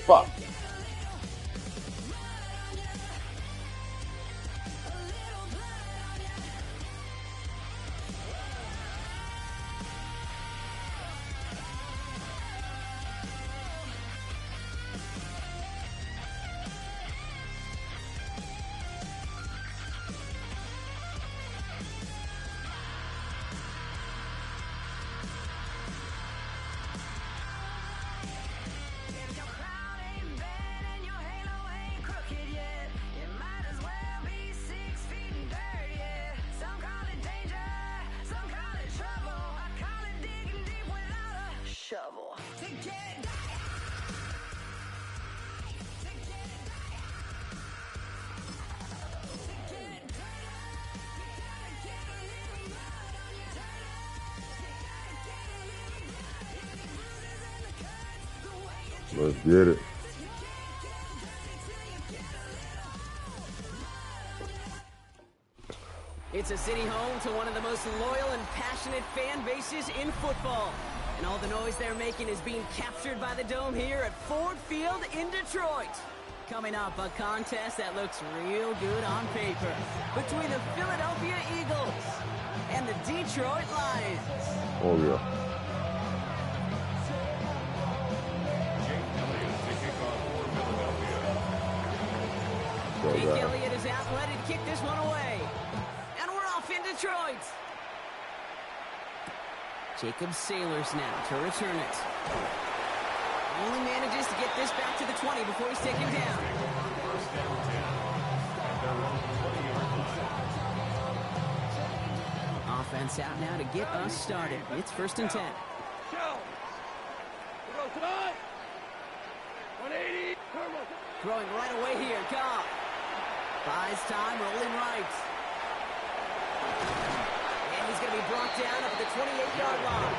Fuck. Let's get it. It's a city home to one of the most loyal and passionate fan bases in football. And all the noise they're making is being captured by the Dome here at Ford Field in Detroit. Coming up, a contest that looks real good on paper between the Philadelphia Eagles and the Detroit Lions. Oh, yeah. Jake Elliott is out, ready to kick this one away. And we're off in Detroit. Jacob Sailors now to return it. Only manages to get this back to the 20 before he's taken down. Offense out now to get us started. It's 1st and 10. Throwing right away here, Goff. Buys time, rolling right. And he's going to be brought down up at the 28-yard line.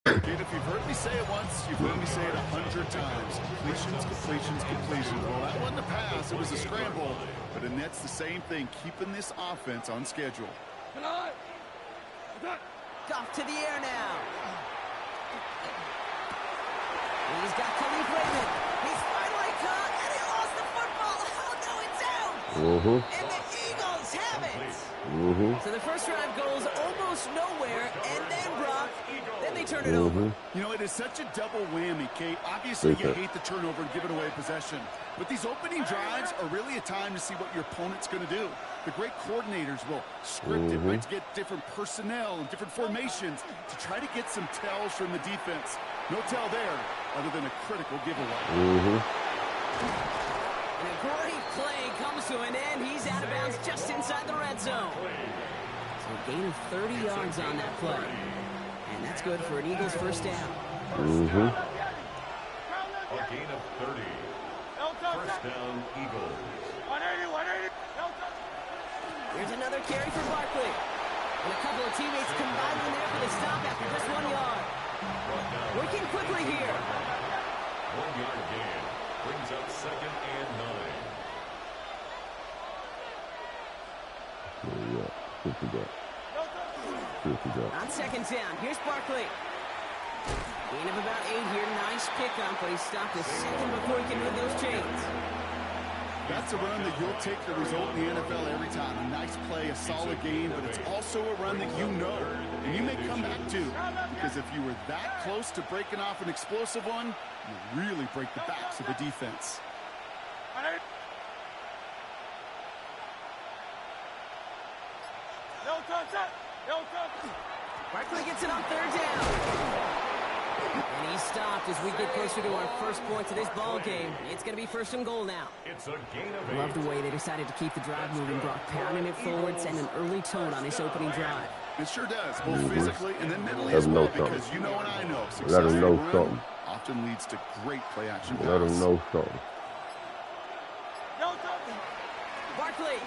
Kid, if you've heard me say it once, you've heard me say it 100 times. Completions, completions, completions. Well, that wasn't a pass. It was a scramble. But Annette's the same thing, keeping this offense on schedule. Goff to the air now. He's got Khalif Raymond. He's finally caught, and he lost the football. Oh, no, it's out. And the Eagles have it. So the first drive goes almost nowhere, and then Brock, then they turn it over. You know, it is such a double whammy, Kate. Obviously, you hate the turnover and giving away possession. But these opening drives are really a time to see what your opponent's going to do. The great coordinators will script it, right, to get different personnel and different formations to try to get some tells from the defense. No tell there other than a critical giveaway. And a great play comes to an end. He's out of bounds just inside the red zone. So a gain of 30 yards on that play. And that's good for an Eagles first down. A gain of 30. First down, Eagles. 180. Here's another carry for Barkley. And a couple of teammates combining there for the stop after just 1 yard. Working quickly here. 1 yard gain. Brings up 2nd and 9. On 2nd down, here's Barkley. Gain of about 8 here. Nice pickup, but he stopped a second before he can move those chains. That's a run that you'll take the result in the NFL every time. A nice play, a solid game, but it's also a run that you know, and you may come back to. Because if you were that close to breaking off an explosive one, you really break the backs of the defense. Barkley gets it on 3rd down. And he's stopped as we get closer to our first points of this ball game. It's going to be 1st and goal now. It's a gain of 8. Love the way they decided to keep the drive moving, Brock, pounding it forward, sending an early tone on this opening drive. It sure does, both physically and then mentally as well, because you know and I know success Let them know something. Often leads to great play action. Let them know something. Barkley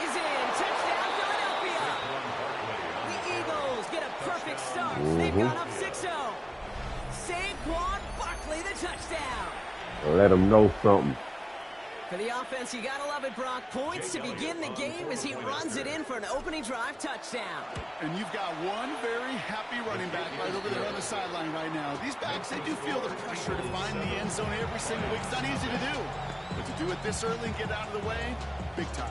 is in. Touchdown, Philadelphia. The Eagles get a perfect start. They've gone up 6-0. Saquon Barkley, the touchdown. Let them know something. For the offense, you gotta love it, Brock. Points to begin the game as he runs it in for an opening drive touchdown. And you've got one very happy running back right over there on the sideline right now. These backs, they do feel the pressure to find the end zone every single week. It's not easy to do. But to do it this early and get out of the way, big time.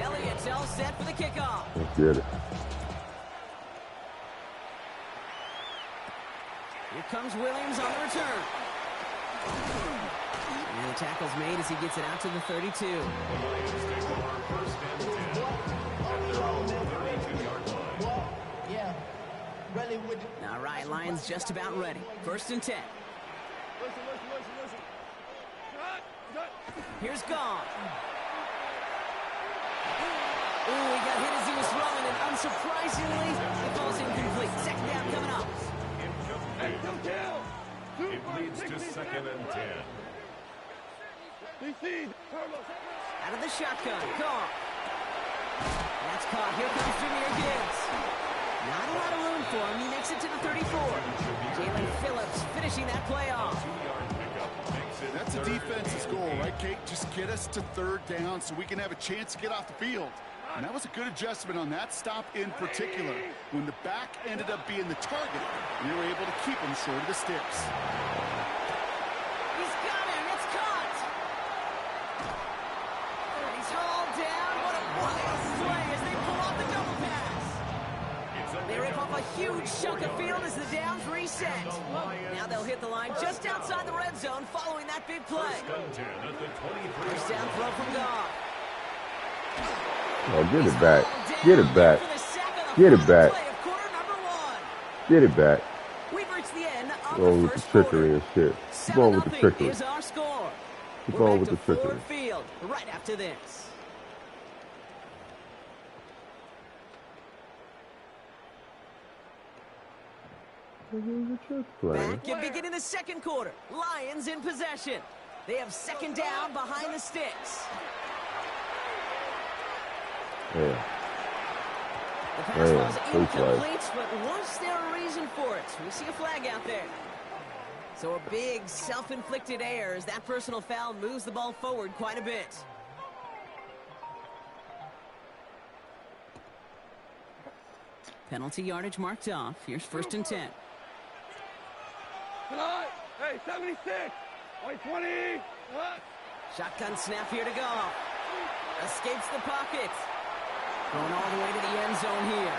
Elliott's all set for the kickoff. Let's get it. Here comes Williams on the return. And the tackle's made as he gets it out to the 32. All right, Lions just about ready. 1st and 10. Here's Gone. Ooh, he got hit as he was throwing, and unsurprisingly, it falls incomplete. 2nd down coming up. It leads to 2nd and 10. Out of the shotgun. Gone. That's caught. Here comes Jameer Gibbs. Not a lot of room for him. He makes it to the 34. Jalen Phillips finishing that play off. That's a defense's goal, right, Kate? Just get us to 3rd down so we can have a chance to get off the field. And that was a good adjustment on that stop in particular. When the back ended up being the target, we were able to keep him short of the sticks. He's got him. It's caught. And he's hauled down. What a wild play as they pull off the double pass. They rip off a huge chunk of field as the downs reset. Now they'll hit the line just outside the red zone following that big play. 1st down throw from Goff. Oh, get it back. Get it back. Get it back. Get it back. We've reached the end of Go the with the first trickery and shit. Keep on with the 7-0 trickery. is our score. Keep We're on back with to the trickery. Ford Field right after this. Back and beginning the 2nd quarter. Lions in possession. They have 2nd down behind the sticks. Yeah. The pass was good incomplete, but was there a reason for it? We see a flag out there. So a big self-inflicted error as that personal foul moves the ball forward quite a bit. Penalty yardage marked off. Here's 1st and 10. Hey, 76! 20! Shotgun snap here to go. Escapes the pocket. Going all the way to the end zone here.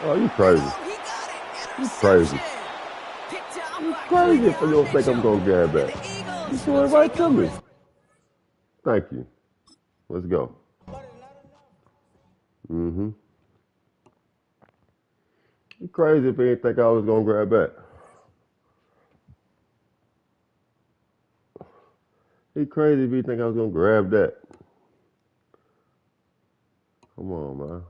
Oh, you crazy. Oh, he got it. You crazy. Picked out You by crazy if you Cleveland don't think I'm going to grab Mitchell. that. And the Eagles You threw it will right take to me. over. Thank you. Let's go. Mm-hmm. You crazy if you didn't think I was going to grab that. You crazy if you think I was going to grab that. Come on, man.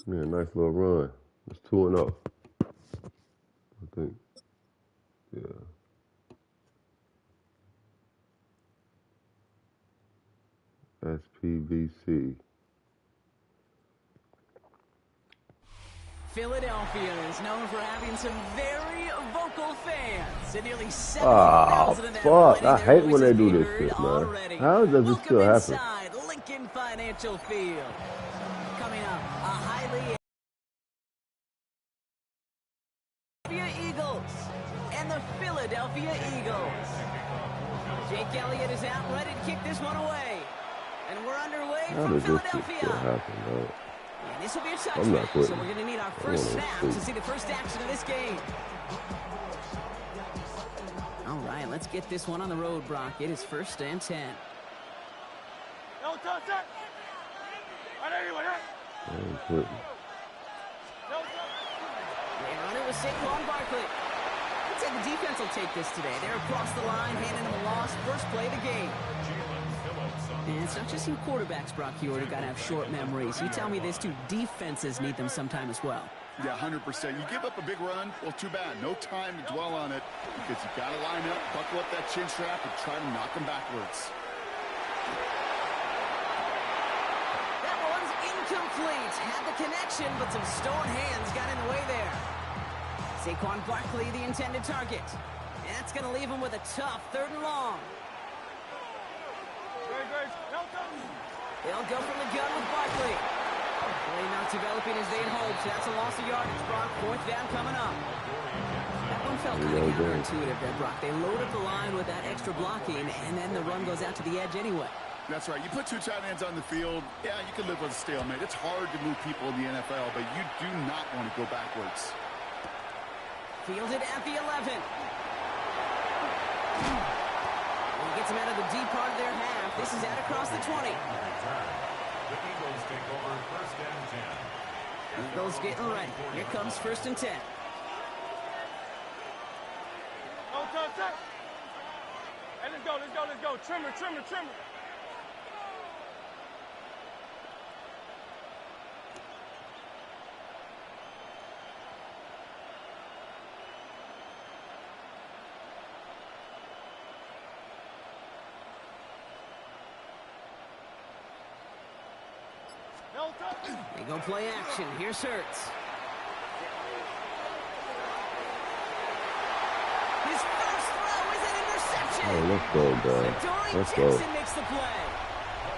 Yeah, nice little run. It's 2-0. I think. Yeah. SPVC. Philadelphia is known for having some very vocal fans. And nearly 70,000 Oh, of them fuck. letting I their hate when they voices do be this heard shit, man. already. How does this still Welcome happen? inside Lincoln Financial Field. Coming up, a highly Eagles and the Philadelphia Eagles. Jake Elliott is out, ready to kick this one away. And we're underway How from does this shit Philadelphia. still happen, man? And this will be a I'm touchdown, not quitting. so we're going to need our I first wanna snap sleep. to see the first action of this game. All right, let's get this one on the road, Brock. It is 1st and 10. No, touch it! I ain't quitting. They run it with Saquon Barkley. I'd say the defense will take this today. They're across the line, handing them a loss. First play of the game. And it's not just you quarterbacks, Brock. You already got to have short memories. You tell me this too. Defenses need them sometime as well. Yeah, 100%. You give up a big run, well, too bad. No time to dwell on it because you got to line up, buckle up that chin strap, and try to knock them backwards. That one's incomplete. Had the connection, but some stone hands got in the way there. Saquon Barkley, the intended target. And that's going to leave him with a tough 3rd and long. They'll go from the gun with Barkley. Play not developing as they'd hoped. That's a loss of yardage, Brock. 4th down coming up. That one felt kind of counterintuitive there, Brock. They load up the line with that extra blocking, and then the run goes out to the edge anyway. That's right. You put 2 tight ends on the field, yeah, you can live with a stalemate. It's hard to move people in the NFL, but you do not want to go backwards. Fielded at the 11. He gets him out of the deep part of their half. This is out across the 20. The Eagles take over 1st and 10. Eagles getting ready. Here comes 1st and 10. Hey, let's go. Trimmer. They go play action. Here's Hurts. His first throw is an interception. Oh, let's go, guys. Let's go. Jackson makes the play.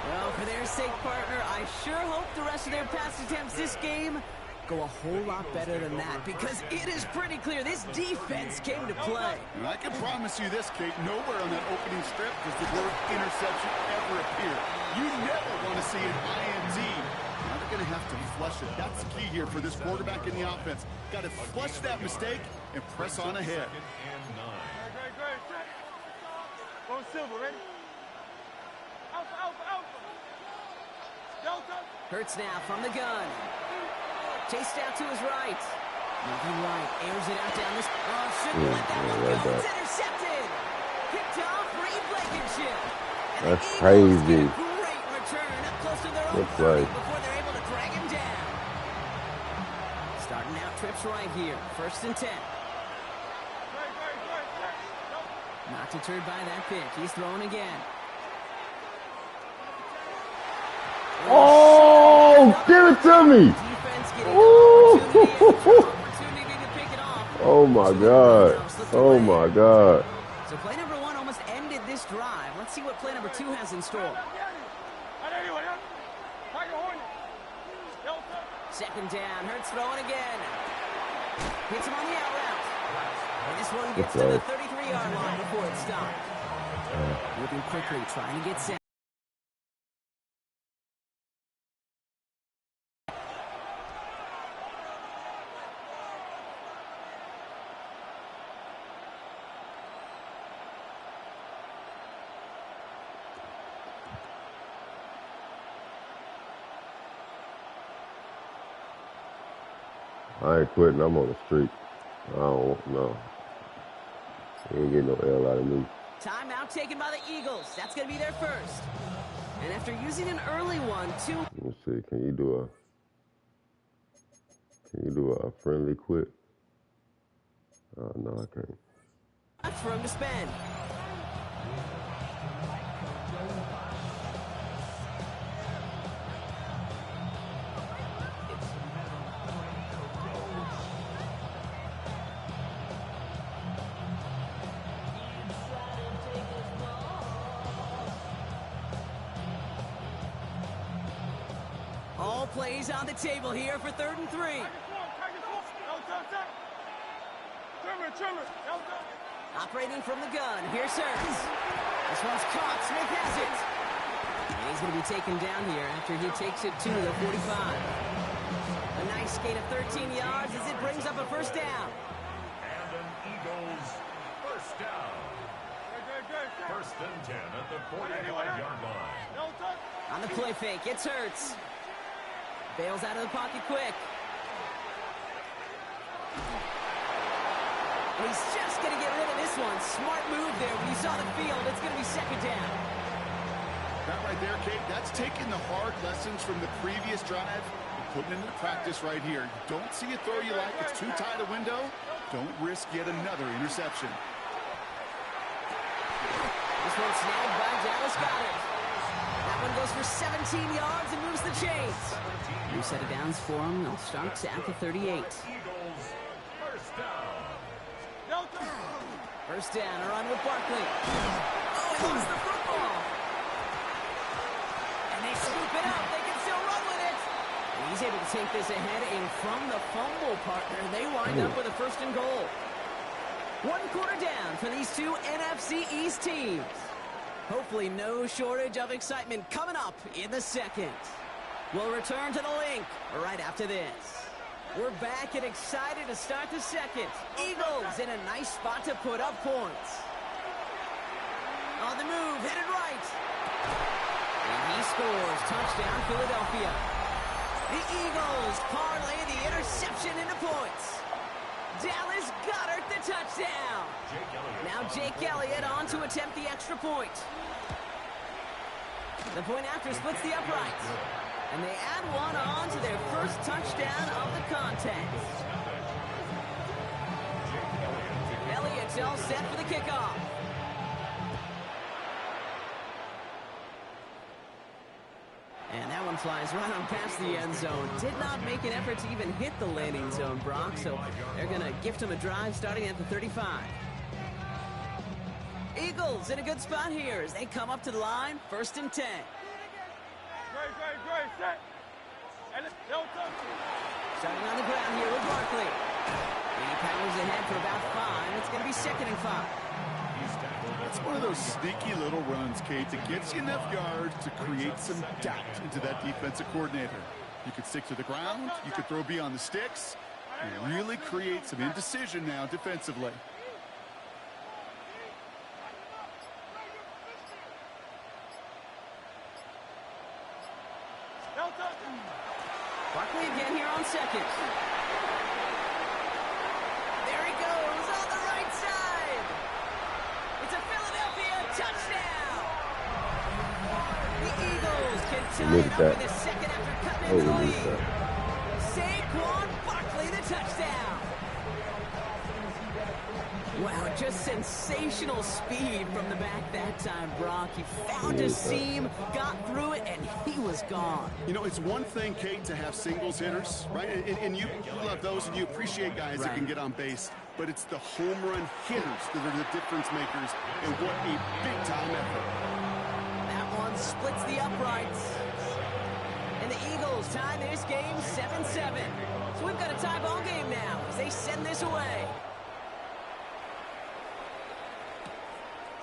Well, for their sake, partner, I sure hope the rest of their pass attempts this game go a whole lot better than that, because it is pretty clear this defense came to play. And I can promise you this, Kate, nowhere on that opening strip does the word interception ever appear. You never want to see an INT. Now they're going to have to flush it. That's the key here for this quarterback in the offense. Got to flush that mistake and press on ahead. 2nd and 9. Great. Go Silver, ready? Alpha. Delta. Hurts now from the gun. Chased out to his right. Moving right. Airs it out down this. Oh, shouldn't let that one go. It's intercepted. Picked off Reed Blankenship. That's crazy. Great return up close to their own Good play. 30 before they're able to drag him down. Starting out trips right here. 1st and 10. Not deterred by that pick. He's throwing again. Oh, give it to me. Defense getting opportunity to pick it off. Oh, my God. Oh, my God. So play number 1 almost ended this drive. Let's see what play number 2 has in store. 2nd down. Hurts throwing again. Hits him on the out route. And this one gets to the 33-yard line before it stopped. Moving quickly, trying to get set. I ain't quitting. I'm on the street. I don't want no. You ain't getting no L out of me. Timeout taken by the Eagles. That's going to be their first. And after using an early one, Let me see. Can you do a friendly quit? No, I can't. That's for him to spend. All plays on the table here for 3rd and 3. Operating from the gun. Here's Hurts. This one's caught. Smith has it. And he's going to be taken down here after he takes it to the 45. A nice gain of 13 yards as it brings up a 1st down. And an Eagles 1st down. 1st and 10 at the 45-yard line. On the play fake, it's Hurts. Bails out of the pocket quick. He's just going to get rid of this one. Smart move there. When you saw the field, it's going to be 2nd down. That right there, Kate, that's taking the hard lessons from the previous drive and putting it into practice right here. You don't see a throw you like. It's too tight a window. Don't risk yet another interception. This one's snagged by Dallas Goedert. one goes for 17 yards and moves the chains. New set of downs for him. They'll start at the 38. Eagles, first down. First down, a run with Barkley. Oh, he lost the football. And they scoop it up. They can still run with it. And he's able to take this ahead, and from the fumble partner, they wind up with a first and goal. 1 quarter down for these two NFC East teams. Hopefully no shortage of excitement coming up in the second. We'll return to the link right after this. We're back and excited to start the second. Eagles in a nice spot to put up points. On the move, headed right. And he scores. Touchdown, Philadelphia. The Eagles parlay the interception into points. Dallas Goedert the touchdown. Now Jake Elliott on to attempt the extra point. The point after splits the uprights. And they add one on to their first touchdown of the contest. Elliott's all set for the kickoff. And that one flies right on past the end zone. Did not make an effort to even hit the landing zone, Brock, so they're going to gift him a drive starting at the 35. Eagles in a good spot here as they come up to the line, 1st and 10. Great, set. And don't touch it. Starting on the ground here with Barkley. And he powers ahead for about 5. It's going to be 2nd and 5. It's one of those sneaky little runs, Kate, that gets you enough yards to create some doubt into that defensive coordinator. You could stick to the ground. You could throw beyond the sticks. And really create some indecision now defensively. Barkley again here on 2nd. There he goes on the right side. It's a Philadelphia touchdown. The Eagles can tie it up with a second after cutting into the lead. Saquon Barkley the touchdown. Wow, just sensational speed from the back that time, Brock. He found a seam, got through it, and he was gone. You know, it's one thing, Kate, to have singles hitters, right? And you love those, and you appreciate guys that can get on base. But it's the home run hitters that are the difference makers, and what a big-time effort. That one splits the uprights. And the Eagles tie this game 7-7. So we've got a tie ball game now as they send this away.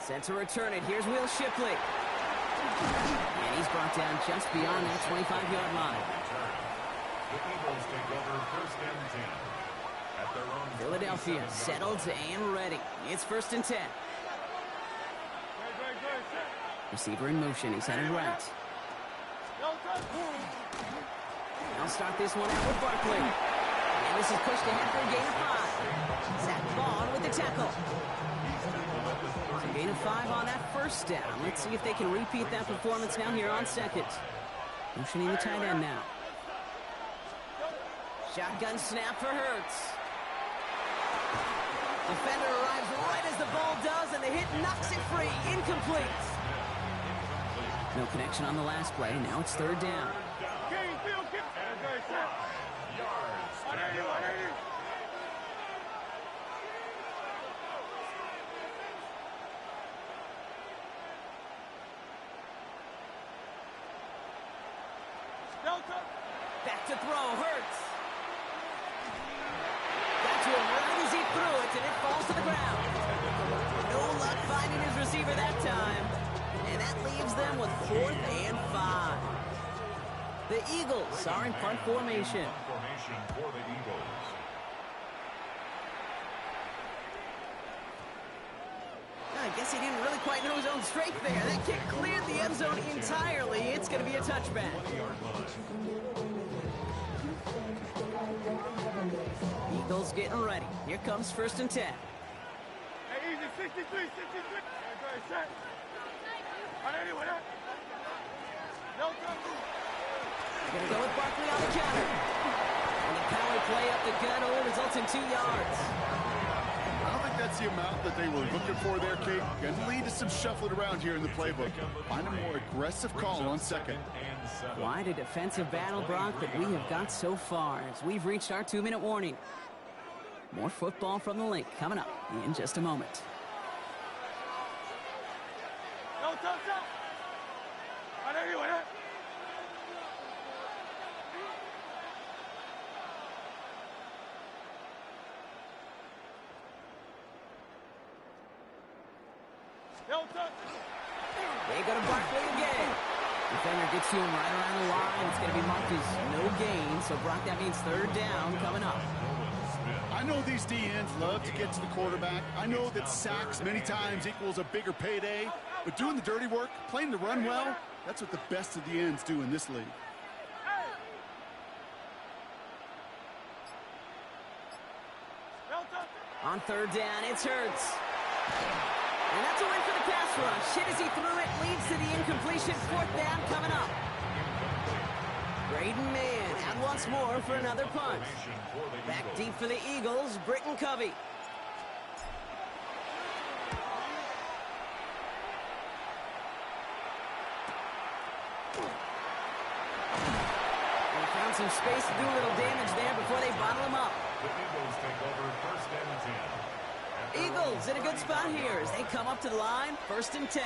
Set to return it. Here's Will Shipley. And he's brought down just beyond that 25-yard line. The Eagles take over 1st and 10. At their own Philadelphia settled and ready. It's 1st and 10. Receiver in motion. He's headed right. I'll start this one out with Barkley. And this is pushed ahead for a gain of 5. Zach Vaughn with the tackle. Gain of 5 on that first down. Let's see if they can repeat that performance now here on 2nd. Motioning the tight end now. Shotgun snap for Hurts. Defender arrives right as the ball does, and the hit knocks it free. Incomplete. No connection on the last play. Now it's 3rd down. Back to throw, Hurts. Got to him right as he threw it, and it falls to the ground. No luck finding his receiver that time. And that leaves them with 4th and 5. The Eagles are in punt formation. Formation for the Eagles. I guess he didn't really quite know his own strength there. That kick cleared the end zone entirely. It's going to be a touchback. Eagles getting ready. Here comes 1st and 10. Hey, easy, 63. Set. Gonna go with Barkley on the counter. And the power play up the gut only results in 2 yards. I don't think that's That's the amount that they were looking for there, Kate. Going to lead to some shuffling around here in the playbook. Find a more aggressive call on second. Quite a defensive battle, Brock, that we have got so far as we've reached our 2-minute warning. More football from the link coming up in just a moment. No, touch up. I know you want it. No touch. They go to Barkley again. Defender gets to him right around the line. It's going to be marked as no gain. So, Brock, that means third down coming up. I know these DNs love to get to the quarterback. I know that sacks many times equals a bigger payday. But doing the dirty work, playing the run well, that's what the best of the ends do in this league. On third down, it's Hurts. And that's a win for the pass rush. Hit as he threw it, leads to the incompletion. Fourth down coming up. Braden Mann out once more for another punt. Back deep for the Eagles, Britton Covey. They found some space to do a little damage there before they bottle him up. The Eagles take over first and 10. Eagles in a good spot here as they come up to the line, first and 10.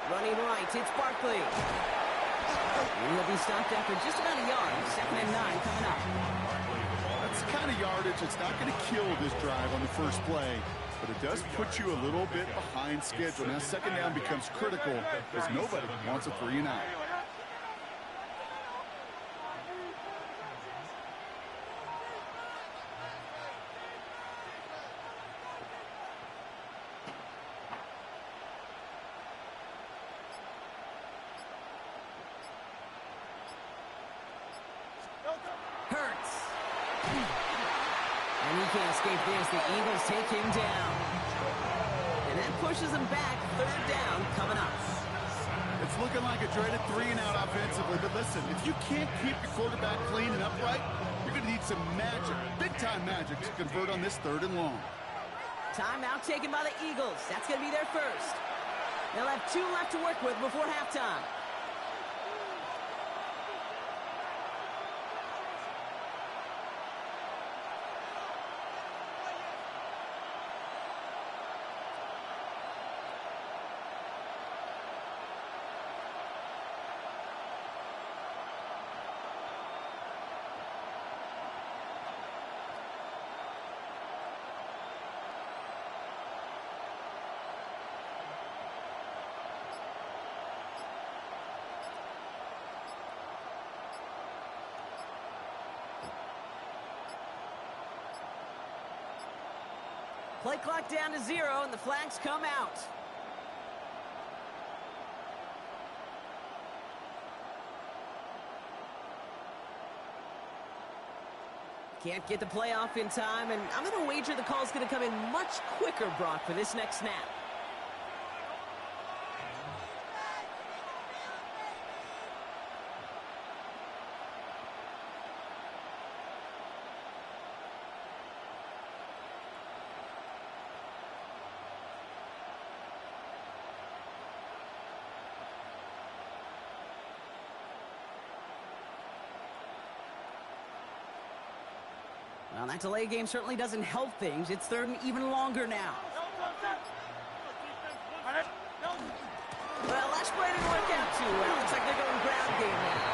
Running right, it's Barkley. And he'll be stopped after just about a yard. Second and 9 coming up. That's the kind of yardage that's not going to kill this drive on the first play, but it does put you a little bit behind schedule. Now second down becomes critical because nobody wants a 3-and-out. Hurts. And he can't escape this. The Eagles take him down. And that pushes him back. Third down coming up. It's looking like a dreaded 3-and-out offensively, but listen, if you can't keep your quarterback clean and upright, you're going to need some magic, big-time magic, to convert on this third and long. Timeout taken by the Eagles. That's going to be their first. They'll have 2 left to work with before halftime. Play clock down to 0, and the flags come out. Can't get the playoff in time, and I'm going to wager the call's going to come in much quicker, Brock, for this next snap. Well, that delay game certainly doesn't help things. It's third and even longer now. Well, last play didn't work out too well. Looks like they're going ground game now.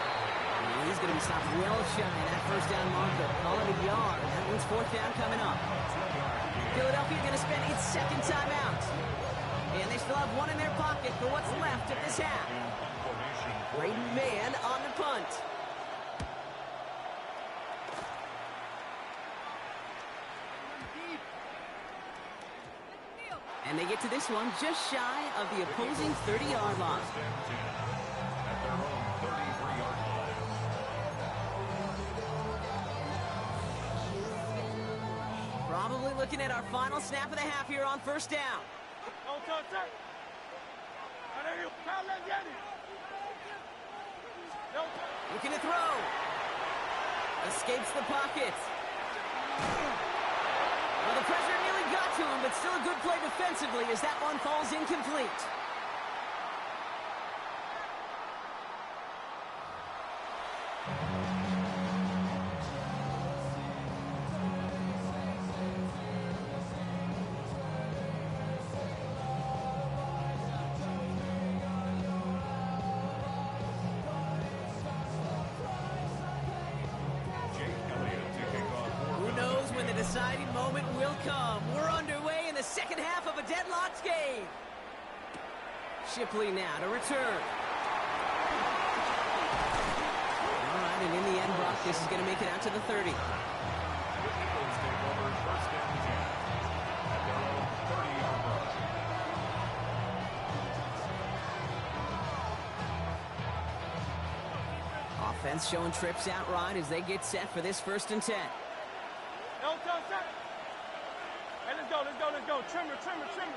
And he's going to be stopped well shy that first down marker. Call it a yard. That one's fourth down coming up. Philadelphia going to spend its second timeout. And they still have one in their pocket for what's left of this half. Braden Mann on the punt. And they get to this one just shy of the opposing 30-yard line. Probably looking at our final snap of the half here on first down. Looking to throw. Escapes the pocket. Well, the pressure nearly got to him, but still a good play defensively as that one falls incomplete. Deciding moment will come. We're underway in the second half of a deadlocked game. Shipley now to return. All right, and in the end, Brock, this is going to make it out to the 30. Offense showing trips out right as they get set for this 1st and 10. No, touch, touch. Hey, let's go, let's go, let's go. Trimmer, trimmer, trimmer.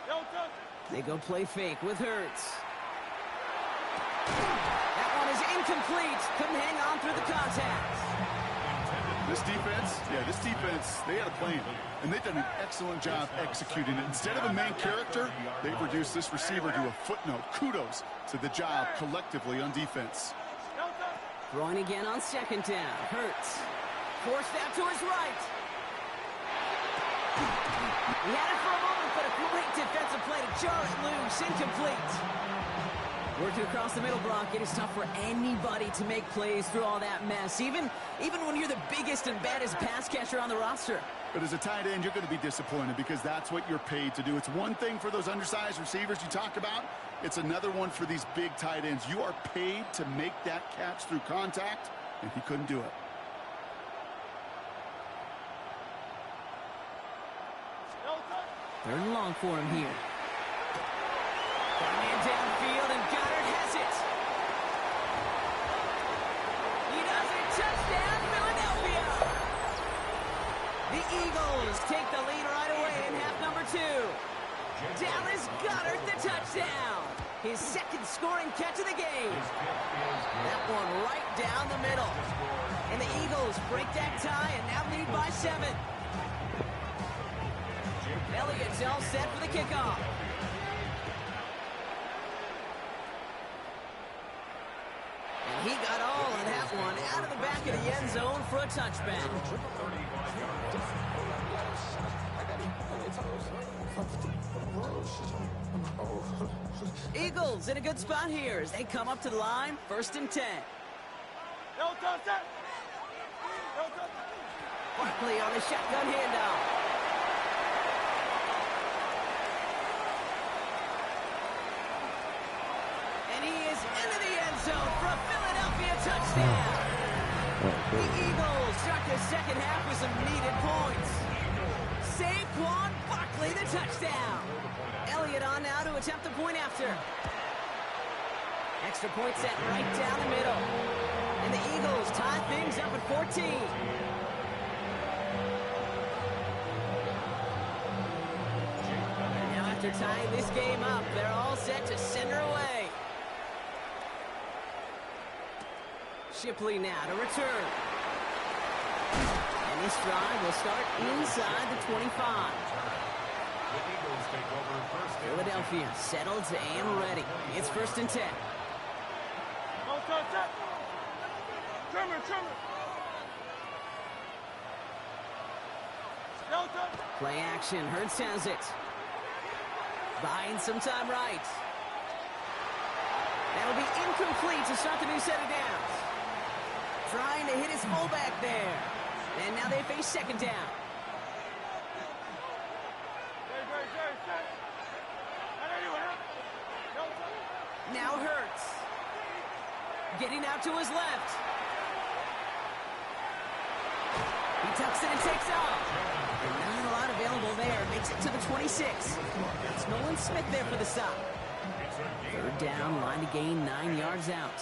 No, touch. They go play fake with Hurts. That one is incomplete. Couldn't hang on through the contact. This defense, they had a plan, and they've done an excellent job executing it. Instead of a main character, they've reduced this receiver to a footnote. Kudos to the job collectively on defense. Throwing again on 2nd down. Hurts. Forced out to his right. He had it for a moment, but a great defensive play to jar it loose. Incomplete. Working across the middle, Brock, it is tough for anybody to make plays through all that mess, even when you're the biggest and baddest pass catcher on the roster. But as a tight end, you're going to be disappointed because that's what you're paid to do. It's one thing for those undersized receivers you talk about. It's another one for these big tight ends. You are paid to make that catch through contact, and he couldn't do it. Third and long for him here. Man downfield, and Goddard has it. He does it. Touchdown, Philadelphia. The Eagles take the lead right away in half number 2. Dallas Goddard the touchdown. His 2nd scoring catch of the game. That one right down the middle. And the Eagles break that tie and now lead by 7. Elliott's all set for the kickoff. And he got all of that one out of the back of the end zone for a touchback. Eagles in a good spot here as they come up to the line, 1st and 10. No, touch, touch. No, touch. Barkley on the shotgun handoff. Into the end zone for a Philadelphia touchdown. The Eagles start the second half with some needed points. Saquon Barkley the touchdown. Elliott on now to attempt the point after. Extra point set right down the middle. And the Eagles tie things up at 14. Now after tying this game up, they're all set to send her away. Shipley now to return. And this drive will start inside the 25. Philadelphia settled and ready. It's 1st and 10. No, touch, touch. Trimmer, trimmer. No, touch. Play action. Hurts has it. Buying some time right. That'll be incomplete to start the new set of downs. Trying to hit his fullback there. And now they face 2nd down. Now Hurts. Getting out to his left. He tucks it and takes off. And not a lot available there. Makes it to the 26. It's Nolan Smith there for the stop. 3rd down, line to gain 9 yards out.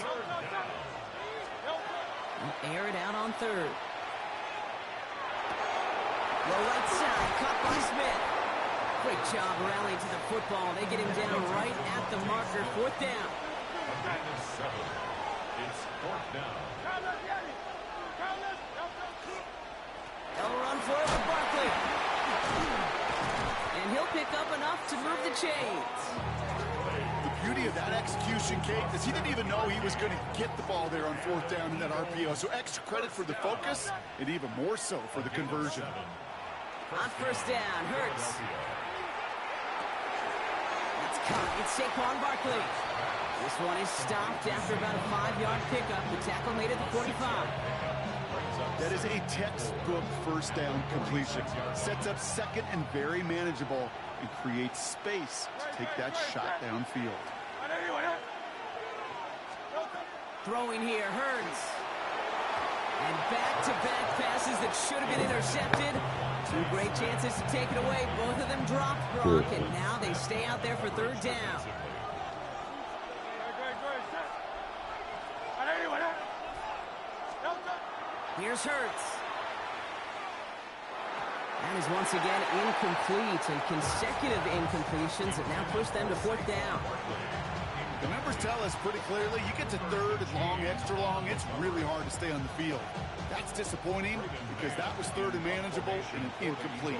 They'll air it out on 3rd. Low right side, caught by Smith. Great job rallying to the football. They get him down right at the marker. 4th down. It's 4th down. They'll run for it with Barkley. And he'll pick up enough to move the chains. The beauty of that execution, Kate, is he didn't even know he was going to get the ball there on 4th down in that RPO. So extra credit for the focus and even more so for the conversion. On 1st down, Hurts. It's caught. It's Saquon Barkley. This one is stopped after about a 5-yard pickup. The tackle made it to 45. That is a textbook 1st down completion. Sets up 2nd and very manageable and creates space to take that shot downfield. Throwing here, Hurts. And back-to-back passes that should have been intercepted. 2 great chances to take it away. Both of them dropped, Gronk, and now they stay out there for 3rd down. Here's Hurts. That is once again incomplete, and consecutive incompletions have now pushed them to 4th down. The numbers tell us pretty clearly, you get to 3rd and long, extra long, it's really hard to stay on the field. That's disappointing because that was 3rd and manageable and an incomplete.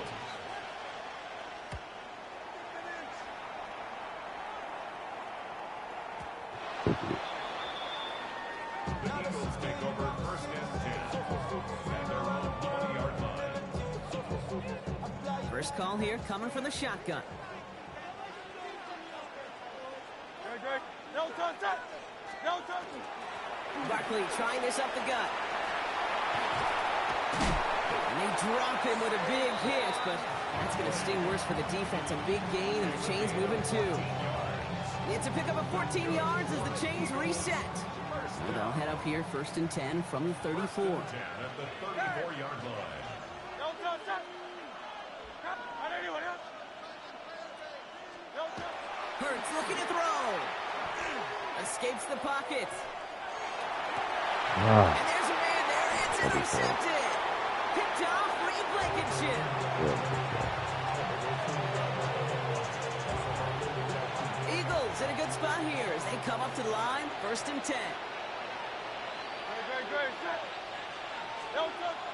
The Eagles take over 1st and 10 at their own 20-yard line. First call here coming from the shotgun. Barkley trying this up the gut. And they drop him with a big hit, but that's going to sting worse for the defense. A big gain, and the chains moving too. It's a pickup of 14 yards as the chains reset. So they'll head up here 1st and 10 from the 34. 10 at the 34-yard line. Hurts looking to throw. Escapes the pocket. And there's a man there. It's intercepted. Picked off Reed Blankenship. Eagles in a good spot here as they come up to the line. 1st and 10.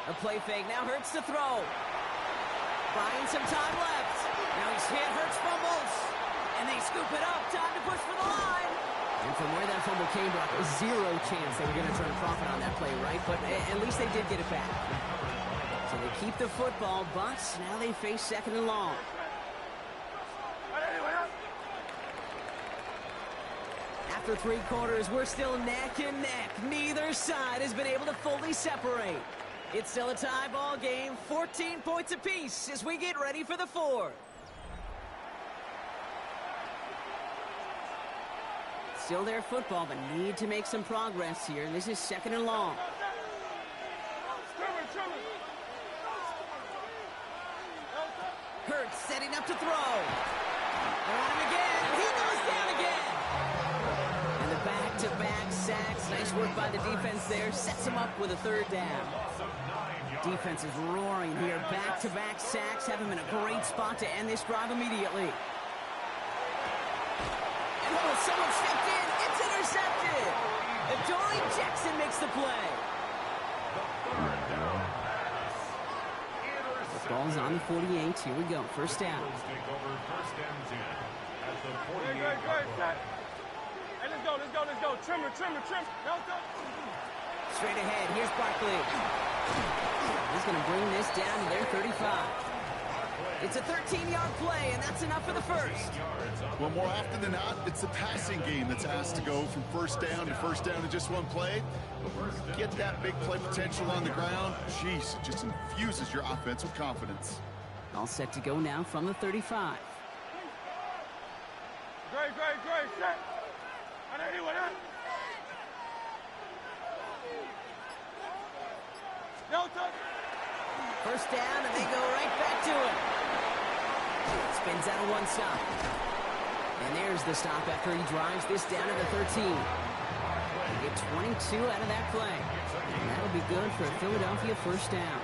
A play fake. Now Hurts to throw. Buying some time left. Now he's hit. Hurts fumbles. And they scoop it up. Time to push for the line. And from where that fumble came, Brock, a 0 chance they were going to turn a profit on that play, right? But at least they did get it back. So they keep the football, but now they face 2nd and long. After 3 quarters, we're still neck and neck. Neither side has been able to fully separate. It's still a tie ball game, 14 points apiece as we get ready for the 4th. Still their football, but need to make some progress here. This is 2nd and long. Hurts setting up to throw. They're on him again. He goes down again. And the back-to-back sacks. Nice work by the defense there. Sets him up with a 3rd down. Defense is roaring here. Back-to-back sacks have him in a great spot to end this drive immediately. And someone stepped in. It's intercepted. Adoree Jackson makes the play. The ball's on the 48. Here we go. 1st down. Take over 1st and 10 at the 48-yard line. Hey, let's go. Trimmer. Straight ahead. Here's Barkley. He's going to bring this down to their 35. It's a 13-yard play, and that's enough for the 1st. Well, more often than not, it's the passing game that's asked to go from 1st down to 1st down in just 1 play. Get that big play potential on the ground. Jeez, it just infuses your offense with confidence. All set to go now from the 35. Great. Set. First down, and they go right back to it. Spins out of 1 stop. And there's the stop after he drives this down to the 13. They get 22 out of that play. And that'll be good for a Philadelphia 1st down.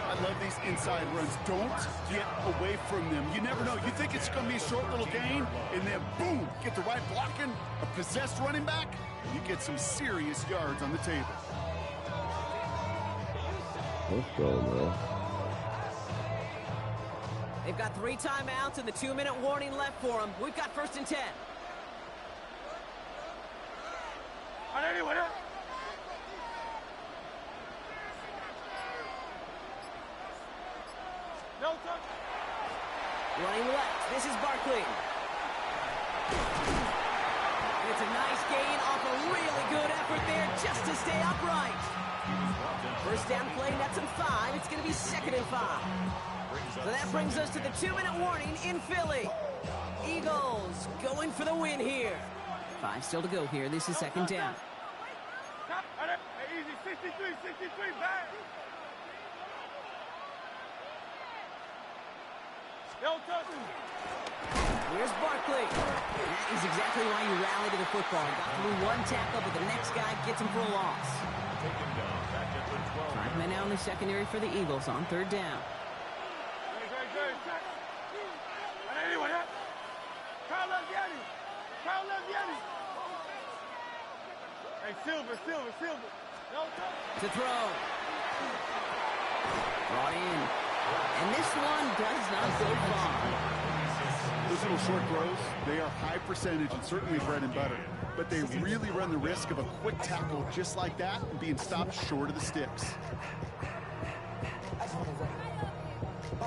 I love these inside runs. Don't get away from them. You never know. You think it's going to be a short little gain, and then boom, get the right blocking, a possessed running back, you get some serious yards on the table. Let's go, man. They've got 3 timeouts and the 2-minute warning left for them. We've got 1st and 10. No touch. Running left. This is Barkley. And it's a nice gain off a really good effort there just to stay upright. 1st down play, nets him 5. It's going to be 2nd and 5. So that brings us to the 2-minute warning in Philly. Eagles going for the win here. 5 still to go here. This is 2nd down. Hey, easy. 63, back. No touch. Here's Barkley. That is exactly why you rally to the football. Got through 1 tackle, but the next guy gets him for a loss. 5 men out in the secondary for the Eagles on 3rd down. Hey, Silver. No touch. To throw. Brought in. And this one does not go far. Those little short throws, they are high percentage and certainly bread and butter. But they really run the risk of a quick tackle just like that and being stopped short of the sticks. A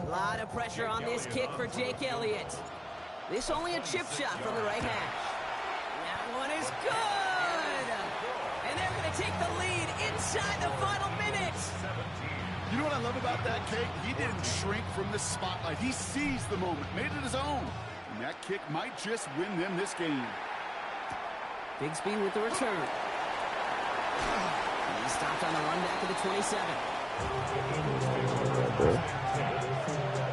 lot of pressure on this kick for Jake Elliott. This only a chip shot from the right hash. That one is good! And they're going to take the lead inside the final minutes. You know what I love about that kick? He didn't shrink from the spotlight. He seized the moment, made it his own. And that kick might just win them this game. Bigsby with the return. And he stopped on the run back to the 27.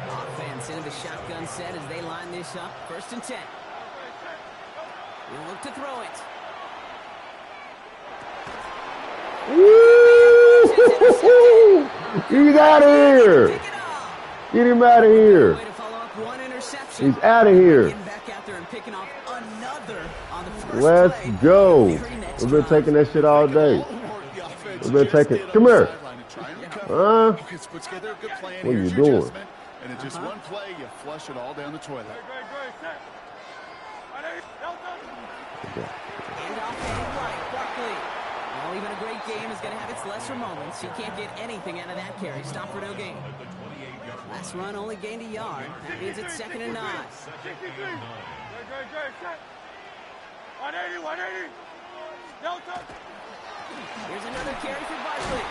Offense into the shotgun set as they line this up. 1st and 10. He'll look to throw it. He's out of here. Get him out of here. Way to follow up 1 interception. He's out of here. Getting back out there and picking off another on the 1st Let's play. go. Very next We've been drive. taking that shit all day. We've been taking. Come here. Put together a good plan. What are Here's you your doing? adjustment, and in just one play, you flush it all down the toilet. Great. Set. No touch. And off to the right, Barkley. Well, even a great game is going to have its lesser moments. He can't get anything out of that carry. Stop for no gain. Last run only gained a yard. That means it's 2nd and 9. 63. Great. Set. 180. No touch. Here's another carry for Barkley.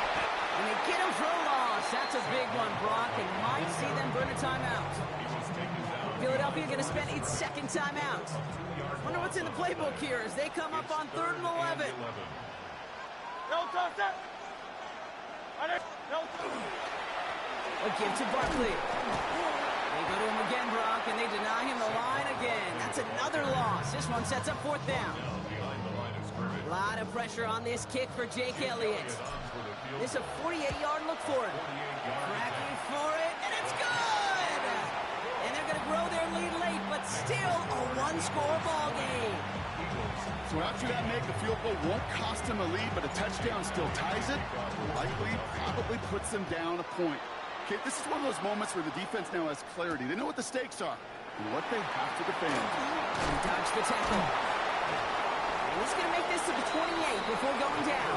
And they get him for a loss. That's a big one, Brock, and might see them burn a timeout. Philadelphia going to spend its 2nd timeout. Wonder what's in the playbook here as they come up on 3rd and 11. No touch. Set. No touch. A give to Barkley. They go to him again, Brock, and they deny him the line again. That's another loss. This one sets up 4th down. A lot of pressure on this kick for Jake Elliott. This is a 48-yard look for him. Cracking for it, and it's good! And they're going to grow their lead late, but still a 1-score ball game. So after that make, the field goal won't cost him a lead, but a touchdown still ties it. Likely, probably puts them down a point. Okay, this is one of those moments where the defense now has clarity. They know what the stakes are and what they have to defend. Dodge the tackle. He's going to make this to the 28 before going down.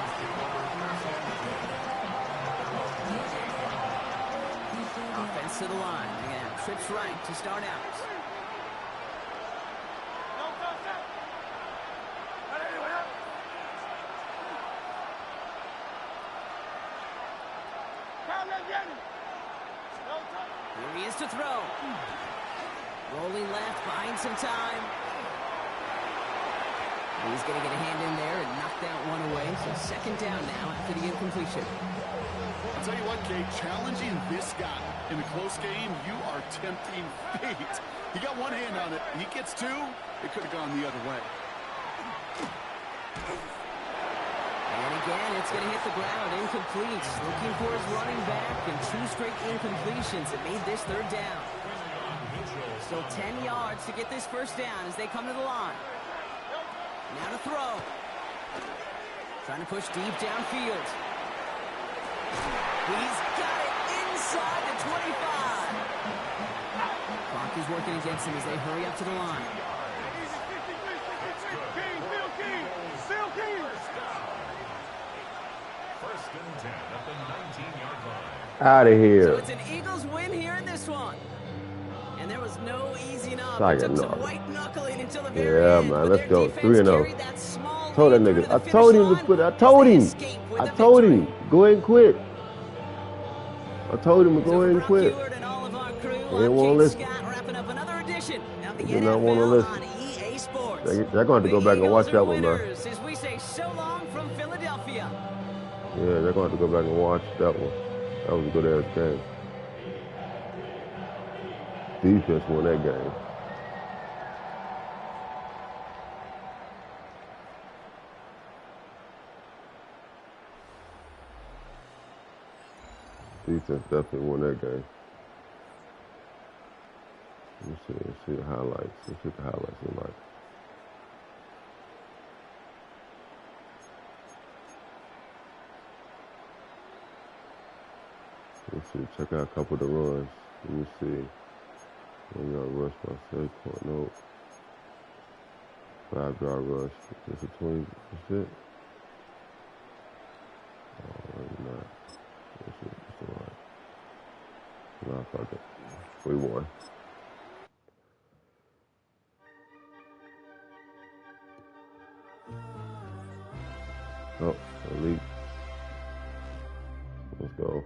Offense to the line. They're going to have trips right to start out. No touch. Set. No touch. Here he is to throw. Rolling left, buying some time. He's going to get a hand in there and knock that one away. So 2nd down now after the incompletion. I'll tell you what, Kate, challenging this guy in a close game, you are tempting fate. He got one hand on it. He gets 2. It could have gone the other way. And again, it's going to hit the ground, incomplete. Looking for his running back, and 2 straight incompletions that made this 3rd down. Still 10 yards to get this 1st down as they come to the line. Now to throw. Trying to push deep downfield. He's got it inside the 25. Clock is working against him as they hurry up to the line. First and 10 at the 19-yard line. Out of here. So it's an Eagles win here in this one. And there was no easing up. It took some white knuckling until the very end. Yeah, man, let's go. 3-0. Told that nigga. I told him to quit. I told him. Go ahead and quit. I told him to go ahead and quit. He didn't want to listen. He did not want to listen. They're going to have to go back and watch that one, man. Yeah, they're going to have to go back and watch that one. That was a good-ass game. Defense won that game. Defense definitely won that game. Let's see the highlights. Let's see what the highlights look like. Let's see, check out a couple of the runs. Let me see. 1 yard rush by Saquon. Nope. 5-yard rush. Is it 20%? Oh, maybe not. It's all right. No, fuck it. We won. Oh, elite. Let's go.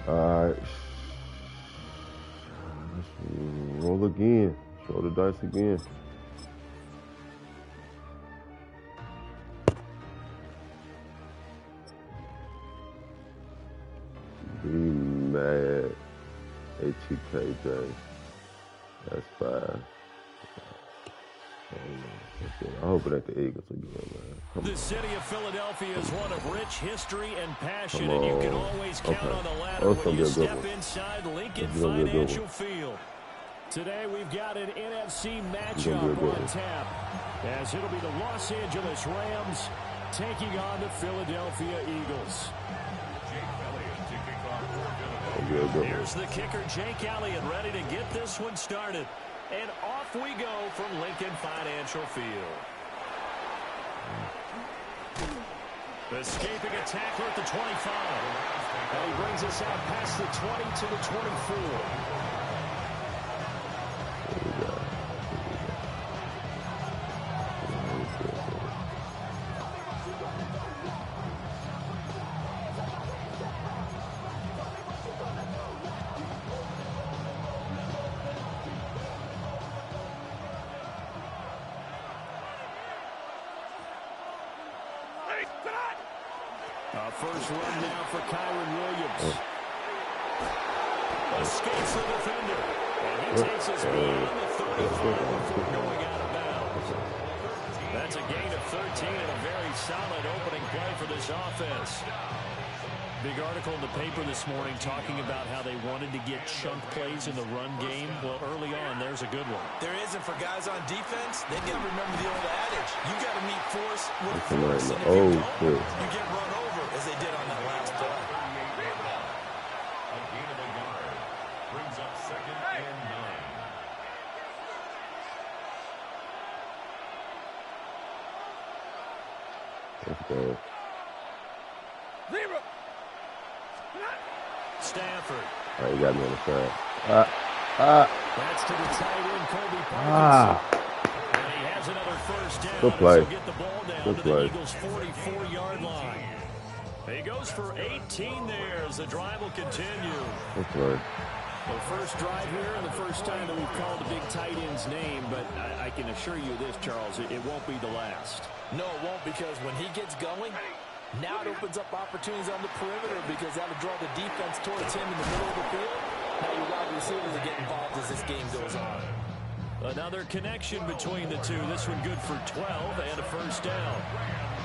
All right. Let's roll again. Show the dice again. Be mad. HEKJ. That's 5. I hope it ain't the Eagles again, man. The city of Philadelphia is one of rich history and passion, and you can always count on the ladder when you step inside Lincoln Financial Field. Today we've got an NFC matchup on tap, as it'll be the Los Angeles Rams taking on the Philadelphia Eagles. Here's the kicker, Jake Elliott, ready to get this one started. And off we go from Lincoln Financial Field. Escaping a tackler at the 25. And he brings us out past the 20 to the 24. First run now for Kyron Williams. Escapes the defender. And he takes his beyond the 34 before going out of bounds. That's a gain of 13 and a very solid opening play for this offense. Big article in the paper this morning talking about how they wanted to get chunk plays in the run game. Well, early on, there's a good one. There isn't for guys on defense. They got to remember the old adage. You got to meet force with force. And if you don't, you get run over, as they did on that last play. A gain of a yard brings up 2nd and 9. Let's go. Stafford. All right, you got me on the side. That's to the tight end, Colby Parkinson. And he has another first down. Good play. Get the ball down Good to play. the Eagles' 44-yard line. He goes for 18 there as the drive will continue. Good play. The first drive here and the first time that we've called the big tight end's name, but I can assure you this, Charles, it won't be the last. No, it won't, because when he gets going, now it opens up opportunities on the perimeter, because that'll draw the defense towards him in the middle of the field. Now your wide receivers will get involved as this game goes on. Another connection between the two. This one good for 12 and a first down.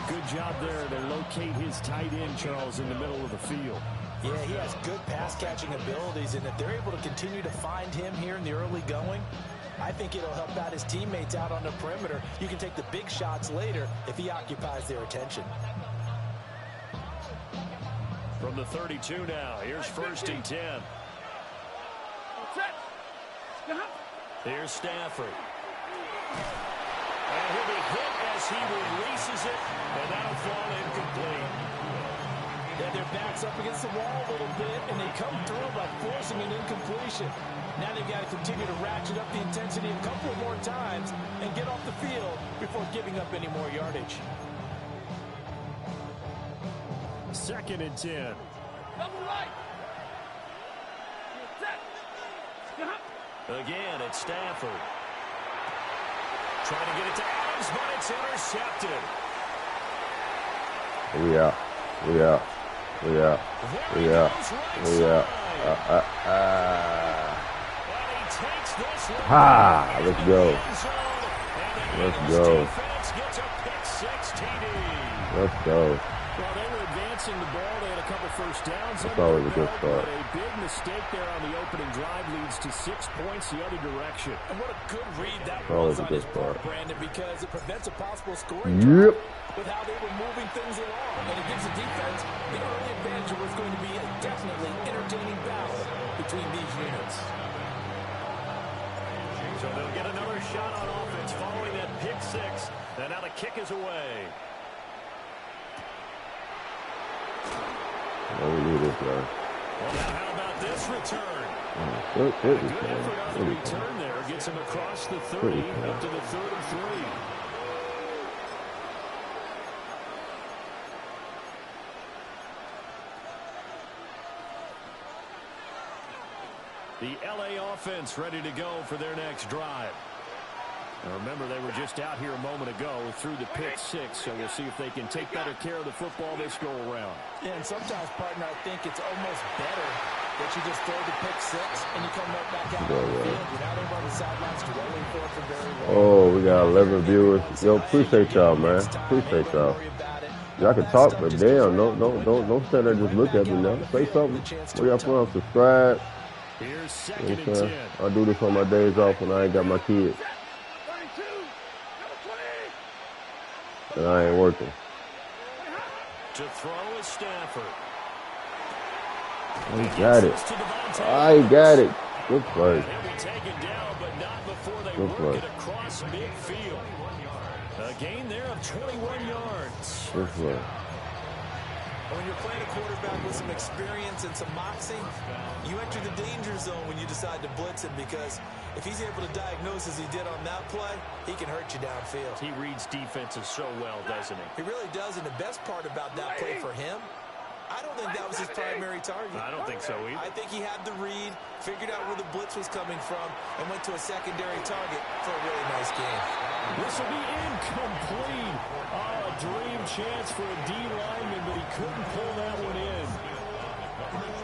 Good job there to locate his tight end, Charles, in the middle of the field. Yeah, he has good pass-catching abilities, and if they're able to continue to find him here in the early going, I think it'll help out his teammates out on the perimeter. You can take the big shots later if he occupies their attention. From the 32 now, here's 1st and 10. Here's Stafford. And he'll be hit as he releases it, and that'll fall incomplete. Yeah, their back's up against the wall a little bit, and they come through by forcing an incompletion. Now they've got to continue to ratchet up the intensity a couple more times and get off the field before giving up any more yardage. 2nd and 10. Again, it's Stafford. Trying to get it to Adams, but it's intercepted. We out. Ha! Let's go. Let's go. Well, they were advancing the ball. They had a couple first downs. That's always a good start. But a big mistake there on the opening drive leads to 6 points the other direction. And what a good read that was on his part, Brandon, because it prevents a possible scoring drive with how they were moving things along. And it gives the defense the early advantage of what's going to be a definitely entertaining battle between these units. So they'll get another shot on offense following that pick 6. And now the kick is away. Oh, we need this guy. Well, now how about this return? Good effort on the return there. Gets him across the 30 up to the 3rd and 3. The LA offense ready to go for their next drive. Now remember, they were just out here a moment ago through the pick 6, so we'll see if they can take better care of the football this go around. Yeah, and sometimes, partner, I think it's almost better that you just throw the pick 6 and you come right back out on the field without everybody on the sidelines rolling for it for very long. Oh, we got 11 viewers. Yo, appreciate y'all, man. Appreciate y'all. Y'all can talk, but damn, don't stand there and just look at me now. Say something. Where y'all from? Subscribe. Here's 2nd You know what I'm and 10. saying? I do this on my days off when I ain't got my kids. And I ain't working. To throw is Stafford. I got it. I got it. Good play. He'll be taken down, but not before they work it across midfield. A gain there of 21 yards. Good play. When you're playing a quarterback with some experience and some moxie, you enter the danger zone when you decide to blitz him, because if he's able to diagnose as he did on that play, he can hurt you downfield. He reads defenses so well, doesn't he? He really does, and the best part about that play for him, I don't think that was his primary target. I don't think so either. I think he had the read, figured out where the blitz was coming from, and went to a secondary target for a really nice game. This will be incomplete. Oh, a dream chance for a D lineman, but he couldn't pull that one in.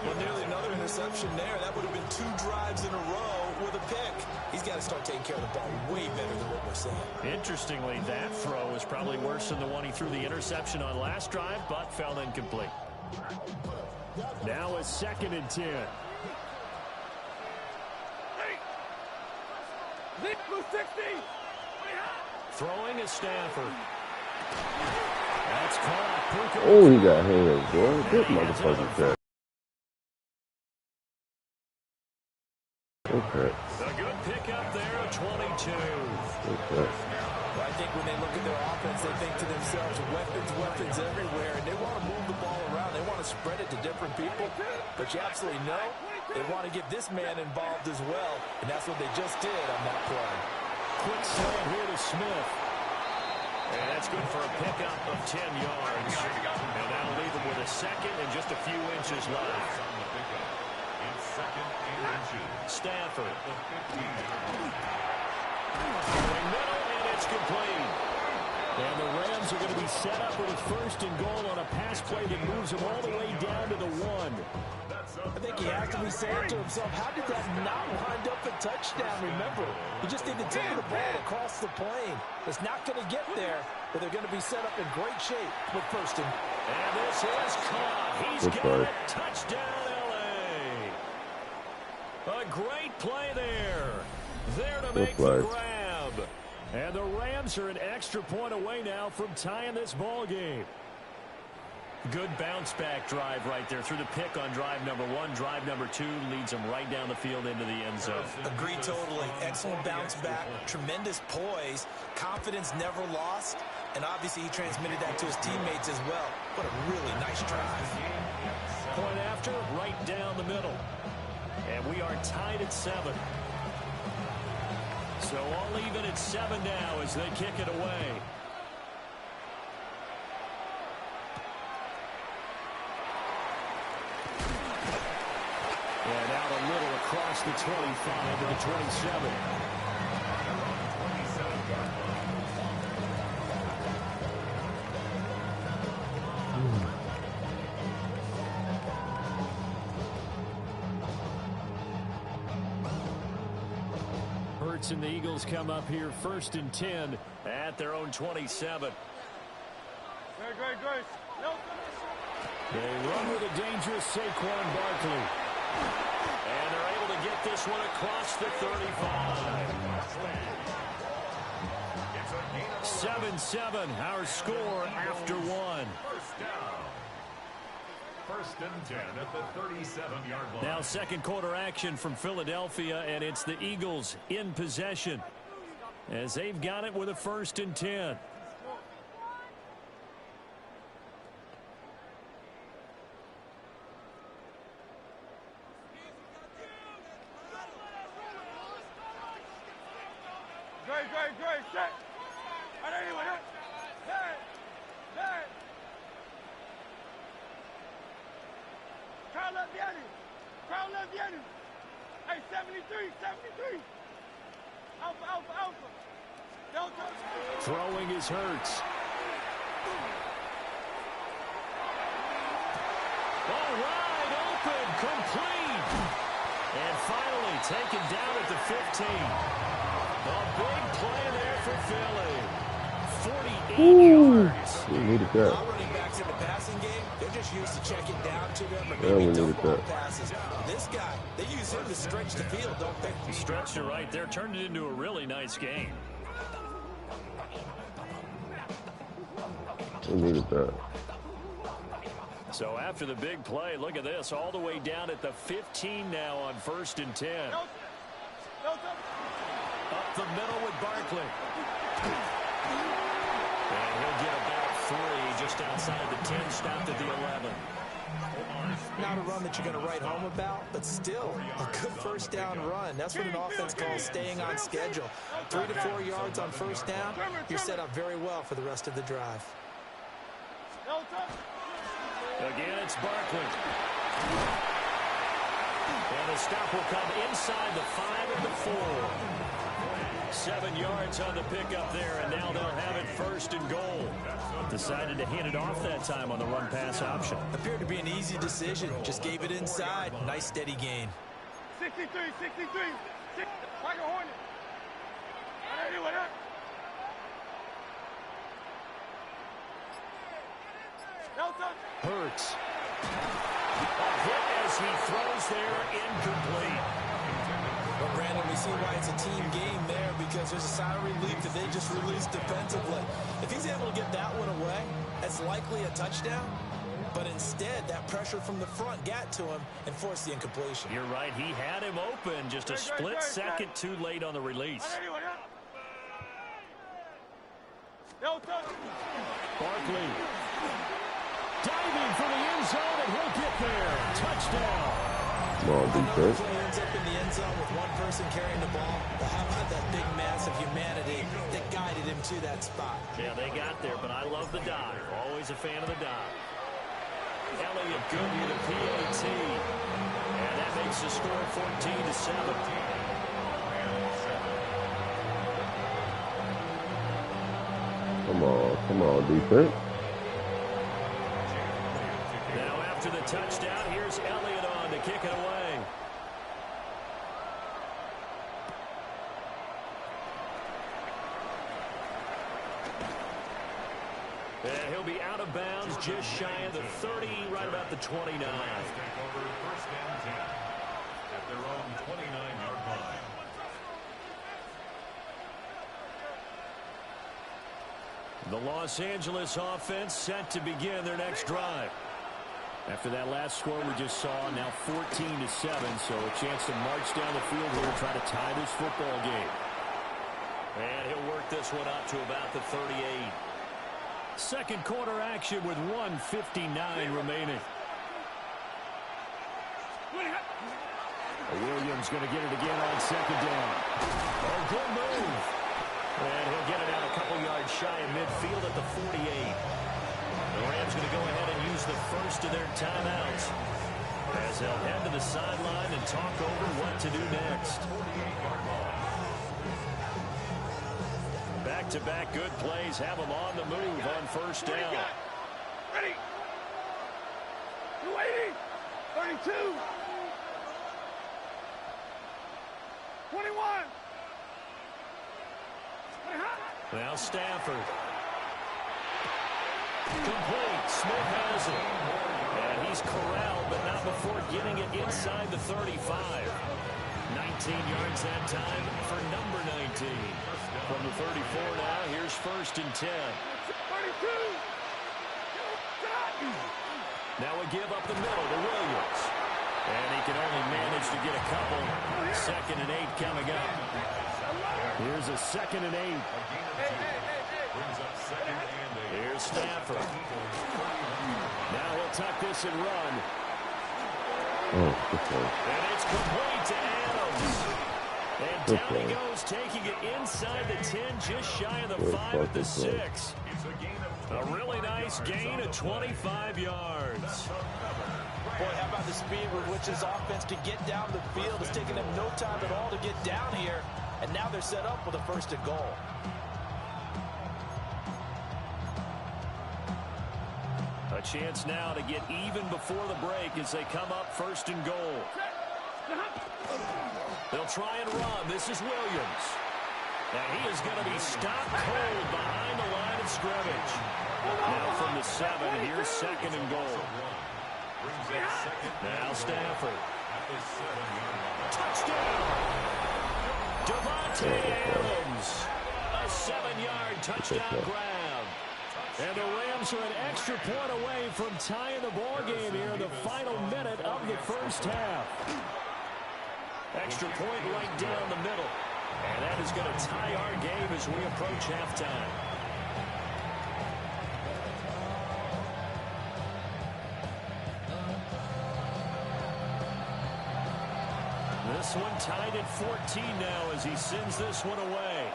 Well, nearly another interception there. That would have been 2 drives in a row with a pick. He's got to start taking care of the ball way better than what we're seeing. Interestingly, that throw is probably worse than the one he threw the interception on last drive, but fell incomplete. Now a 2nd and 10. Throwing is Stafford. That's caught. Oh, he got hands, boy. Good motherfucker catch. Okay. A good pickup there at 22. Okay. Well, I think when they look at their offense, they think to themselves, weapons everywhere, and they want to move the ball around. They want to spread it to different people, but you absolutely know they want to get this man involved as well, and that's what they just did on that play. Quick slant here to Smith. And that's good for a pickup of 10 yards. And that'll leave him with a 2nd and just a few inches left. Stafford. Middle, and it's complete. And the Rams are going to be set up with a 1st and goal on a pass play that moves them all the way down to the 1. I think he has to be saying to himself, how did that not wind up a touchdown? Remember, he just did the tip of the ball across the plane. It's not going to get there, but they're going to be set up in great shape with 1st and. And this is caught. He's got it. Touchdown, L.A. A great play there. There to make the grab. And the Rams are an extra point away now from tying this ball game. Good bounce-back drive right there through the pick on drive number 1. Drive number 2 leads them right down the field into the end zone. Agreed totally. Excellent bounce-back, tremendous poise, confidence never lost, and obviously he transmitted that to his teammates as well. What a really nice drive. Point after, right down the middle. And we are tied at 7. So all even at 7 now as they kick it away. And out a little across the 25 to the 27. Hurts and the Eagles come up here 1st and 10 at their own 27. They run with a dangerous Saquon Barkley. And they're able to get this one across the 35. 7-7, our score after 1. 1st and 10 at the 37-yard line. Now 2nd quarter action from Philadelphia, and it's the Eagles in possession as they've got it with a 1st and 10. Great, set. Crowd left Yenny. Hey, 73. Alpha. Delta. Throwing is Hurts. All wide open, complete. And finally taken down at the 15. A big play there for Philly. 48 yards. We needed that. Our running backs in the passing game, they're just used to check it down to them or Yeah, we maybe needed dump that. passes. This guy, they use him to stretch the field, don't they? Stretched it right there, turned it into a really nice game. We needed that. So after the big play, look at this, all the way down at the 15 now on 1st and 10. Up the middle with Barkley. And he'll get about 3 just outside the 10, stopped at the 11. Not a run that you're going to write home about, but still a good 1st down run. That's what an offense calls staying on schedule. 3 to 4 yards on 1st down, you're set up very well for the rest of the drive. Again, it's Barkley. And the stop will come inside the 5 and the 4. 7 yards on the pickup there, and now they'll have it 1st and goal. Decided to hand it off that time on the run-pass option. Appeared to be an easy decision. Just gave it inside. Nice, steady gain. 63. Like a Hornet. Hurts. A hit as he throws there, incomplete. Well, Brandon, we see why it's a team game there because there's a sigh of relief that they just released defensively. If he's able to get that one away, that's likely a touchdown. But instead, that pressure from the front got to him and forced the incompletion. You're right. He had him open, just a split second too late on the release. Barkley diving for the end zone, and he'll get there. Touchdown. Ball defense. He ends up in the end zone with one person carrying the ball. But how about that big mass of humanity that guided him to that spot? Yeah, they got there, but I love the dive. Always a fan of the dive. Elliott good with a PAT. And that makes the score 14-7. Come on. Come on, defense. Now after the touchdown, here's Elliott on to kick it away. And he'll be out of bounds just shy of the 30, right about the 29. Take over first and 10 at their own 29-yard line. The Los Angeles offense set to begin their next drive. After that last score we just saw, now 14-7, so a chance to march down the field here and try to tie this football game. And he'll work this one up to about the 38. Second quarter action with 1:59 remaining. Williams going to get it again on second down. Oh, good move. And he'll get it out a couple yards shy of midfield at the 48. The Rams going to go ahead and use the first of their timeouts as they'll head to the sideline and talk over what to do next. Back-to-back good plays have them on the move on first down. Ready? 280. 32. 21. Now Stafford. Complete. Smith has it. And he's corralled, but not before getting it inside the 35. 19 yards that time for number 19. From the 34 now, here's first and 10. 32. Now a give up the middle to Williams. And he can only manage to get a couple. 2nd and 8 coming up. Here's a 2nd and 8. Here's Stafford. Now he'll tuck this and run. Oh, okay. And it's complete to Adams. And down he goes, taking it inside the 10, just shy of the 5 at the 6. A really nice gain of 25 yards. Boy, how about the speed with which this offense can get down the field? It's taking them no time at all to get down here. And now they're set up with a first and goal. A chance now to get even before the break as they come up first and goal. They'll try and run. This is Williams. And he is going to be stopped cold behind the line of scrimmage. Now from the 7, here's 2nd and goal. Now Stafford. Touchdown! Devontae Adams. A 7-yard touchdown grab. And the Rams are an extra point away from tying the ball game here in the final minute of the first half. Extra point right down the middle. And that is going to tie our game as we approach halftime. This one tied at 14 now as he sends this one away.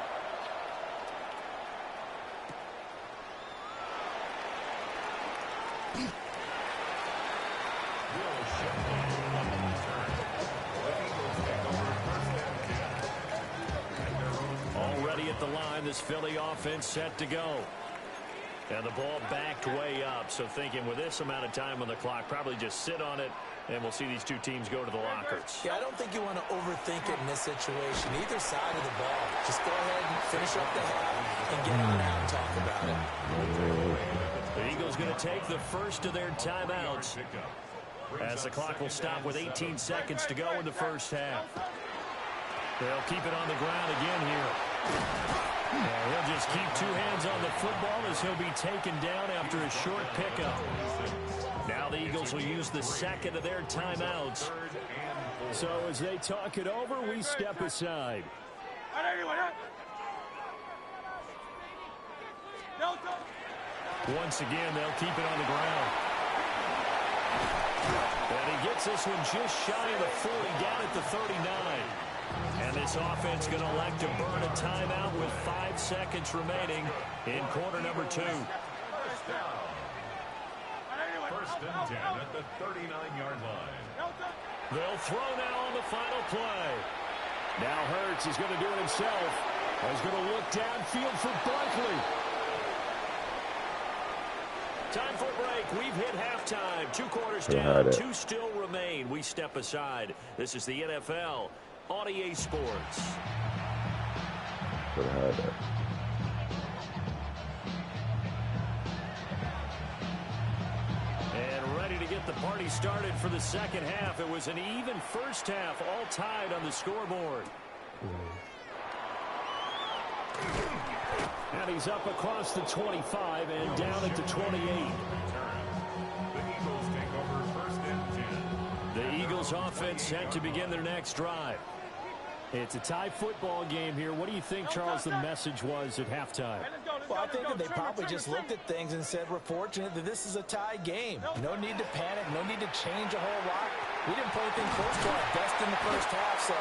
Already at the line, this Philly offense set to go. And the ball backed way up, so thinking with this amount of time on the clock, probably just sit on it, and we'll see these two teams go to the lockers. Yeah, I don't think you want to overthink it in this situation. Either side of the ball. Just go ahead and finish up the half and get on out and talk about it. The Eagles going to take the first of their timeouts as the clock will stop with 18 seconds to go in the first half. They'll keep it on the ground again here. And he'll just keep two hands on the football as he'll be taken down after a short pickup. Now the Eagles will use the second of their timeouts. So as they talk it over, we step aside. Once again, they'll keep it on the ground. And he gets this one just shy of the 40, down at the 39. And this offense going to elect to burn a timeout with 5 seconds remaining in quarter number 2. First and 10 at the 39-yard line. They'll throw now on the final play. Now Hurts is going to do it himself. He's going to look downfield for Barkley. Time for a break. We've hit halftime. 2 quarters down. 2 still remain. We step aside. This is the NFL on EA Sports. And ready to get the party started for the second half. It was an even first half, all tied on the scoreboard. And he's up across the 25 and down at the 28. The Eagles take over first and 10. The Eagles offense set to begin their next drive. It's a tie football game here. What do you think, Charles, the message was at halftime? Well, I think that they probably just looked at things and said, we're fortunate that this is a tie game. No need to panic. No need to change a whole lot. We didn't play anything close to our best in the first half, so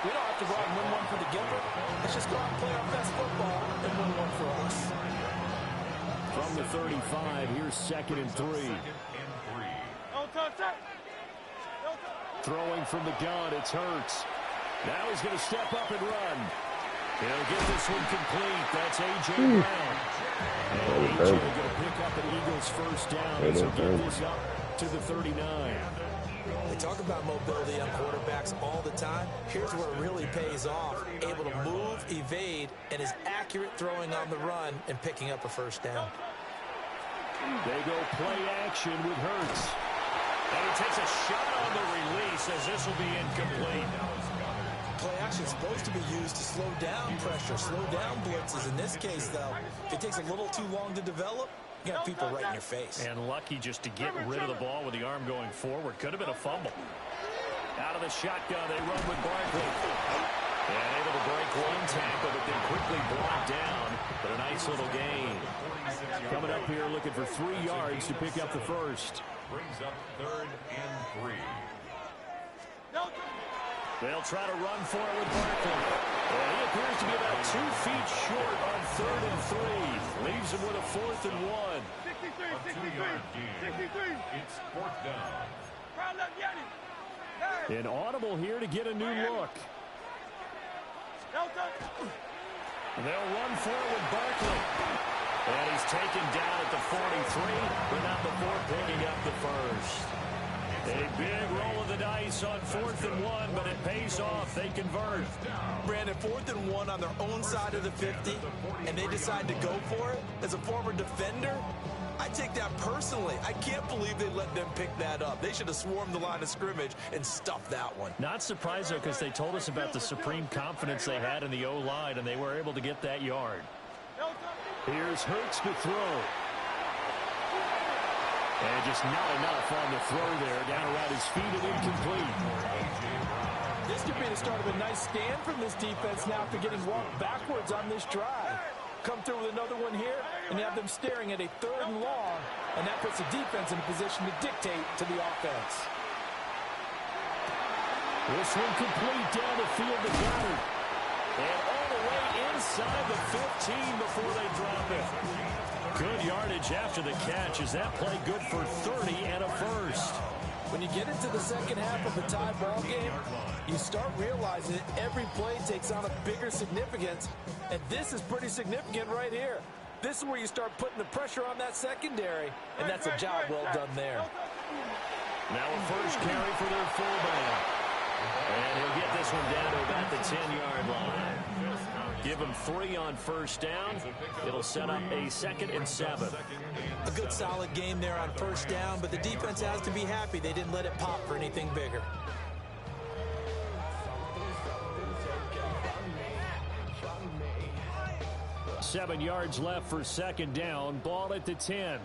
we don't have to go out and win one for the Gilbert. Let's just go out and play our best football and win one for us. From the 35, here's 2nd and 3. Throwing from the gun, it's Hurts. Now he's going to step up and run. He'll get this one complete. That's A.J. Brown. And A.J. going to pick up an Eagles first down as he'll get this up to the 39. They talk about mobility on quarterbacks all the time. Here's where it really pays off. Able to move, evade, and is accurate throwing on the run and picking up a first down. They go play action with Hurts. And he takes a shot on the release as this will be incomplete. Play action is supposed to be used to slow down pressure, slow down blitzes. In this case, though, if it takes a little too long to develop, you got people right in your face. And lucky just to get rid of the ball with the arm going forward. Could have been a fumble. Out of the shotgun, they run with Barkley. And able to break one tackle, but then quickly blocked down. But a nice little gain. Coming up here looking for 3 yards to pick up the first. Brings up 3rd and 3. They'll try to run for it with Barkley. And he appears to be about 2 feet short on 3rd and 3. Leaves him with a 4th and 1. A 2-yard gain. It's 4th down. An audible here to get a new look. They'll run for it with Barkley. And he's taken down at the 43, but not before picking up the first. A big roll of the dice on 4th and 1, but it pays off. They convert. Brandon, 4th and 1 on their own side of the 50, and they decide to go for it. As a former defender, I take that personally. I can't believe they let them pick that up. They should have swarmed the line of scrimmage and stuffed that one. Not surprised, though, because they told us about the supreme confidence they had in the O-line, and they were able to get that yard. Here's Hurts to throw. And just not enough on the throw there. Down around his feet and incomplete. This could be the start of a nice stand from this defense now after getting walked backwards on this drive. Come through with another one here, and you have them staring at a 3rd and long, and that puts the defense in a position to dictate to the offense. This one complete down the field to Goddard. And all the way inside the 15 before they drop it. Good yardage after the catch. Is that play good for 30 and a first? When you get into the second half of a tie ball game, you start realizing that every play takes on a bigger significance, and this is pretty significant right here. This is where you start putting the pressure on that secondary, and that's a job well done there. Now a first carry for their fullback. And he'll get this one down to about the 10-yard line. Give him 3 on first down. It'll set up a 2nd and 7. A good solid game there on first down, but the defense has to be happy they didn't let it pop for anything bigger. Seven yards left for second down. Ball at the 10.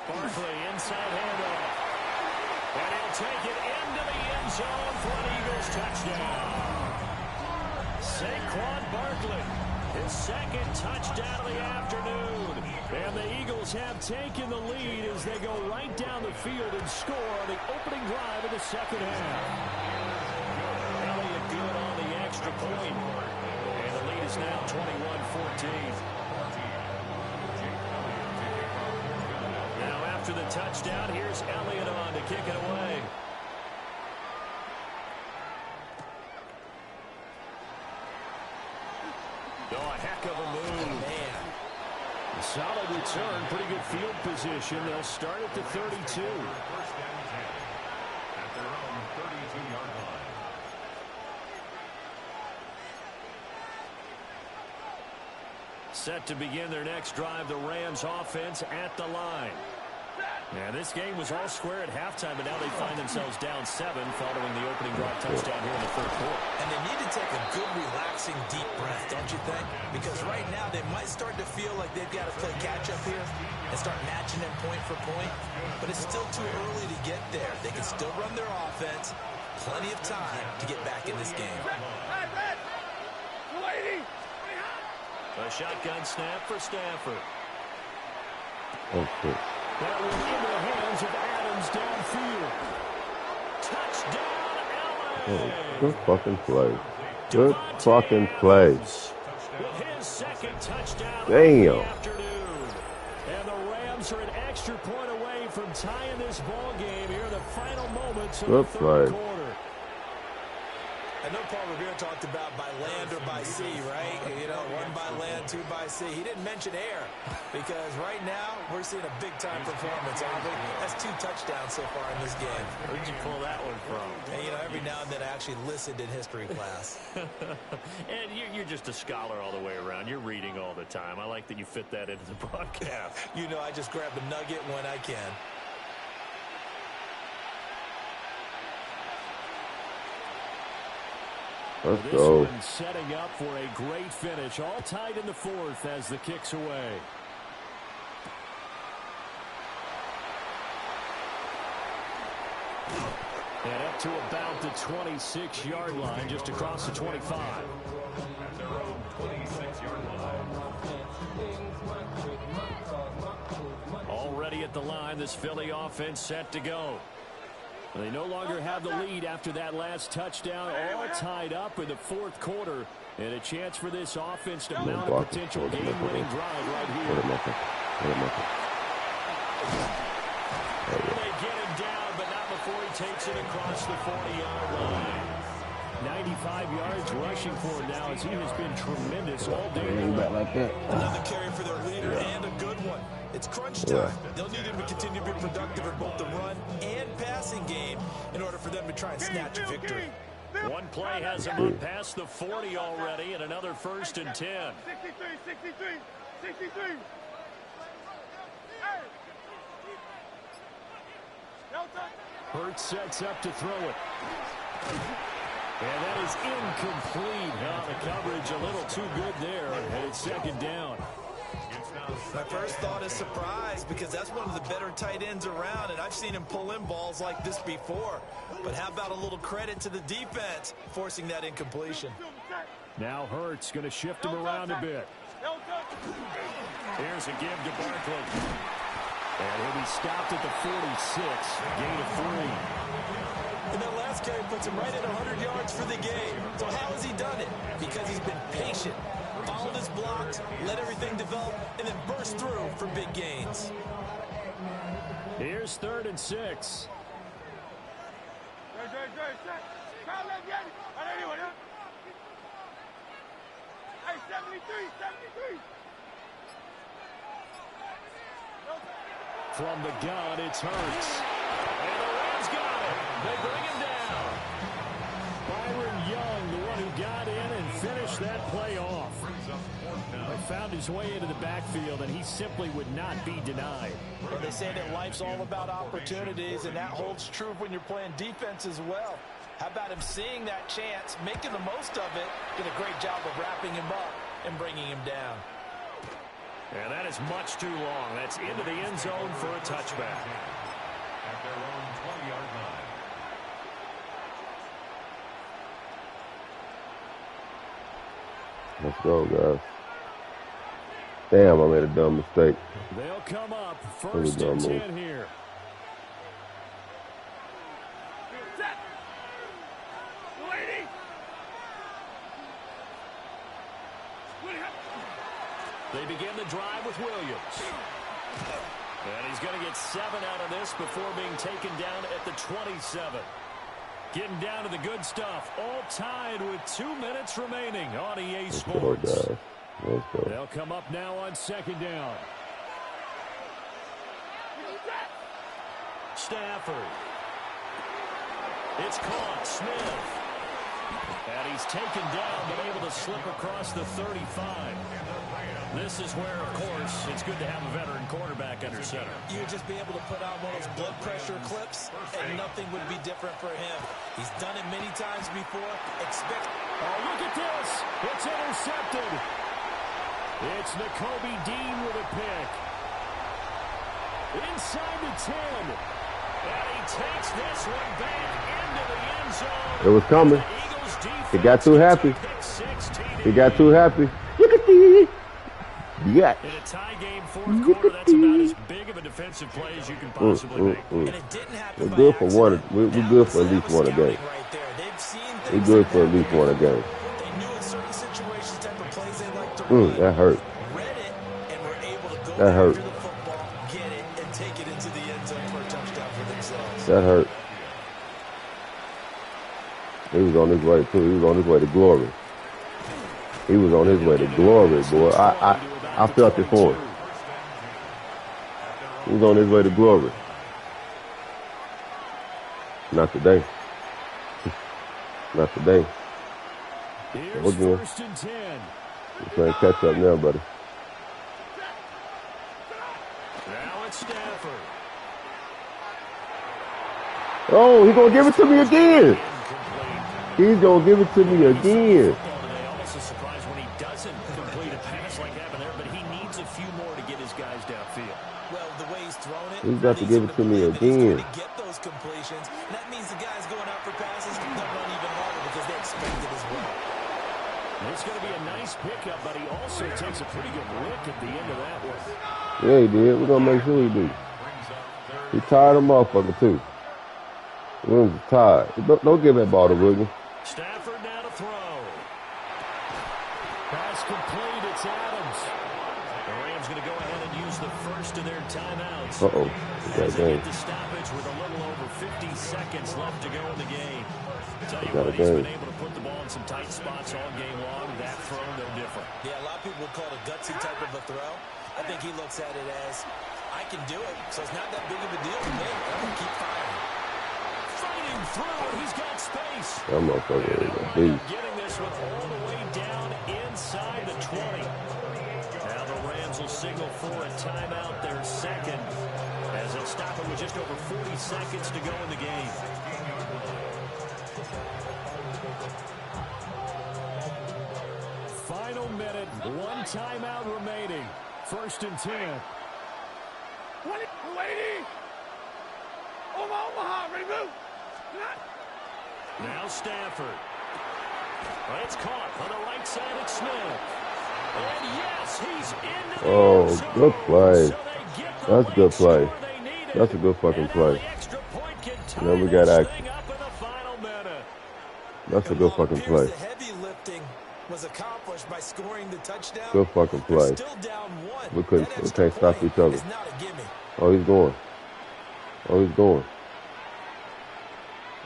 Barkley inside handoff. And he'll take it into the end zone for an Eagles touchdown. Saquon Barkley, his 2nd touchdown of the afternoon. And the Eagles have taken the lead as they go right down the field and score on the opening drive of the second half. Elliott good on the extra point. And the lead is now 21-14. After the touchdown, here's Elliott on to kick it away. heck of a move. Man. A solid return, pretty good field position. They'll start at the 32. First and 10 at their own 32-yard line. Set to begin their next drive, the Rams offense at the line. Now, this game was all square at halftime, but now they find themselves down 7 following the opening drive touchdown here in the third quarter. And they need to take a good, relaxing, deep breath, don't you think? Because right now they might start to feel like they've got to play catch-up here and start matching them point for point. But it's still too early to get there. They can still run their offense. Plenty of time to get back in this game. A shotgun snap for Stafford. Oh, shit. That was into the hands of Adams downfield. Touchdown, LA. Good fucking play. Good fucking play. With his second touchdown Damn. of the afternoon. And the Rams are an extra point away from tying this ball game here in the final moments of the third quarter. I know Paul Revere talked about by land or by sea, right? You know, 1 by land, 2 by sea. He didn't mention air because right now we're seeing a big-time performance, aren't we? That's 2 touchdowns so far in this game. Where'd you pull that one from? And, you know, every now and then I actually listened in history class. And you're just a scholar all the way around. You're reading all the time. I like that you fit that into the broadcast. You know, I just grab a nugget when I can. Let's this go. one setting up for a great finish. All tied in the fourth as the kick's away. And up to about the 26-yard line, just across the 25. At their own 26-yard line. Already at the line, this Philly offense set to go. They no longer have the lead after that last touchdown, all tied up in the fourth quarter, and a chance for this offense to mount a potential game-winning drive right here. They get him down, but not before he takes it across the 40-yard line. 95 yards rushing for him now as he has been tremendous all day. Back like that. Another carry for their leader and a good one. It's crunch time. They'll need him to continue to be productive in both the run and passing game in order for them to try and snatch a victory. One play has him up past the 40 already, and another 1st and 10. 63, 63, 63. Hurts sets up to throw it. And that is incomplete. Now the coverage a little too good there, and it's 2nd down. My first thought is surprise because that's one of the better tight ends around, and I've seen him pull in balls like this before. But how about a little credit to the defense forcing that incompletion? Now Hurts going to shift him around a bit. Here's a give to Barkley. And he'll be stopped at the 46. Gain of 3. And that last carry puts him right at 100 yards for the game. So how has he done it? Because he's been patient, followed his blocks, let everything develop, and then burst through for big gains. Here's 3rd and 6. Hey, 73. From the gun, it's Hurts. And the Rams got it. They bring him down. Byron Young, the one who got in and finished that play off. They found his way into the backfield, and he simply would not be denied. Well, they say that life's all about opportunities, and that holds true when you're playing defense as well. How about him seeing that chance, making the most of it, did a great job of wrapping him up and bringing him down. And that is much too long. That's into the end zone for a touchback. At their own 20-yard line. Let's go, guys. Damn, I made a dumb mistake. They'll come up 1st and 10 here. They begin the drive with Williams. And he's going to get 7 out of this before being taken down at the 27. Getting down to the good stuff. All tied with 2 minutes remaining on EA Sports. Let's go. They'll come up now on second down. Stafford. It's caught. Smith. And he's taken down, but able to slip across the 35. This is where, of course, it's good to have a veteran quarterback under center. You would just be able to put out one of those blood pressure clips, and nothing would be different for him. He's done it many times before. Oh, look at this. It's intercepted. It's Nakobe Dean with a pick. Inside the 10. And he takes this one back into the end zone. It was coming. He got too happy. He got too happy. Look at these. Yeah. In a tie game, fourth quarter, that's about as big of a defensive play as you can possibly make. And it didn't happen. We're good for one. We're good for at least one a game. We're good for at least one a game. They knew in certain situations type of plays they like to run. That hurt. Read it and were able to go That hurt. after the football, get it, and take it into the end zone for a touchdown for themselves. That hurt. He was on his way, too. He was on his way to glory. He was on his way to glory, boy. I felt it for him. He was on his way to glory. Not today. Not today. Here's first and 10. You're trying to catch up now, buddy. Now it's Stafford. Oh, he's going to give it to me again. He's going to give it to me again. I'm also surprised when he doesn't complete a pass like that there, but he needs a few more to get his guys downfield. Well, the way he's thrown it, He's got to give it to me again. Get those completions. And that means the guys going out for passes they'll run even harder because they expect it as well. It's going to be a nice pickup, but he also takes a pretty good lick at the end of that one. Yeah, he did. We're going to make sure he do. He tired of motherfucker, too. Williams is tired. Don't give that ball to Williams. Stafford now to throw. Pass complete. It's Adams. The Rams going to go ahead and use the first of their timeouts. As they get the stoppage with a little over 50 seconds left to go in the game. Tell you what, he's been able to put the ball in some tight spots all game long. That throw, no different. Yeah, a lot of people would call it a gutsy type of a throw. I think he looks at it as, I can do it, so it's not that big of a deal for me. I'm going to keep firing. Fighting through, he's got space. That motherfucker is a beast. Getting this one all the way down inside the 20. Now the Rams will signal for a timeout, their second, as they'll stop it with just over 40 seconds to go in the game. Final minute, one timeout remaining. First and 10. Lady! Omaha, ready to move! Now Stafford. It's caught on the right side of Smith. And yes, he's in the Oh, good play. That's a good play. That's a good fucking play. Now we got action. That's a good fucking play. The heavy lifting was accomplished by scoring the touchdown. Good fucking play. Still down one. We can't stop each other. It's not a gimme. Oh, he's going. Oh, he's going.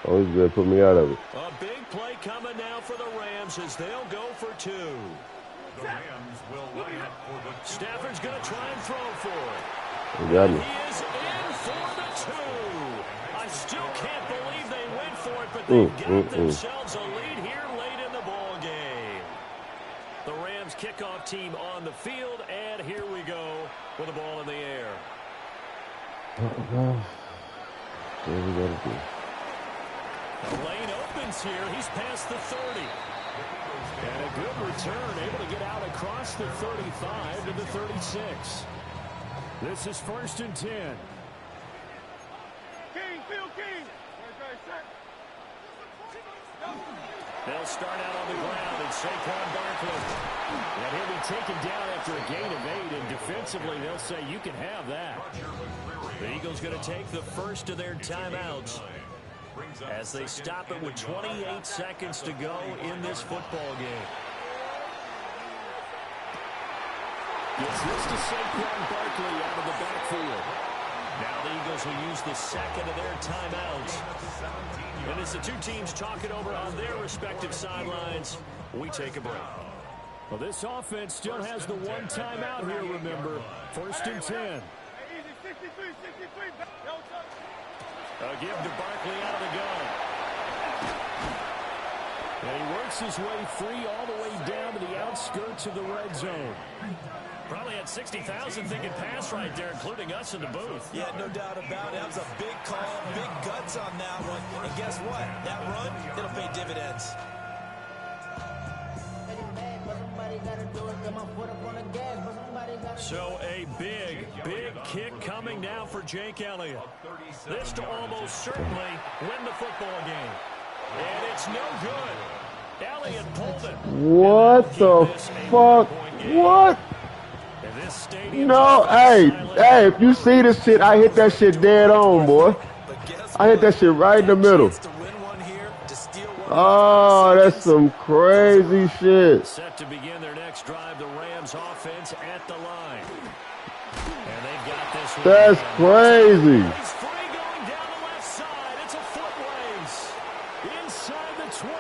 Oh, he's going to put me out of it. A big play coming now for the Rams as they'll go for two. The Rams will line up for the Stafford's going to try and throw for it. He got me. He is in for the two. I still can't believe they went for it, but they got themselves a lead here late in the ball game. The Rams kickoff team on the field, and here we go with the ball in the air. What we got to do? The lane opens here. He's past the 30. And a good return, able to get out across the 35 to the 36. This is first and 10. King, Phil King! They'll start out on the ground, and Saquon Barkley. And he'll be taken down after a gain of 8, and defensively they'll say you can have that. The Eagles going to take the first of their timeouts as they stop it with 28 seconds to go in this football game. Gets this to Saquon Barkley out of the backfield. Now the Eagles will use the second of their timeouts. And as the two teams talk it over on their respective sidelines, we take a break. Well, this offense still has the one timeout here, remember. 1st and 10. A give to Barkley out of the gun. And he works his way free all the way down to the outskirts of the red zone. Probably had 60,000 thinking pass right there, including us in the booth. Yeah, no doubt about it. That was a big call, big guts on that one. And guess what? That run, it'll pay dividends. So a big kick coming now for Jake Elliott. This to almost certainly win the football game. And it's no good. Elliott pulled it. What the fuck? What? No, hey, if you see this shit, I hit that shit dead on, boy. I hit that shit right in the middle. Oh, that's some crazy shit. Set to begin their next drive, the Rams offense at the line. And they've got this one. That's crazy. He's free going down the left side. It's a foot race. Inside the 20.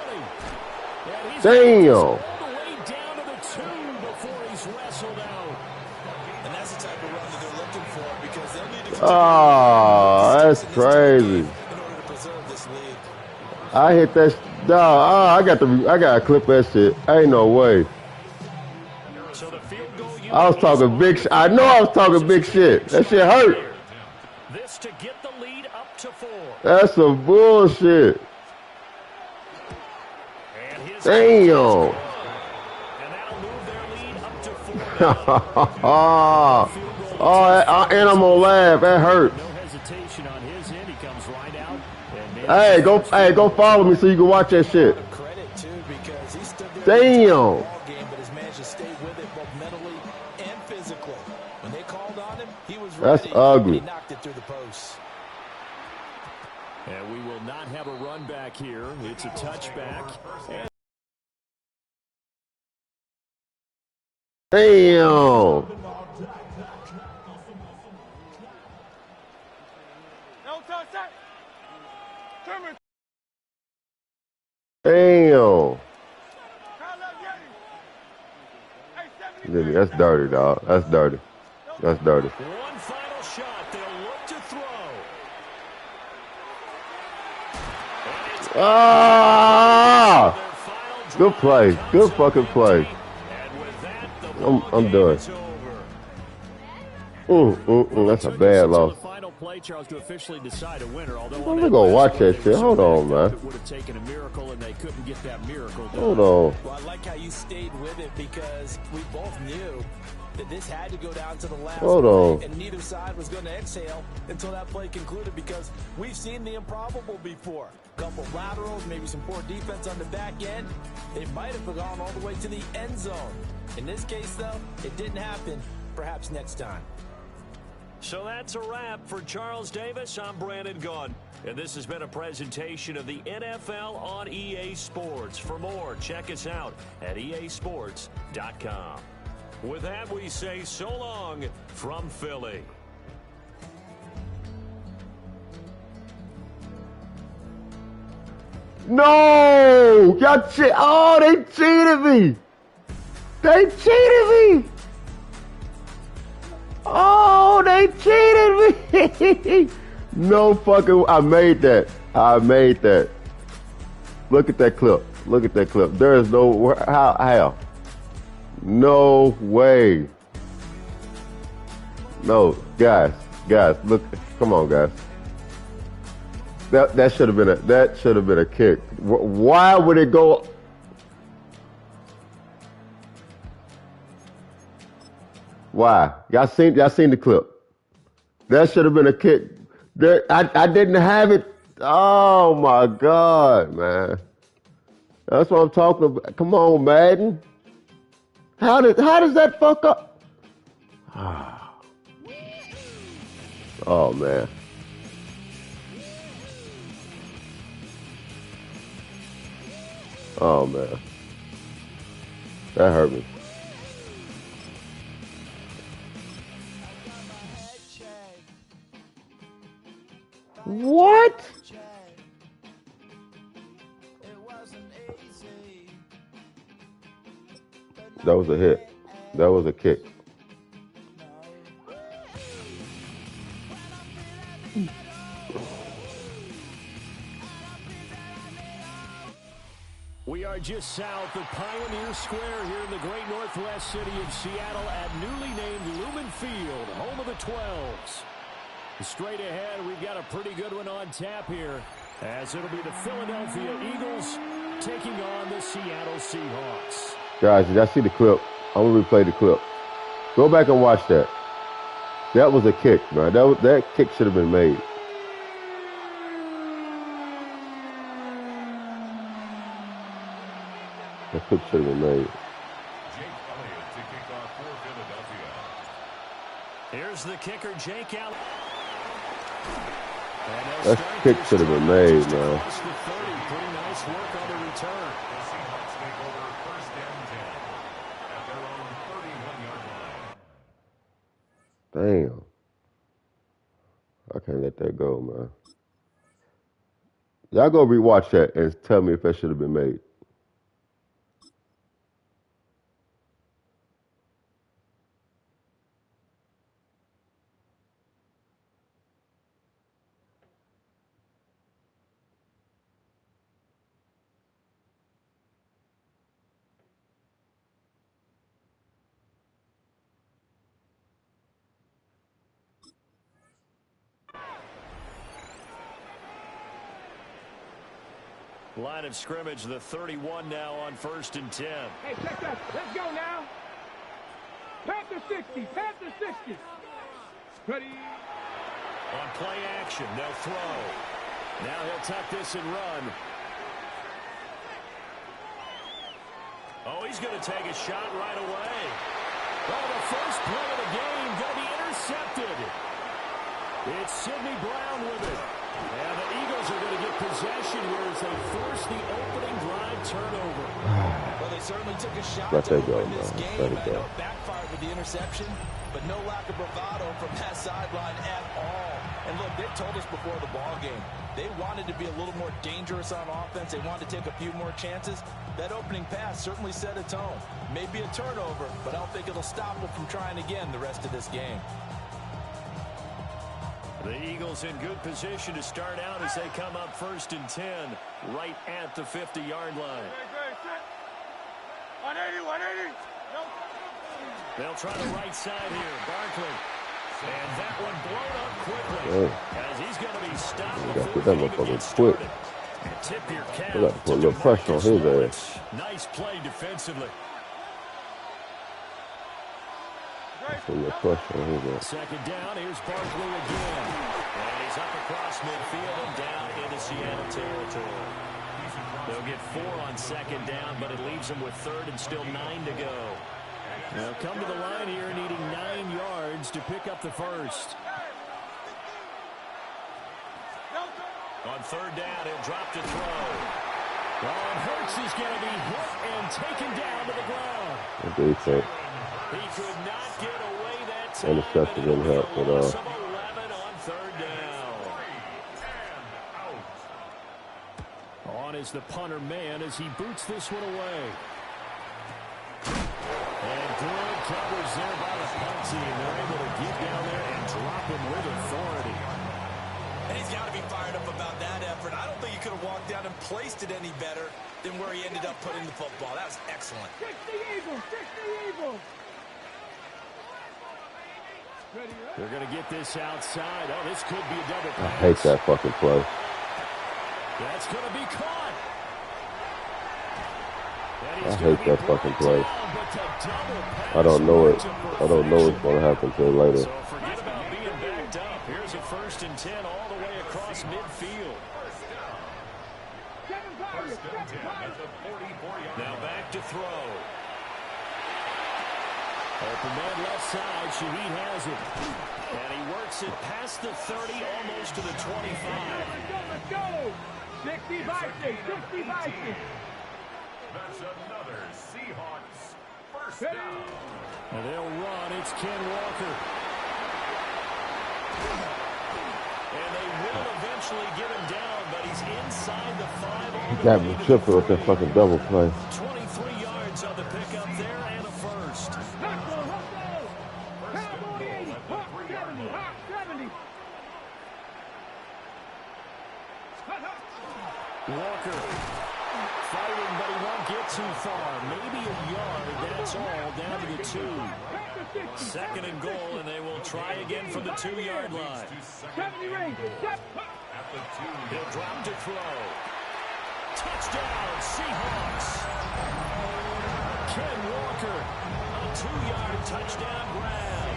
And he's Damn. all the way down to the 2 before he's wrestled out. And that's the type of run that they're looking for because they'll need to Oh, that's crazy. in order to preserve this lead. I hit that. Dog, I gotta clip that shit. Ain't no way. So the field goal I was talking big shit. I know I was talking big shit. That shit hurt. This to get the lead up to 4. That's some bullshit. And his Damn. and that'll move their lead up to 4. And I'm gonna laugh. That hurt. No hesitation on his end. He comes right out. Hey, go follow me so you can watch that shit. Credit too because he stood there Damn. all game, but has managed to stay with it both mentally and physically. When they called on him, he was ready. That's ugly. He knocked it through the post. And we will not have a run back here. It's a touchback. And Damn. Damn. That's dirty, dog. That's dirty. That's dirty. one final shot. They'll look to throw. Ah! Good play. Good fucking play. And with that, the I'm done. That's a bad loss. Play, Charles, to officially decide a winner. Although I'm gonna watch that shit. Hold on, man. It would have taken a miracle, and they couldn't get that miracle done. Hold on. Well, I like how you stayed with it because we both knew that this had to go down to the last Hold on. play, and neither side was going to exhale until that play concluded because we've seen the improbable before. A couple laterals, maybe some poor defense on the back end. They might have gone all the way to the end zone. In this case, though, it didn't happen. Perhaps next time. So that's a wrap for Charles Davis. I'm Brandon Gunn. And this has been a presentation of the NFL on EA Sports. For more, check us out at easports.com. With that, we say so long from Philly. No! Y'all oh, they cheated me! They cheated me! Oh, they cheated me! No fucking, I made that. I made that. Look at that clip. Look at that clip. There is no, how? No way. No, guys, look, come on, guys. That should have been a kick. Why would it go? Why? Y'all seen the clip? That should have been a kick. I didn't have it. Oh my God, man. That's what I'm talking about. Come on, Madden. How does that fuck up? Oh man. Oh man. That hurt me. What? That was a hit. That was a kick. We are just south of Pioneer Square here in the great northwest city of Seattle at newly named Lumen Field, home of the 12s. Straight ahead, we've got a pretty good one on tap here, as it'll be the Philadelphia Eagles taking on the Seattle Seahawks. Guys, did y'all see the clip? I'm going to replay the clip. Go back and watch that. That was a kick, man. That kick should have been made. That kick should have been made. Here's the kicker, Jake Elliott. That kick should have been made, man. Pretty nice work on the return. Damn. I can't let that go, man. Y'all go rewatch that and tell me if that should have been made. Line of scrimmage, the 31 now on 1st and 10. Hey, check that. Let's go now. Panther 60. Panther 60. Ready. On play action, they'll throw. Now he'll tuck this and run. Oh, he's going to take a shot right away. Oh, the first play of the game going to be intercepted. It's Sidney Brown with it. And the Eagles are going to get possession here as they force the opening drive turnover. Well, they certainly took a shot Let to that go, win this man. game. Let it I go. know it backfired with the interception, but no lack of bravado from that sideline at all. And look, they told us before the ball game, they wanted to be a little more dangerous on offense. They wanted to take a few more chances. That opening pass certainly set a tone. Maybe a turnover, but I don't think it'll stop them from trying again the rest of this game. The Eagles in good position to start out as they come up 1st and 10, right at the 50-yard line. 180. They'll try the right side here, Barkley. And that one blown up quickly, as he's going to be stopped before he even gets started. Tip your cap We'll have to put a little pressure on his ass. Nice play defensively. Put a little pressure on his ass. Second down, here's Barkley again. And he's up across midfield and down into Seattle territory. They'll get 4 on second down, but it leaves them with 3rd and still 9 to go. They'll come to the line here needing 9 yards to pick up the first. On 3rd down, he'll drop to throw. Well, and Hurts is going to be hit and taken down to the ground. What do you think? He could not get away that time. Interception didn't help at all. 11 on 3rd down. On is the punter man as he boots this one away. And good coverage there by the punt team. They're able to get down there and drop him with authority. And he's got to be fired up about that effort. I don't think he could have walked down and placed it any better than where he ended up putting the football. That was excellent. 60 Eagles. They're going to get this outside. Oh, this could be a double pass. I hate that fucking play. That's going to be caught. I hate that fucking play. I don't know it. I don't know what's going to happen till later. So forget about being backed up. Here's a 1st and 10 all the way across midfield. Now back to throw. Open man left side. Shaheed has it. And he works it past the 30, almost to the 25. Let's go. 65. That's another Seahawks first down. And they'll run. It's Ken Walker. And they will eventually get him down, but he's inside the 5. He got me tripping with that fucking double play. 23 yards on the pickup there and a Walker fighting, but he won't get too far. Maybe a yard, that's all, down to the 2. Second and goal, and they will try again from the 2-yard line. He'll drop to throw. Touchdown, Seahawks. Ken Walker, a 2-yard touchdown grab.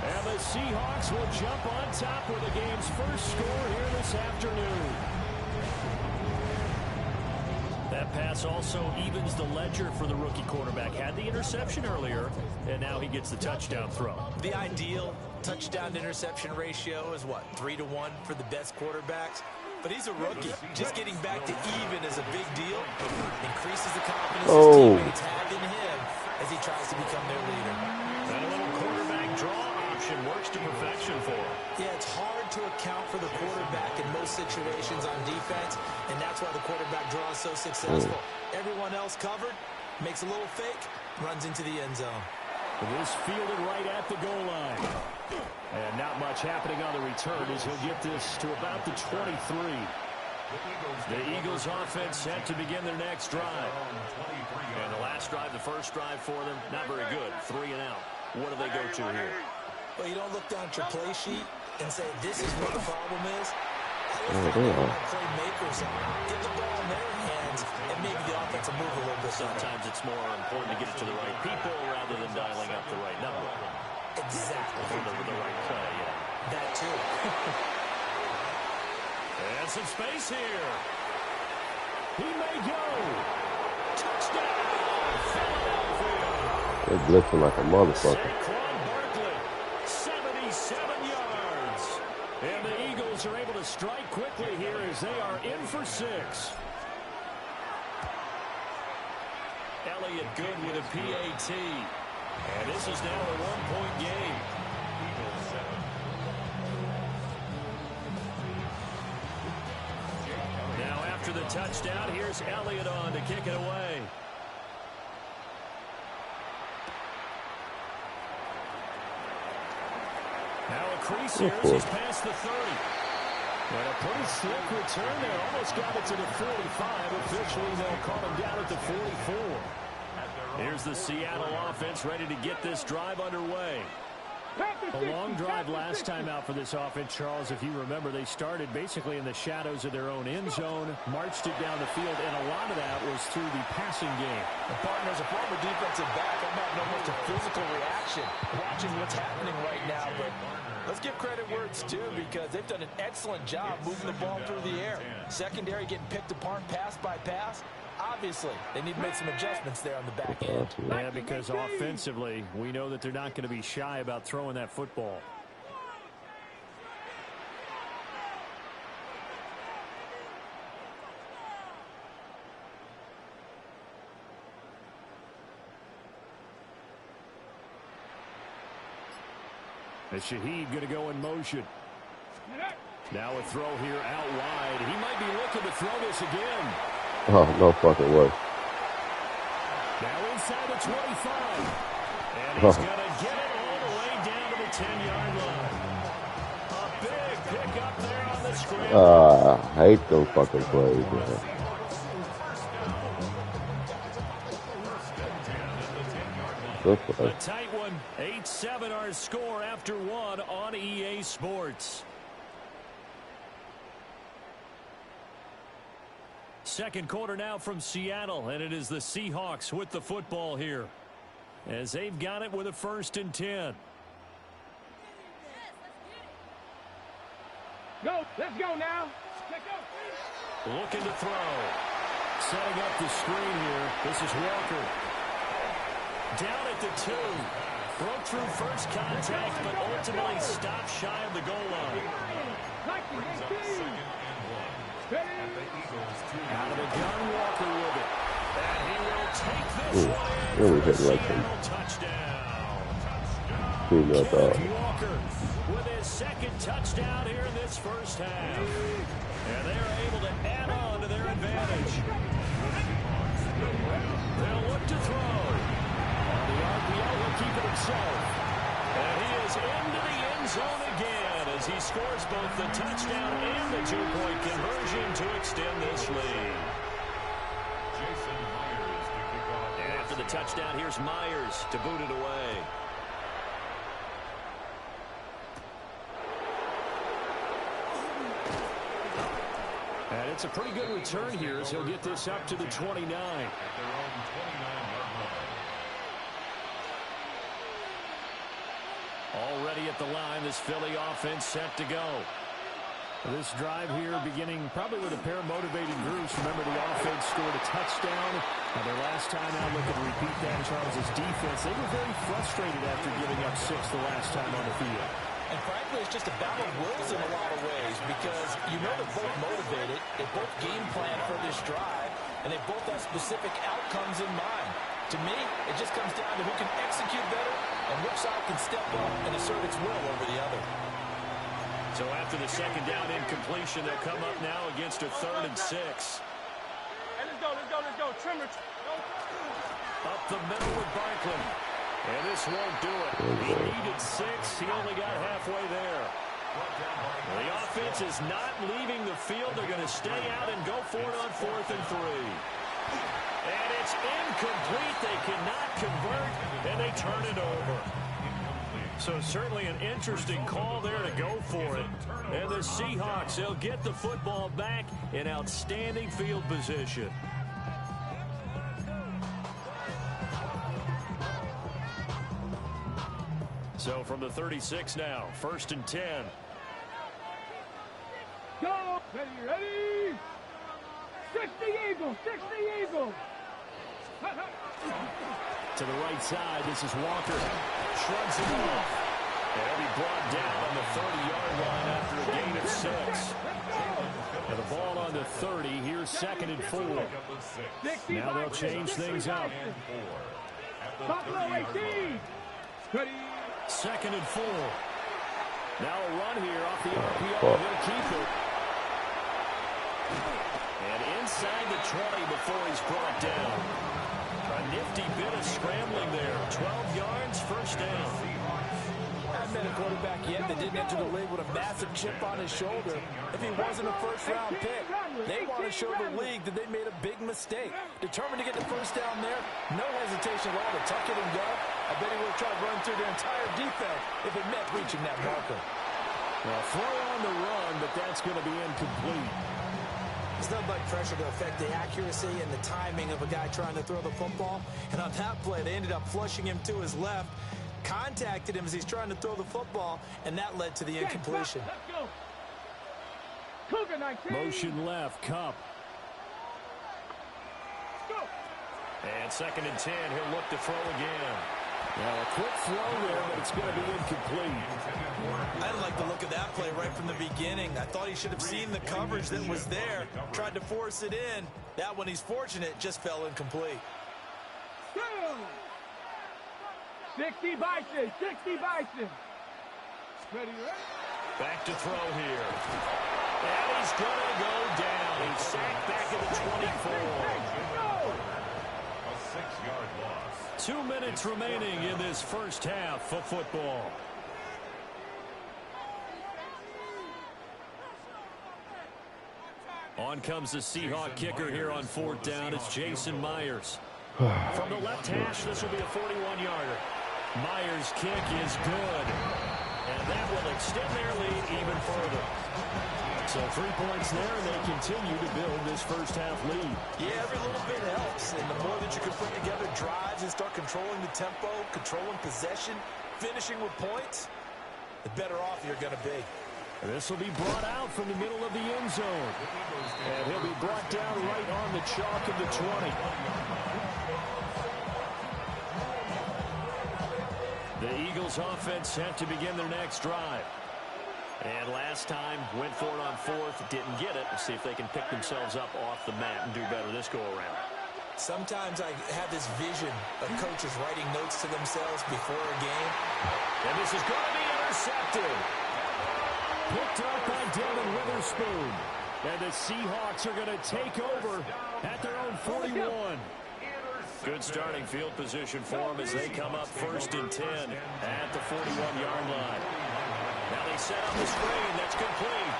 And the Seahawks will jump on top with the game's first score here this afternoon. That pass also evens the ledger for the rookie quarterback. Had the interception earlier, and now he gets the touchdown throw. The ideal touchdown-interception ratio is what, 3-to-1 for the best quarterbacks? But he's a rookie. Just getting back to even is a big deal. Increases the confidence his teammates have in him as he tries to become their leader. And a little quarterback draw option works to perfection for him. Yeah, it's hard to account for the quarterback in most situations on defense, and that's why the quarterback draw is so successful. Everyone else covered, makes a little fake, runs into the end zone. It is fielded right at the goal line. And not much happening on the return as he'll get this to about the 23. The Eagles offense set to begin their next drive. And the last drive, the first drive for them, not very good. 3 and out. What do they go to here? Well, you don't look down at your play sheet and say, this is what the problem is. Playmakers get the ball in their hands, and maybe the offense will move a little bit. Sometimes it's more important to get it to the right people rather than dialing up the right number. Exactly. With the right play, yeah. That too. And some space here. He may go. Touchdown, Philadelphia. They're blitzing like a motherfucker. Saquon Barkley, 77 yards. And the Eagles are able to strike quickly here as they are in for 6. Elliott good with a PAT. And this is now a 1-point game. Now after the touchdown, here's Elliott on to kick it away. Now a crease here as he's past the 30. And a pretty slick return there. Almost got it to the 45. Officially, they'll call him down at the 44. Here's the Seattle offense ready to get this drive underway. A long drive last time out for this offense, Charles. If you remember, they started basically in the shadows of their own end zone, marched it down the field, and a lot of that was through the passing game. The partner, as a former defensive back, I'm having almost a physical reaction watching what's happening right now. But let's give credit where it's due because they've done an excellent job moving the ball through the air. Secondary getting picked apart pass by pass. Obviously, they need to make some adjustments there on the back end. Yeah, because offensively, we know that they're not going to be shy about throwing that football. And Shaheed going to go in motion. Now a throw here out wide. He might be looking to throw this again. Oh, no fucking way. Now inside the 25. And he's going to get it all the way down to the 10-yard line. A big pickup there on the scramble. I hate those fucking plays, man. A tight one. 8-7 our score after one on EA Sports. Second quarter now from Seattle, and it is the Seahawks with the football here as they've got it with a 1st and 10. Go, let's go now. Let's go. Looking to throw. Setting up the screen here. This is Walker. Down at the 2. Broke through first contact, but ultimately stopped shy of the goal line. Out of the gun, Walker with it. And he will take this one in for the Seattle touchdown. Ken Walker with his 2nd touchdown here in this first half. And they are able to add on to their advantage. They'll look to throw. On the RPO, he'll keep it himself. And he is into the end zone again as he scores both the touchdown and the 2-point conversion to extend this lead. Jason Myers to kick off. And after the touchdown, here's Myers to boot it away. And it's a pretty good return here as he'll get this up to the 29. At their own 29-yard line. Already at the line, this Philly offense set to go. This drive here beginning probably with a pair of motivated groups. Remember, the offense scored a touchdown. Their last time out, looking to repeat that. Charles' defense, they were very frustrated after giving up 6 the last time on the field. And frankly, it's just a battle of wills in a lot of ways because you know they're both motivated. They both game plan for this drive, and they both have specific outcomes in mind. To me, it just comes down to who can execute better and which side can step up and assert its will over the other. So after the second down incompletion, they'll come up now against a 3rd and 6. Hey, let's go. Trimmer. Up the middle with Barkley. And this won't do it. He needed 6. He only got halfway there. The offense is not leaving the field. They're going to stay out and go for it on 4th and 3. And it's incomplete. They cannot convert, and they turn it over. So certainly an interesting call there to go for it. And the Seahawks, they'll get the football back in outstanding field position. So from the 36 now, 1st and 10. Go. Ready. 60 Eagles. To the right side, this is Walker. Shrugs it off. And he'll be brought down on the 30-yard line after a gain of 6. And the ball on the 30. Here's 2nd and 4. Now they'll change things up. Buffalo 18. Ready. 2nd and 4. Now a run here off the RPO. He'll keep it. And inside the 20 before he's brought down. A nifty bit of scrambling there. 12 yards, 1st down. I've been a quarterback yet that didn't enter the league with a massive chip on his shoulder. If he wasn't a first-round pick, they want to show the league that they made a big mistake. Determined to get the 1st down there, no hesitation at all to tuck it and go. I bet he would have tried to run through their entire defense if it meant reaching that marker. Well, throw on the run, but that's going to be incomplete. There's nothing but pressure to affect the accuracy and the timing of a guy trying to throw the football. And on that play, they ended up flushing him to his left, contacted him as he's trying to throw the football, and that led to the incompletion. Motion left, Cup. And 2nd and 10, he'll look to throw again. Now a quick throw there, but it's going to be incomplete. I didn't like the look of that play right from the beginning. I thought he should have seen the coverage that was there, tried to force it in. That one, he's fortunate, just fell incomplete. 60 Bison. Ready. Back to throw here. And he's going to go down. He's sacked back at the 24. A 6-yard loss. 2 minutes remaining in this 1st half of football. On comes the Seahawk kicker here on 4th down. It's Jason Myers. From the left hash, this will be a 41-yarder. Myers' kick is good. And that will extend their lead even further. So 3 points there, and they continue to build this 1st half lead. Yeah, every little bit helps. And the more that you can put together drives and start controlling the tempo, controlling possession, finishing with points, the better off you're going to be. And this will be brought out from the middle of the end zone. And he'll be brought down right on the chalk of the 20. The Eagles offense set to begin their next drive. And last time, went for it on 4th, didn't get it. Let's see if they can pick themselves up off the mat and do better this go-around. Sometimes I have this vision of coaches writing notes to themselves before a game. And this is going to be intercepted. Picked up by Devin Witherspoon. And the Seahawks are going to take over at their own 41. Good starting field position for them as they come up 1st and 10 at the 41-yard line. Now they set up the screen. That's complete.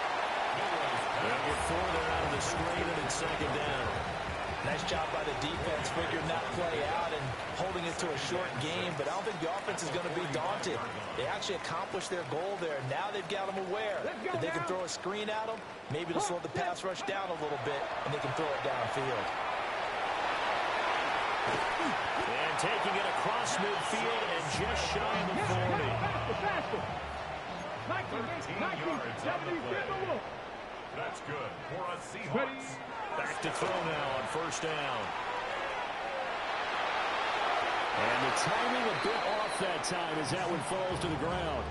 They'll get 4 there out of the job by the defense figuring that play out and holding it to a short game, but I don't think the offense is going to be daunted. They actually accomplished their goal there. Now they've got them aware that they can throw a screen at them, maybe to slow the pass rush down a little bit, and they can throw it downfield. And taking it across midfield and just shy of the 40. Faster. 19 yards on the play. That's good for a Seahawks. Back to throw now on first down. And the timing a bit off that time as that one falls to the ground.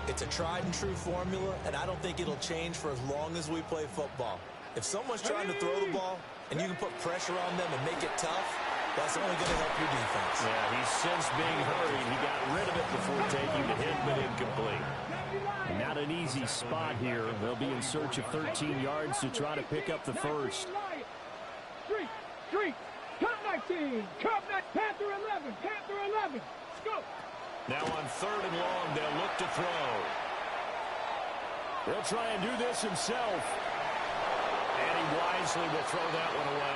It's a tried and true formula, and I don't think it'll change for as long as we play football. If someone's trying to throw the ball and you can put pressure on them and make it tough, that's only going to help your defense. Yeah, he's since being hurried. He got rid of it before taking the hit, but incomplete. Not an easy spot here. They'll be in search of 13 yards to try to pick up the first. Street. Cup 19. Panther 11. Panther 11. Go. Now on 3rd and long, they'll look to throw. He'll try and do this himself. And he wisely will throw that one away.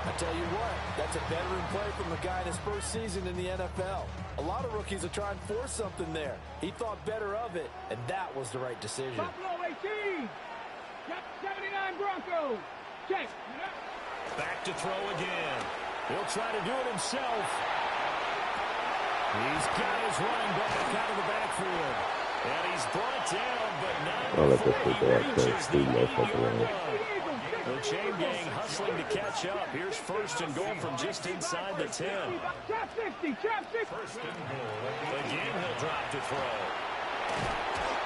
I tell you what, that's a veteran play from the guy in his first season in the NFL. A lot of rookies are trying to force something there. He thought better of it, and that was the right decision. Buffalo 18. 79 Broncos. Check. Back to throw again. He'll try to do it himself. He's got his running back out of the backfield. And he's brought down, but not before he reaches the 80-yard line. The chain gang hustling to catch up. Here's 1st and goal from just inside the 10. Trap 60. First and goal. Again, he'll drop to throw.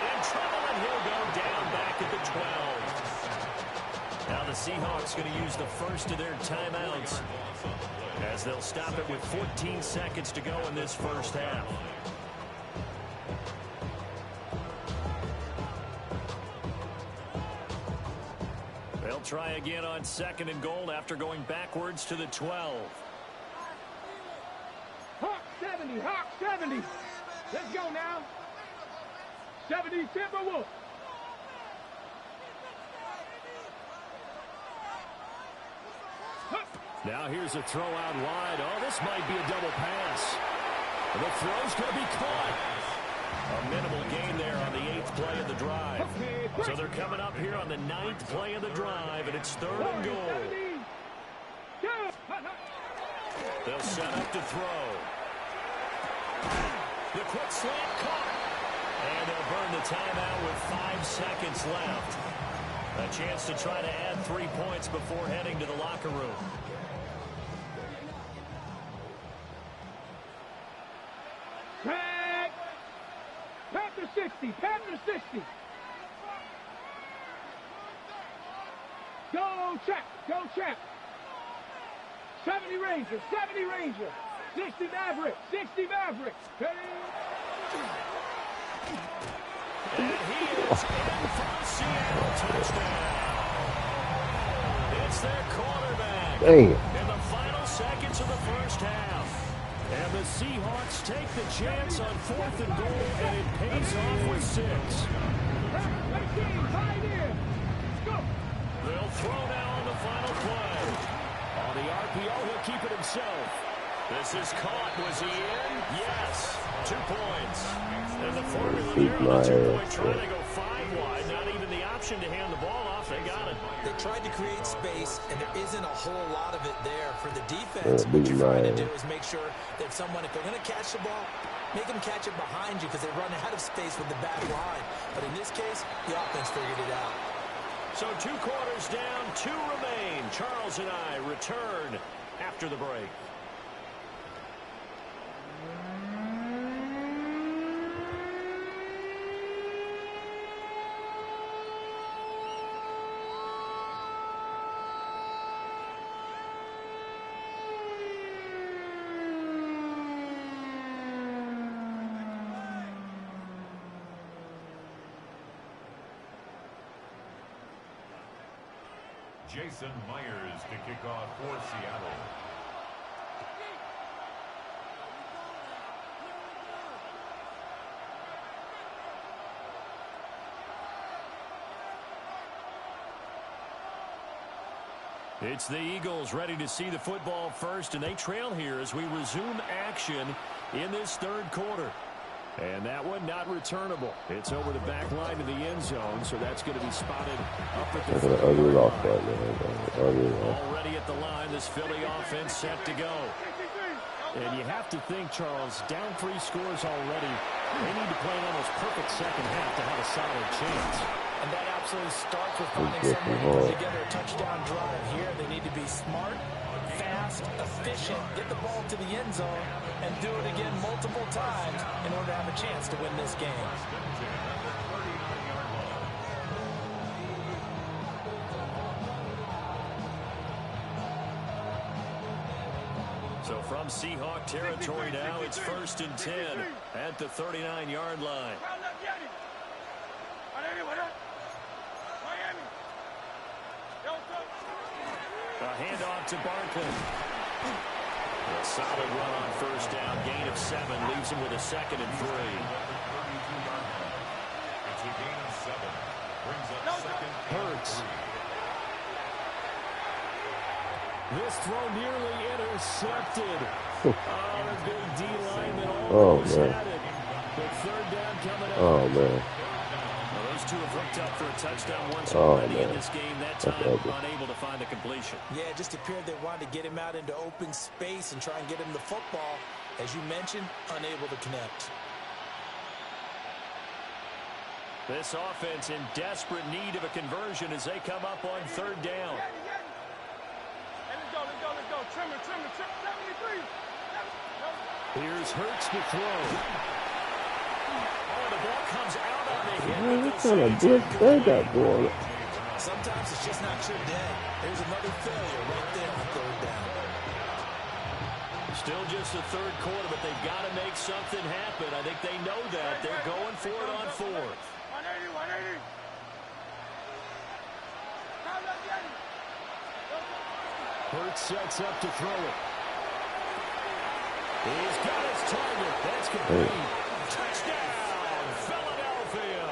In trouble, and he'll go down back at the 12. Now the Seahawks going to use the first of their timeouts as they'll stop it with 14 seconds to go in this first half. They'll try again on 2nd and goal after going backwards to the 12. Hawk 70. Hawk 70. Let's go now. 70 Timberwolves. Now here's a throw out wide. Oh, this might be a double pass. And the throw's going to be caught. A minimal gain there on the 8th play of the drive. So they're coming up here on the 9th play of the drive, and it's 3rd and goal. They'll set up to throw. The quick slant caught. And they'll burn the timeout with 5 seconds left. A chance to try to add 3 points before heading to the locker room. Panther 60. Panther 60. Go check. 70 Ranger. 70 Ranger. 60 Maverick. 60 Maverick. And he is in for a Seattle touchdown. It's their quarterback. Damn. In the final seconds of the first half. And the Seahawks take the chance on 4th and goal, and it pays off with 6. They'll throw now on the final play. On the RPO, he'll keep it himself. This is caught. Was he in? Yes. 2 points. And the formula there on the 2-point try to go 5 wide. Not even the option to hand the ball off. They got it. They tried to create space, and there isn't a whole lot of it there for the defense. What you're trying to do is make sure that someone, if they're going to catch the ball, make them catch it behind you because they run out of space with the back line. But in this case, the offense figured it out. So 2 quarters down, 2 remain. Charles and I return after the break. Jason Myers to kick off for Seattle. It's the Eagles ready to see the football first, and they trail here as we resume action in this third quarter. And that one not returnable. It's over the back line to the end zone, so that's going to be spotted up at the ugly loss right now. Already at the line, this Philly offense set to go. And you have to think, Charles, down 3 scores already. They need to play an almost perfect second half to have a solid chance. And that absolutely starts with finding some way to put together a touchdown drive here. They need to be smart, fast, efficient, get the ball to the end zone, and do it again multiple times in order to have a chance to win this game. So from Seahawk territory now, it's 1st and 10 at the 39-yard line. A handoff to Barkley. A solid run on 1st down. Gain of 7 leaves him with a 2nd and 3. It's a gain of 7. Brings up 2nd and 3. This throw nearly intercepted. The big D lineman almost had it. But 3rd down coming up. Oh, man. Well, those two have hooked up for a touchdown once already in this game. That time unable to find a completion. Yeah, it just appeared they wanted to get him out into open space and try and get him the football. As you mentioned, unable to connect. This offense in desperate need of a conversion as they come up on 3rd down. Let's go. Trimmer, 73. Here's Hurts to throw. Oh, the ball comes out on the hit. Man, what kind of blitz they got going? Sometimes it's just not your day. There's another failure right there on 3rd down. Still just the 3rd quarter, but they've got to make something happen. I think they know that. They're going for it on 4th. 180. Hurts sets up to throw it. He's got his target. That's complete. Touchdown, Philadelphia.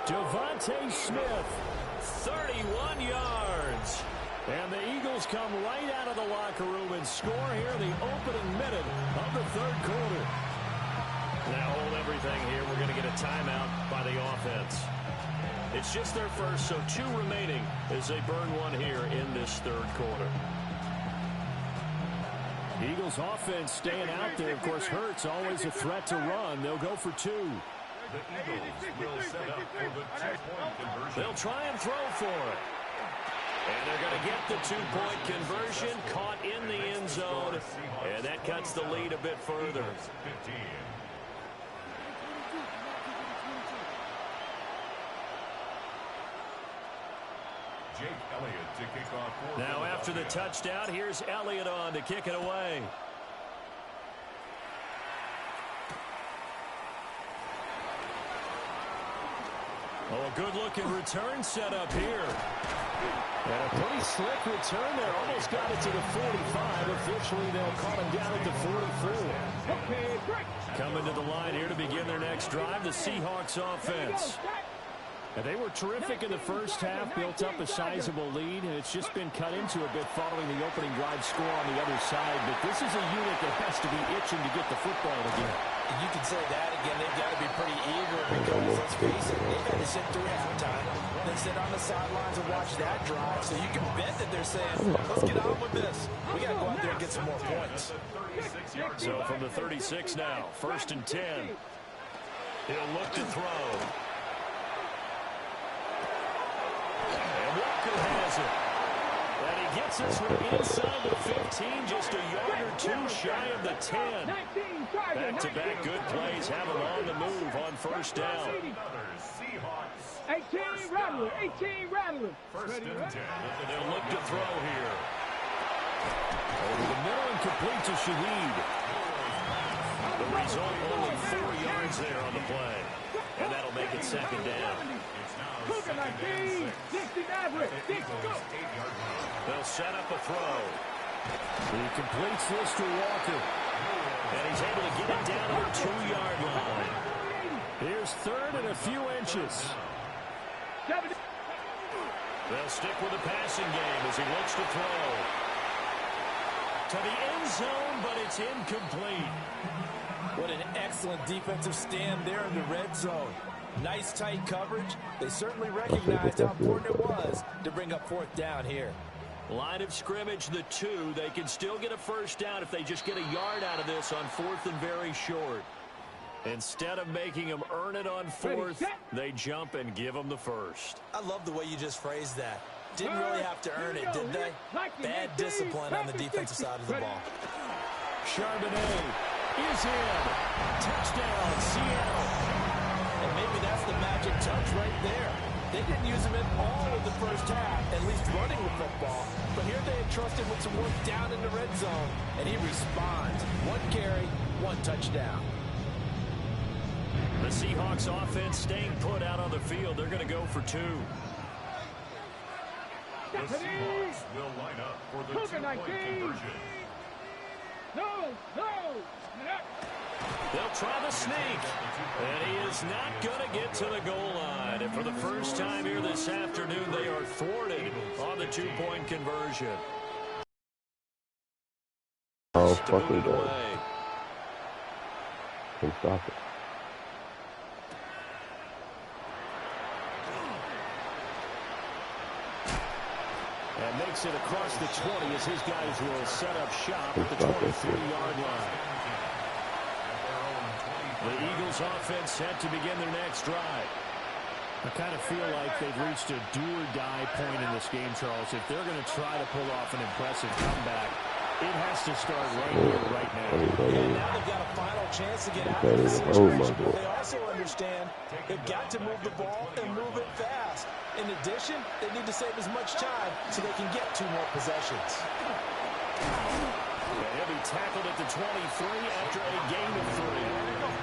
Devontae Smith, 31 yards. And the Eagles come right out of the locker room and score here in the opening minute of the 3rd quarter. Now hold everything here. We're going to get a timeout by the offense. It's just their first, so 2 remaining as they burn one here in this 3rd quarter. Eagles offense staying out there. Of course, Hurts always a threat to run. They'll go for 2. The Eagles will set up for the 2-point conversion. They'll try and throw for it. And they're going to get the 2-point conversion, caught in the end zone, and that cuts the lead a bit further. 15. Jake Elliott to kick off for Now after the touchdown, here's Elliott on to kick it away. Oh, a good-looking return set up here. And a pretty slick return there. Almost got it to the 45. Officially, they'll call him down at the 44. Coming to the line here to begin their next drive, the Seahawks offense. And they were terrific in the first half, built up a sizable lead, and it's just been cut into a bit following the opening drive score on the other side. But this is a unit that has to be itching to get the football again. You can say that again. They've got to be pretty eager because, let's face it, they've had to sit through halftime, then sit on the sidelines and watch that drive. So you can bet that they're saying, let's get on with this. We got to go out there and get some more points. So from the 36 now, 1st and 10. He'll look to throw. Walker has it. And he gets this one inside the 15, just a yard or 2 shy of the 10. Back-to-back good plays have him on the move on 1st down. 18 rattler. 1st and 10. They'll look to throw here. Over the middle and complete to Shaheed. The result, only 4 yards there on the play. And that'll make it 2nd down. They'll set up a throw. He completes this to Walker. And he's able to get it down to the 2-yard line. Here's 3rd and a few inches. They'll stick with the passing game as he looks to throw. To the end zone, but it's incomplete. What an excellent defensive stand there in the red zone. Nice tight coverage. They certainly recognized how important it was to bring up 4th down here. Line of scrimmage, the 2. They can still get a first down if they just get a yard out of this on 4th and very short. Instead of making them earn it on 4th, they jump and give them the first. I love the way you just phrased that. Didn't really have to earn it, did they? Bad discipline on the defensive side of the ball. Charbonnet is in. Touchdown, Seattle. And maybe that's the magic touch right there. They didn't use him at all in the first half, at least running the football. But here they entrusted with some work down in the red zone, and he responds. 1 carry, 1 touchdown. The Seahawks offense staying put out on the field. They're going to go for 2. The Seahawks will line up for the 2-point conversion. No. They'll try the sneak, and he is not going to get to the goal line. And for the first time here this afternoon, they are thwarted on the 2-point conversion. Oh, fucking God. Can't stop it. And makes it across the 20 as his guys will set up shop at the 23-yard line. The Eagles offense set to begin their next drive. I kind of feel like they've reached a do-or-die point in this game, Charles. If they're going to try to pull off an impressive comeback, it has to start right here, right now. Yeah, now they've got a final chance to get out of this situation, but they also understand they've got to move the ball and move it fast. In addition, they need to save as much time so they can get 2 more possessions. He'll be tackled at the 23 after a gain of 3.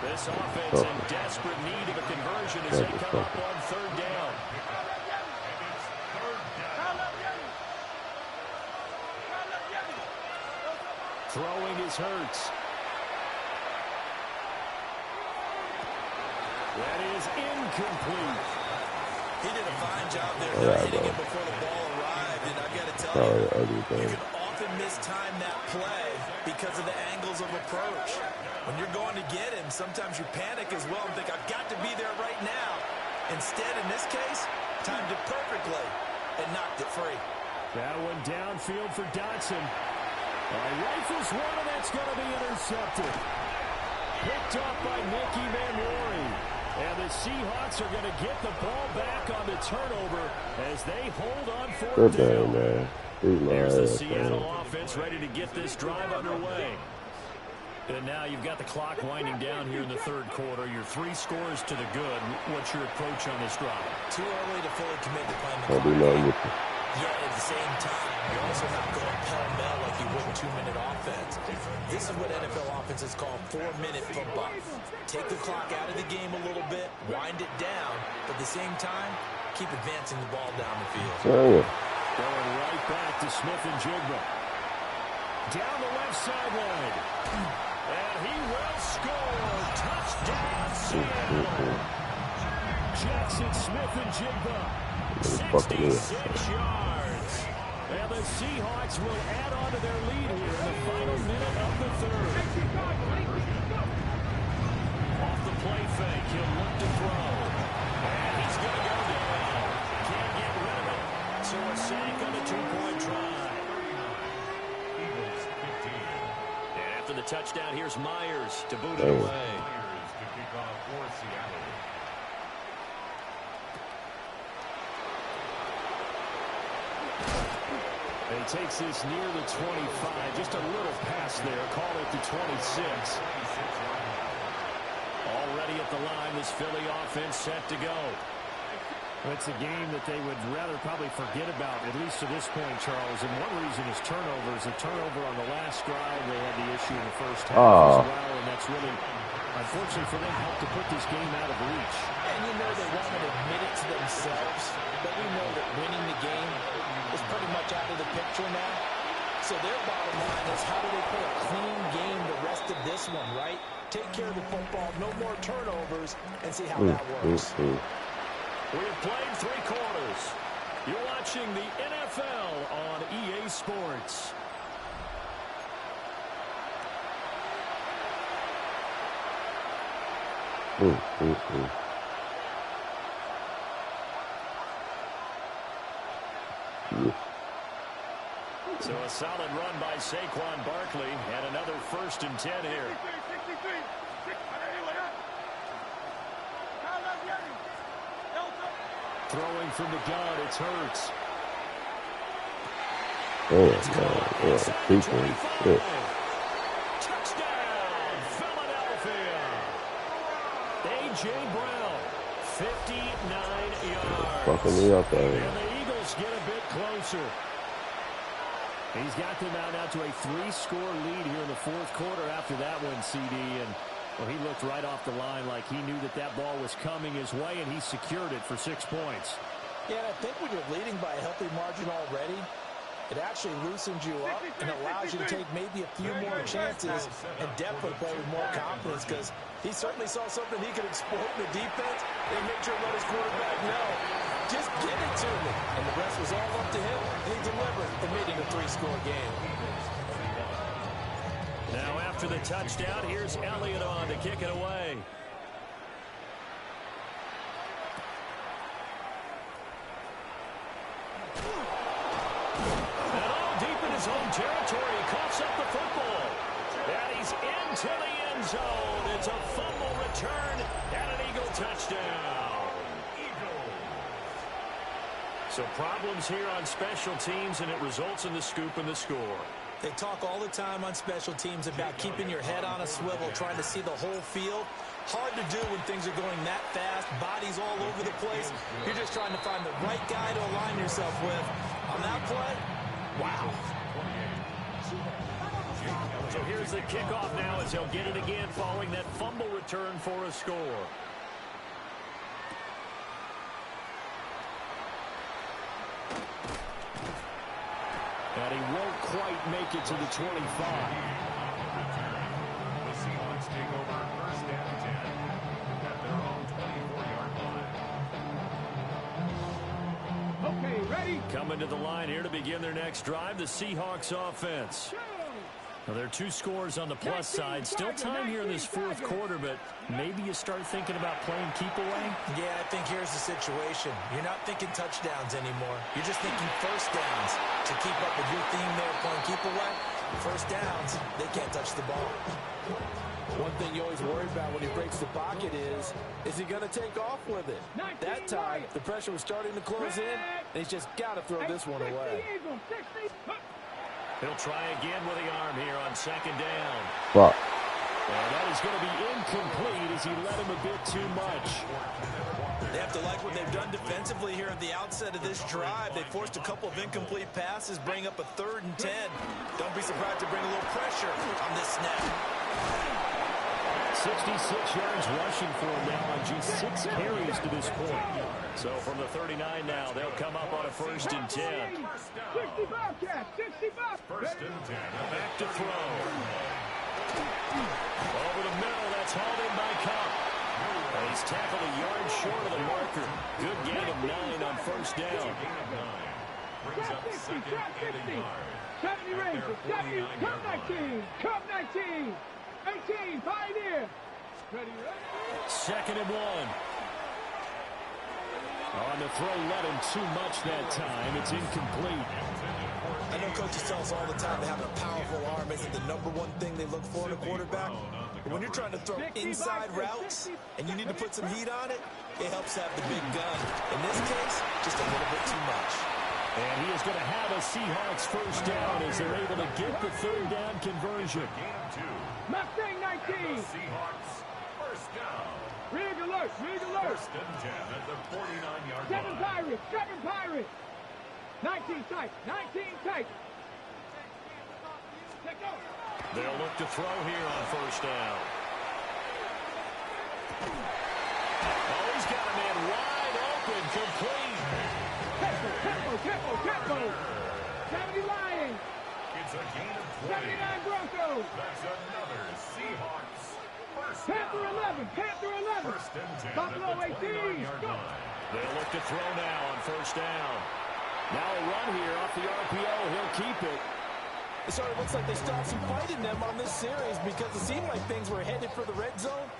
This offense in desperate need of a conversion as they come up on 3rd down. Throwing is Hurts. That is incomplete. He did a fine job there hitting it before the ball arrived, and I've got to tell you, you can often mistime that play because of the angles of approach. When you're going to get him, sometimes you panic as well and think, I've got to be there right now. Instead, in this case, timed it perfectly and knocked it free. That one downfield for Dotson. Rifles one, and that's going to be intercepted. Picked up by Nicky Manwari. And the Seahawks are going to get the ball back on the turnover as they hold on 4th down. There's the Seattle offense ready to get this drive underway. And now you've got the clock winding down here in the 3rd quarter. Your 3 scores to the good. What's your approach on this drive? Too early to fully commit to playing the clock. Yet at the same time, you're also not going pell-mell like you would in 2-minute offense. This is what NFL offenses call 4-minute football. Take the clock out of the game a little bit, wind it down, but at the same time, keep advancing the ball down the field. Going right back to Smith and Jigba. Down the left sideline. And he will score. Touchdown, Seattle. Jackson Smith and Jigba. 66 yards. And the Seahawks will add on to their lead here in the final minute of the 3rd. Off the play fake, he'll look to throw. And he's going to go down. Can't get rid of it. So a sack on the 2-point try. And after the touchdown, here's Myers to boot it away. Myers to kick off for Seattle. He takes this near the 25. Just a little pass there. Call it the 26. Already at the line, this Philly offense set to go. It's a game that they would rather probably forget about, at least to this point, Charles. And one reason is turnovers. A turnover on the last drive, they had the issue in the first half as well. And that's really, unfortunately for them, helped to put this game out of reach. And you know they won't admit it to themselves, but we know that winning the game is pretty much out of the picture now. So their bottom line is, how do they play a clean game the rest of this one, right? Take care of the football, no more turnovers, and see how that works. We have played 3 quarters. You're watching the NFL on EA Sports. So a solid run by Saquon Barkley and another 1st and 10 here. Throwing from the gun, it's Hurts. Touchdown, Philadelphia. A.J. Brown, 59 yards. Fucking me up there. And the Eagles get a bit closer. He's got them out now to a 3-score lead here in the 4th quarter after that one, CD. And well, he looked right off the line like he knew that that ball was coming his way, and he secured it for 6 points. Yeah, and I think when you're leading by a healthy margin already, it actually loosens you up and allows you to take maybe a few more chances and definitely play with more confidence, because he certainly saw something he could exploit in the defense and make sure to let his quarterback know, just get it to me. And the rest was all up to him, and he delivered and made it a 3-score game. Now after the touchdown, here's Elliott on to kick it away. And all deep in his own territory, he coughs up the football. And he's into the end zone. It's a fumble return and an Eagle touchdown. So problems here on special teams, and it results in the scoop and the score. They talk all the time on special teams about keeping your head on a swivel, trying to see the whole field. Hard to do when things are going that fast, bodies all over the place. You're just trying to find the right guy to align yourself with. On that play, wow. So here's the kickoff now as he'll get it again following that fumble return for a score. And he won't quite make it to the 25. The Seahawks take over 1st and 10 at their own 24-yard line. Okay, ready? Coming to the line here to begin their next drive, the Seahawks offense. Well, there are 2 scores on the plus side. Still time here in this 4th quarter, but maybe you start thinking about playing keep away? Yeah, I think here's the situation. You're not thinking touchdowns anymore. You're just thinking 1st downs. To keep up with your theme there, playing keep away, 1st downs, they can't touch the ball. One thing you always worry about when he breaks the pocket is he going to take off with it? That time, the pressure was starting to close in, and he's just got to throw this one away. He'll try again with the arm here on 2nd down. Fuck. And that is going to be incomplete as he led him a bit too much. They have to like what they've done defensively here at the outset of this drive. They forced a couple of incomplete passes, bring up a 3rd and 10. Don't be surprised to bring a little pressure on this snap. 66 yards rushing for him now on just 6 carries to this point. So from the 39 now, they'll come up on a 1st and 10. 65, Cat, 65. 1st and 10. Back to throw. Over the middle, that's hauled in by Cup. And he's tackled a yard short of the marker. Good gain of 9 on 1st down. Brings up 2nd and a yard. 70 Rangers, 70, Cup 19, Cup 19, 18, Pioneer. Ready, ready? 2nd and 1. On the throw, let him too much that time. It's incomplete. I know coaches tell us all the time that having a powerful arm isn't the #1 thing they look for in a quarterback. But when you're trying to throw inside routes and you need to put some heat on it, it helps have the big gun. In this case, just a little bit too much. And he is going to have a Seahawks 1st down as they're able to get the 3rd down conversion. Mustang 19. Seahawks 1st down. Rig alert, rig alert. 1st and 10 at the 49-yard 7 line. Pirates, 7 Pirates. 19 tight, 19 tight. Take off. They'll look to throw here on 1st down. Oh, he's got a man wide open, complete. Tempo. 70 Lions. It's a gain of 20. 79 Broncos. That's another Seahawks 1st Panther down. 11, Panther 11. 1st and 10 Buffalo at the 18. 29-yard Go. line. They'll look to throw now on 1st down. on here off the RPO. He'll keep it. So it looks like they stopped some fight in them on this series because it seemed like things were headed for the red zone.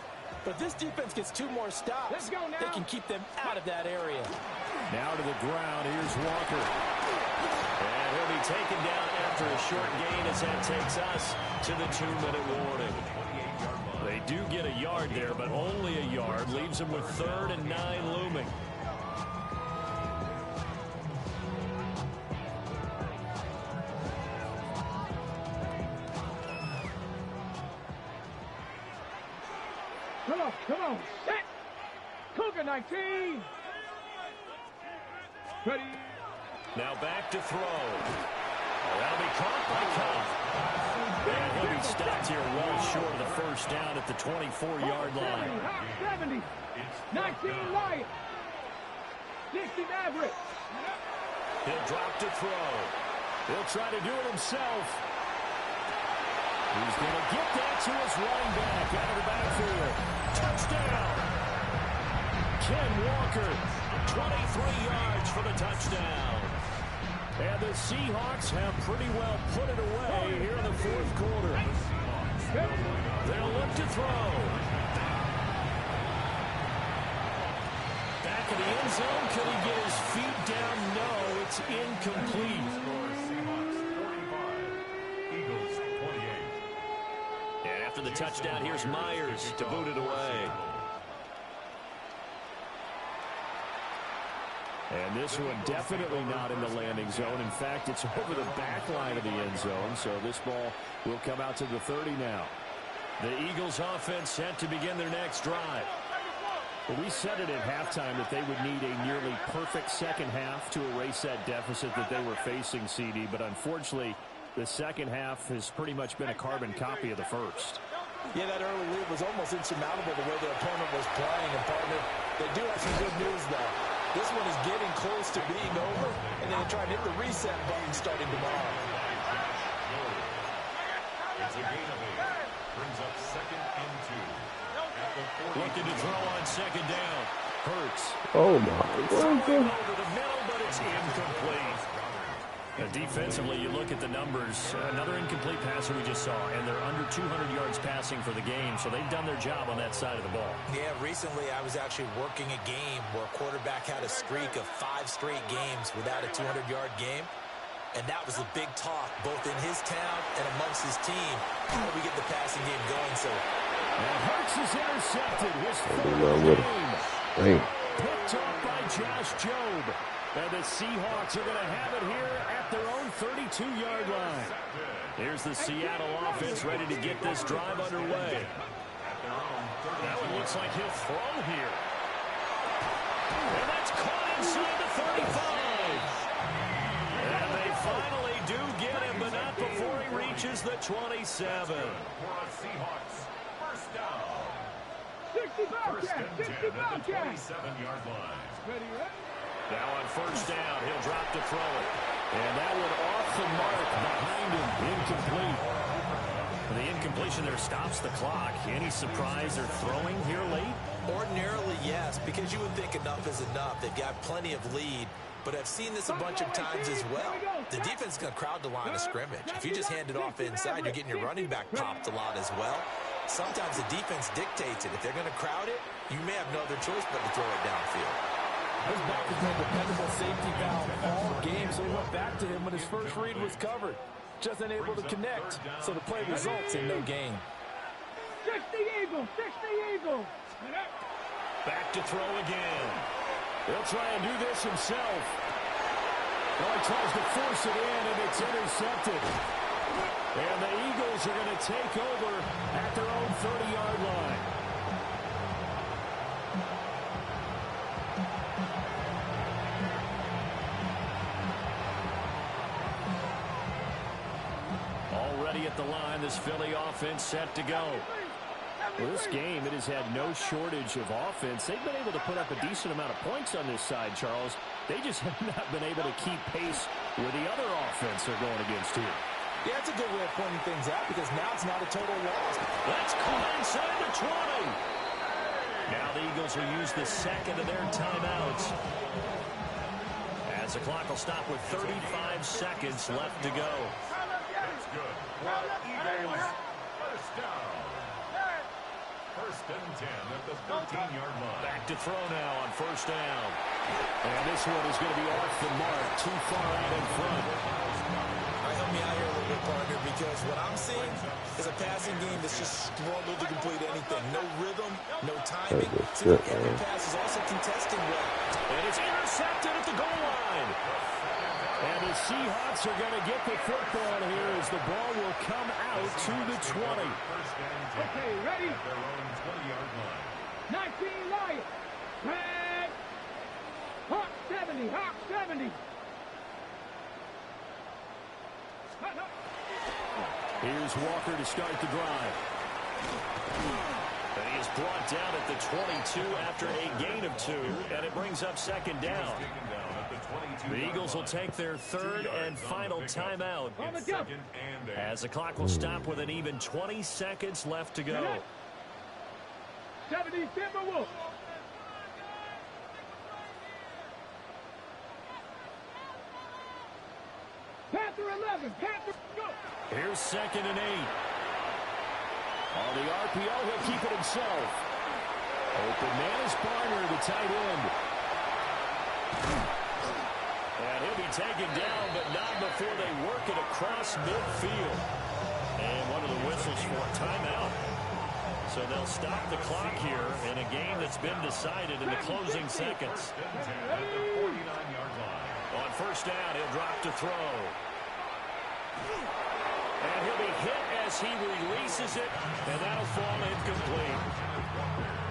But this defense gets 2 more stops. They can keep them out of that area. Now to the ground. Here's Walker. And he'll be taken down after a short gain as that takes us to the 2-minute warning. They do get a yard there, but only a yard. Leaves them with 3rd and 9 looming. Come on, set. Cougar 19. Ready. Now back to throw. That'll be caught by Cup. And he'll be stopped here well short of the first down at the 24-yard line. 70. 19 Lions. 60 Maverick. He'll drop to throw. He'll try to do it himself. He's going to get that to his running back out of the backfield. Touchdown! Ken Walker, 23 yards for the touchdown. And the Seahawks have pretty well put it away here in the 4th quarter. They'll look to throw. Back in the end zone. Could he get his feet down? No, it's incomplete. And after the touchdown, here's Myers to boot it away. And this one definitely not in the landing zone. In fact, it's over the back line of the end zone. So this ball will come out to the 30 now. The Eagles offense set to begin their next drive. Well, we said it at halftime that they would need a nearly perfect second half to erase that deficit that they were facing, CD. But unfortunately, the second half has pretty much been a carbon copy of the first. Yeah, that early lead was almost insurmountable the way their opponent was playing. And partner, they do have some good news, though. This one is getting close to being over, and they're trying to hit the reset button starting tomorrow. It's a gain of 8. Brings up 2nd and 2. Looking to throw on 2nd down. Hurts. Oh, my Throwing God. over the middle, but it's incomplete. Defensively, you look at the numbers. Another incomplete passer we just saw, and they're under 200 yards passing for the game, so they've done their job on that side of the ball. Yeah, recently I was actually working a game where a quarterback had a streak of 5 straight games without a 200-yard game, and that was a big talk both in his town and amongst his team. How do we get the passing game going? So, and Hurts is intercepted. His 4th game. Picked off by Josh Jobe. And the Seahawks are going to have it here at their own 32-yard line. Here's the Seattle offense ready to get this drive underway. That one looks like he'll throw here. And that's caught inside the 35. And they finally do get him, but not before he reaches the 27. First down. 60 Bobcat. 60 Bobcat. 27-yard line. Ready? Now on first down, he'll drop to throw it. And that one off the mark behind him. Incomplete. The incompletion there stops the clock. Any surprise they're throwing here late? ordinarily, yes, because you would think enough is enough. They've got plenty of lead. But I've seen this a bunch of times as well. The defense is going to crowd the line of scrimmage. If you just hand it off inside, you're getting your running back popped a lot as well. Sometimes the defense dictates it. If they're going to crowd it, you may have no other choice but to throw it downfield. His back has been a dependable safety valve all game, so he went back to him when his first read was covered. Just unable to connect, so the play results in no gain. 60 Eagles, 60 Eagles. Back to throw again. He'll try and do this himself. Well, he tries to force it in, and it's intercepted. And the Eagles are going to take over at their own 30-yard line. Already at the line, this Philly offense set to go. Well, this game, it has had no shortage of offense. They've been able to put up a decent amount of points on this side, Charles. They just have not been able to keep pace with the other offense they're going against here. Yeah, that's a good way of pointing things out because now it's not a total loss. That's caught inside the 20. Now the Eagles will use the second of their timeouts as As the clock will stop with 35 seconds left to go. That's good. Eagles, first down. First and 10 at the 13-yard line. Back to throw now on first down. And this one is going to be off the mark, too far out in front. All right, help me out here a little bit, partner, because what I'm seeing is a passing game that's just struggled to complete anything. No rhythm, no timing. Seems like every pass is also contested well. And it's intercepted at the goal line. And the Seahawks are going to get the football here as the ball will come out to the 20. Okay, ready? Their own 20-yard line. 19 Lions. Red. Hawk 70. Hawk 70. Here's Walker to start the drive. And he is brought down at the 22 after a gain of 2, and it brings up second down. The Eagles will take their third and final timeout as the clock will stop with an even 20 seconds left to go. 70 Timberwolves. Panther 11. Panther, go. Here's second and 8. On the RPO, he'll keep it himself. Open man is Barner, the tight end. And he'll be taken down, but not before they work it across midfield. And one of the whistles for a timeout. So they'll stop the clock here in a game that's been decided in the closing seconds. On first down, he'll drop to throw. And he'll be hit as he releases it, and that'll fall incomplete.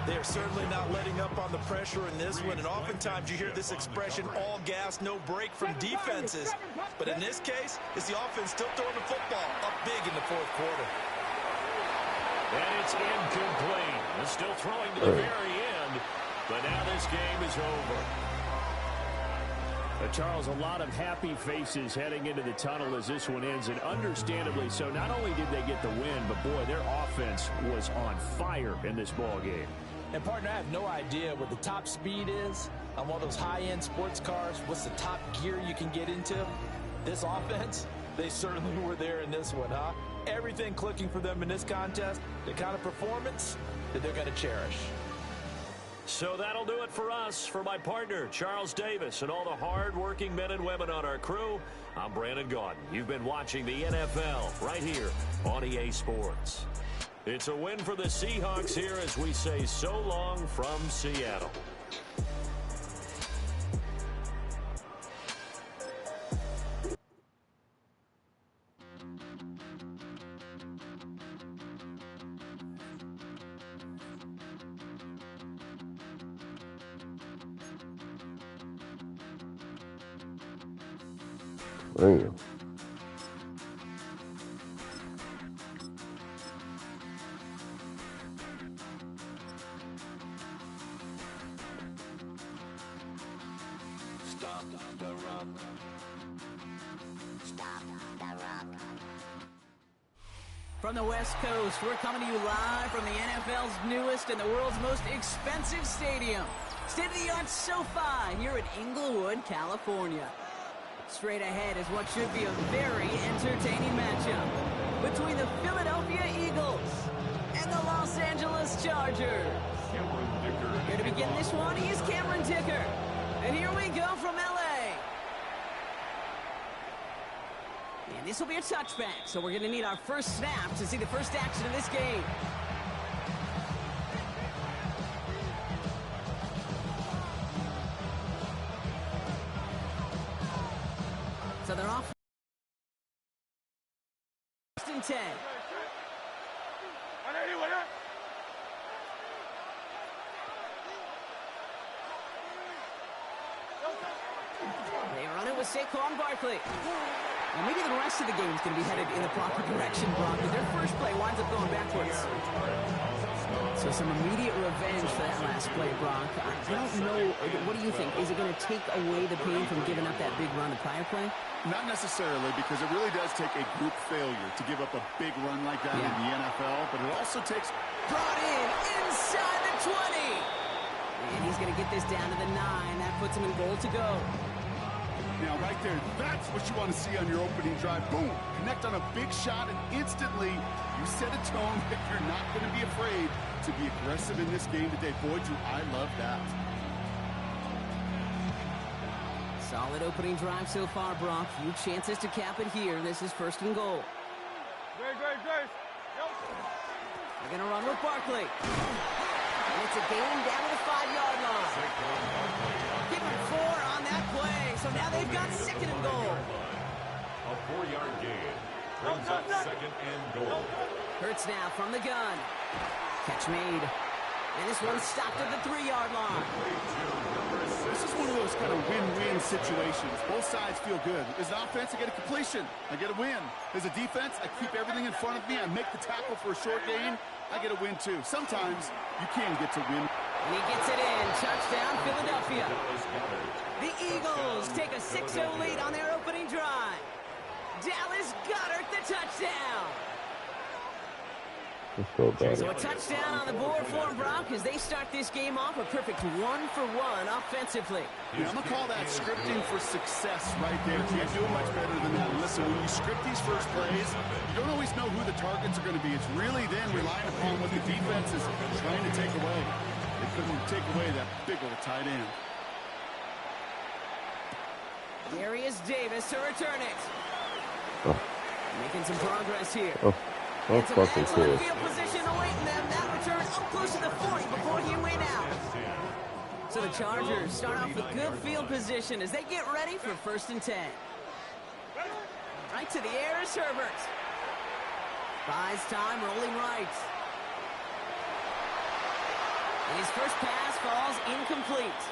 They're certainly not letting up on the pressure in this one, and oftentimes you hear this expression, all gas, no break from defenses. But in this case, it's the offense still throwing the football up big in the fourth quarter. And it's incomplete. They're still throwing to the very end, but now this game is over. Charles, a lot of happy faces heading into the tunnel as this one ends, and understandably so. Not only did they get the win, but boy, their offense was on fire in this ball game. And partner, I have no idea what the top speed is on one of those high-end sports cars. What's the top gear you can get into? This offense, they certainly were there in this one, huh? Everything clicking for them in this contest, the kind of performance that they're going to cherish. So that'll do it for us. For my partner, Charles Davis, and all the hard-working men and women on our crew, I'm Brandon Gaudin. You've been watching the NFL right here on EA Sports. It's a win for the Seahawks here as we say so long from Seattle. Damn. Stop the run. Stop the run. From the West Coast, we're coming to you live from the NFL's newest and the world's most expensive stadium. State-of-the-art SoFi here in Inglewood, California. Straight ahead is what should be a very entertaining matchup between the Philadelphia Eagles and the Los Angeles Chargers. Here to begin this one, he's Cameron Dicker. And here we go from L.A. And this will be a touchback, so we're going to need our first snap to see the first action of this game. So they're off. First and 10. They run it with Saquon Barkley. Now maybe the rest of the game is going to be headed in the proper direction, Brock, but their first play winds up going backwards. So some immediate revenge for that last play, Brock. I don't know. What do you think? Is it going to take away the pain from giving up that big run the prior play? Not necessarily, because it really does take a group failure to give up a big run like that in the NFL, but it also takes... Brought in inside the 20. And he's going to get this down to the 9. That puts him in goal to go. Now, right there, that's what you want to see on your opening drive. Boom! Connect on a big shot, and instantly you set a tone that you're not going to be afraid to be aggressive in this game today. Boy, do I love that. Solid opening drive so far, Brock. Few chances to cap it here. This is 1st and goal. They're They're going to run with Barkley. And it's a gain down to the 5-yard line. Give him 4 on that play. So now they've got 2nd and goal. A 4-yard gain brings up 2nd and goal. Hurts now from the gun. Catch made. And this one stopped at the 3-yard line. This is one of those kind of win-win situations. Both sides feel good. As an offense, I get a completion. I get a win. As a defense, I keep everything in front of me. I make the tackle for a short gain. I get a win, too. Sometimes you can get to win. And he gets it in. Touchdown, Philadelphia. The Eagles take a 6-0 lead on their opening drive. Dallas Goedert the touchdown. Let's go, baby. So a touchdown on the board for them, Brock, as they start this game off a perfect 1-for-1 offensively. Yeah, I'm going to call that scripting for success right there. Can't do it much better than that. Listen, when you script these first plays, you don't always know who the targets are going to be. It's really then relying upon what the defense is trying to take away. They couldn't take away that big old tight end. Darius Davis to return it. Oh. Making some progress here. Oh, It's an fucking excellent serious. field position awaiting them. That return up close to the 40 before he went out. So the Chargers start off with good field position as they get ready for 1st and 10. Right to the air is Herbert. Buys time, rolling right. And his first pass falls incomplete.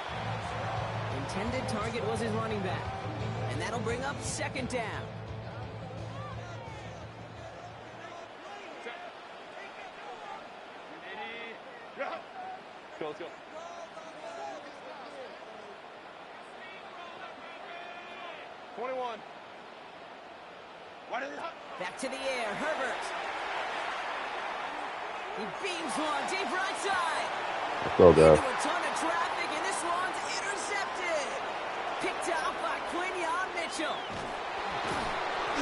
Intended target was his running back. And that'll bring up 2nd down. Let's go. 21. Back to the air, Herbert. He beams one deep right side. Let's go, guys. Into a ton of traffic, and this one's intercepted. Picked out by Quinyon Mitchell.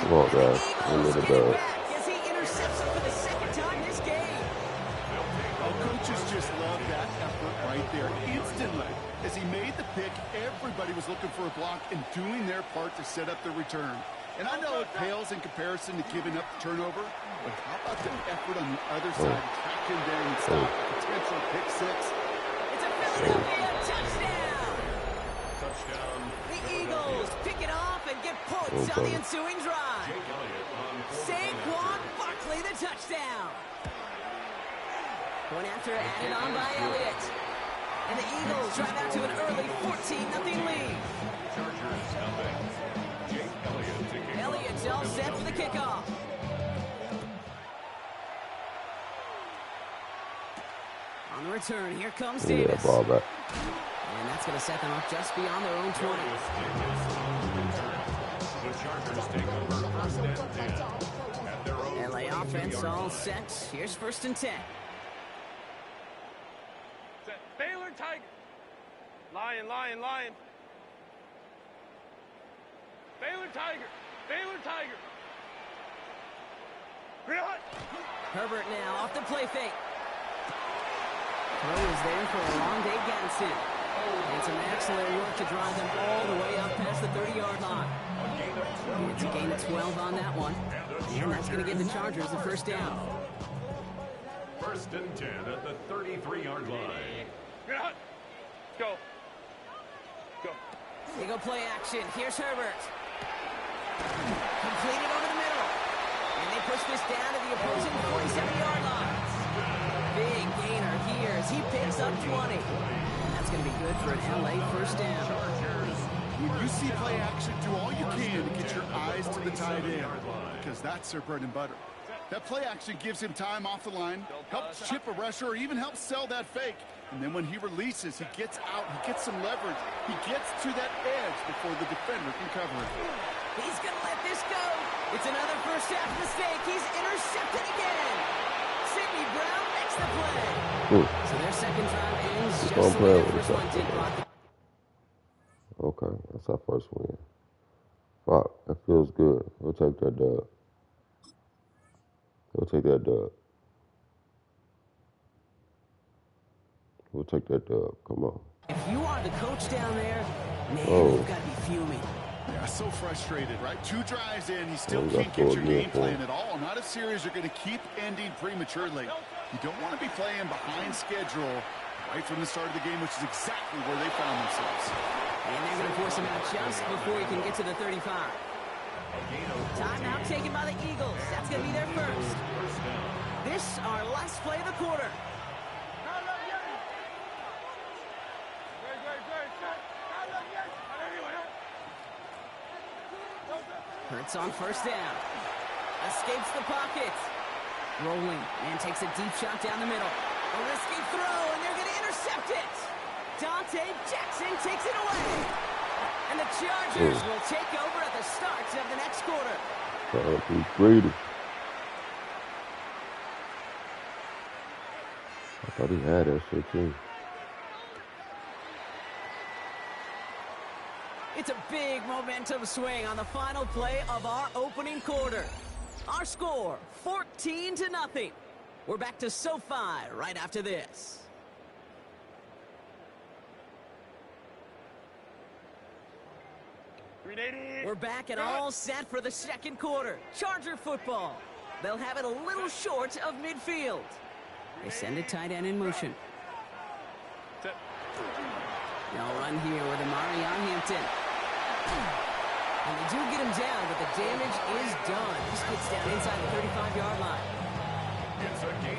Come on, guys. End of the Eagles get it dub. back as he intercepts him for the 2nd time this game. Coaches just love that effort right there. Instantly, as he made the pick, everybody was looking for a block and doing their part to set up the return. And I know it pales in comparison to giving up the turnover, but how about the effort on the other side to track him down and stop a potential pick 6? It's a Philadelphia touchdown. Touchdown. The Eagles pick it off and get points on the ensuing drive. Saquon Barkley the touchdown. Point after added on by Elliott. And the Eagles drive out to an early 14-0 lead. Chargers coming. Jake Elliott to kick. Elliott's all set for the kickoff. On the return, here comes Yeah, Davis. ball back. And that's going to set them up just beyond their own 20. The Chargers take over 1st and 10 at their own LA offense all set. Here's 1st and 10. Set. Baylor Tiger. Lion, lion, lion. Baylor Tiger. Baylor Tiger. Green hut. Herbert now off the play fake. Throw is there for a long day Gadsden. And some excellent work to drive them all the way up past the 30-yard line. It's a gain of 12 on that one. And that's going to give the Chargers the 1st down. 1st and 10 at the 33-yard line. Green hut. Let's go. Go. They go play action. Here's Herbert. Completed over the middle. And they push this down to the opposing 47-yard line. Big gainer here as he picks up 20. And that's going to be good for an LA 1st down. When you see play action, do all you can to get your eyes to the tight end, because that's their bread and butter. That play action gives him time off the line, helps chip a rusher, or even helps sell that fake. And then when he releases, he gets out, he gets some leverage. He gets to that edge before the defender can cover it. He's going to let this go. It's another first half mistake. He's intercepted again. Sidney Brown makes the play. So their 2nd drive ends just the way their first one did, Brock. Okay, that's our first win. Fuck, that feels good. We'll take that dub. We'll take that dub. We'll take that dub. Come on. If you are the coach down there, man, you've got to be fuming. Yeah, so frustrated, right? 2 drives in, you still can't get your game plan at all. Not a series you're going to keep ending prematurely. You don't want to be playing behind schedule right from the start of the game, which is exactly where they found themselves. And they're going to force him out just before he can get to the 35. Timeout taken by the Eagles. That's going to be their first. This, our last play of the quarter. Hurts on first down. Escapes the pocket. Rolling and takes a deep shot down the middle. A risky throw, and they're going to intercept it. Dante Jackson takes it away. And the Chargers will take over at the start of the next quarter. Brady. I thought he had that shit too. It's a big momentum swing on the final play of our opening quarter. Our score, 14-0. We're back to SoFi right after this. We're back and all set for the second quarter. Charger football. They'll have it a little short of midfield. They send a tight end in motion. They'll run here with Amari on Hampton. And they do get him down, but the damage is done. This gets down inside the 35-yard line.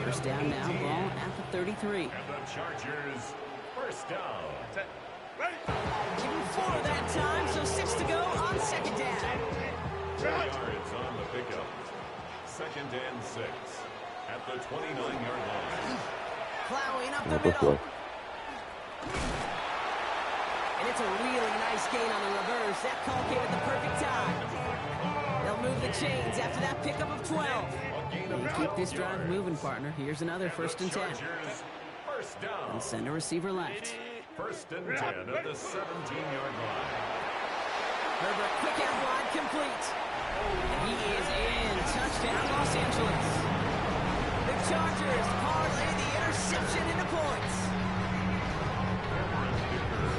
First down now, ball at the 33. And the Chargers, first down. Give him 4 that time, so 6 to go on second down. 4 yards on the pickup. Second and 6 at the 29-yard line. Plowing up the middle. And it's a really nice gain on the reverse. That call came at the perfect time. They'll move the chains after that pickup of 12. And keep this drive moving, partner. Here's another first and 10. First down. And send a receiver left. First and 10 at the 17-yard line. Herbert quick out wide, complete. And he is in. Touchdown, Los Angeles. The Chargers parlay the interception into points.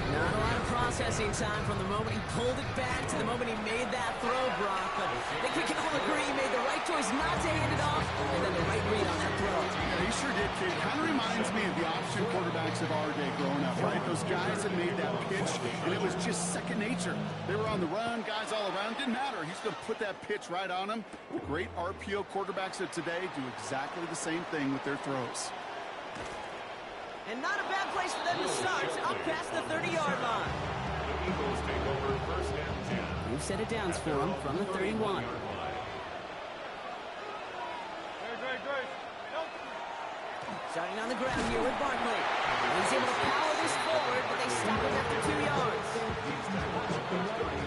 Not a lot of processing time from the moment he pulled it back to the moment he made that throw, Brock. But they could all agree he made the right choice not to hand it off, and then the right read on that throw. Yeah, he sure did, kid. Kind of reminds me of the option quarterbacks of our day growing up, right? Those guys that made that pitch, and it was just second nature. They were on the run, guys all around. Didn't matter. He's going to put that pitch right on them. The great RPO quarterbacks of today do exactly the same thing with their throws. And not a bad place for them to start, up past the 30-yard line. The Eagles take over first and 10. We've set it downs for them from the 31. Starting on the ground here with Barkley. He's able to power this forward, but they stop him after 2 yards.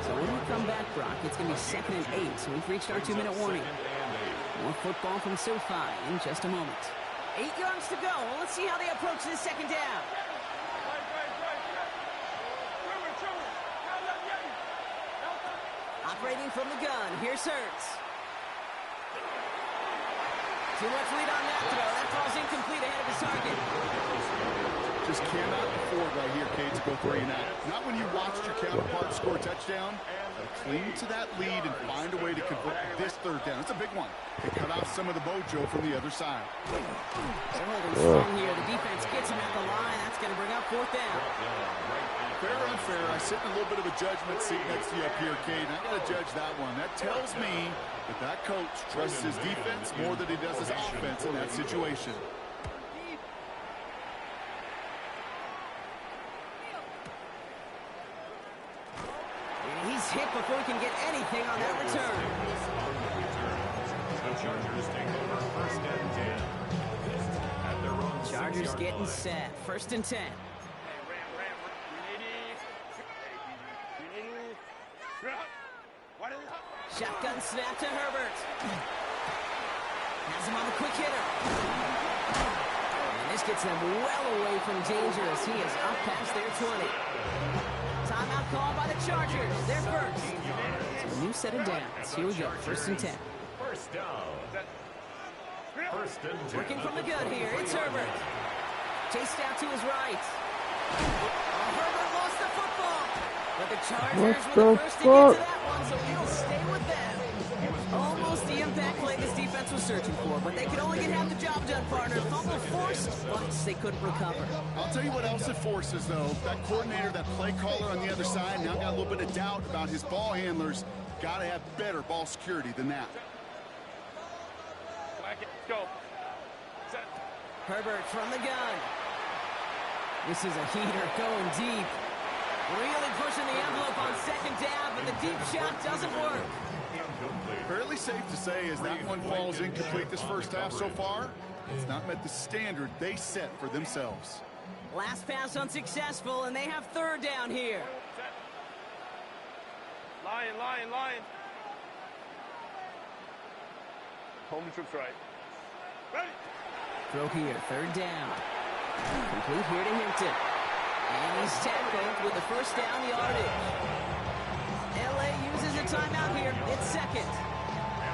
So when we come back, Brock, it's going to be 2nd and 8, so we've reached our 2-minute warning. More football from SoFi in just a moment. 8 yards to go. Well, let's see how they approach this second down. Operating from the gun. Here's Hurts. Too much lead on that throw. That falls incomplete ahead of his target. Just cannot afford right here, Kate, to go 3 and out. Not when you watched your counterpart score a touchdown. Cling to that lead and find a way to convert this 3rd down. It's a big one. They cut off some of the mojo from the other side. They're holding strong here. The defense gets him at the line. That's going to bring up 4th down. Fair or unfair, I sit in a little bit of a judgment seat next to you up here, Kate, and I got to judge that one. That tells me that that coach trusts his defense more than he does his offense in that situation. He's hit before he can get anything on that return. The Chargers take over first and 10. At their own Chargers getting set. 1st and 10. Shotgun snap to Herbert. Has him on the quick hitter. And this gets them well away from danger as he is up past their 20. Timeout called by the Chargers. They're first. So new set of downs. Here we go, 1st and 10. First down. First and 10. Working from the gun here, it's Herbert. Chased out to his right. Herbert lost the football. But the Chargers were the first to get to that one, so it'll stay with them. Almost the impact play this defense was searching for, but they could only get half the job done, partner. Fumble forced, but they couldn't recover. I'll tell you what else it forces, though. That coordinator, that play caller on the other side, now got a little bit of doubt about his ball handlers. Got to have better ball security than that. Go. Herbert from the gun. This is a heater going deep. Really pushing the envelope on 2nd down, but the deep shot doesn't work. Fairly safe to say as that one falls incomplete this first half so far, it's not met the standard they set for themselves. Last pass unsuccessful, and they have 3rd down here. Lion. Home troops right. Ready. Throw here, 3rd down. Complete here to Hinton. And he's tackled with the 1st down yardage. LA uses a timeout here. It's 2nd.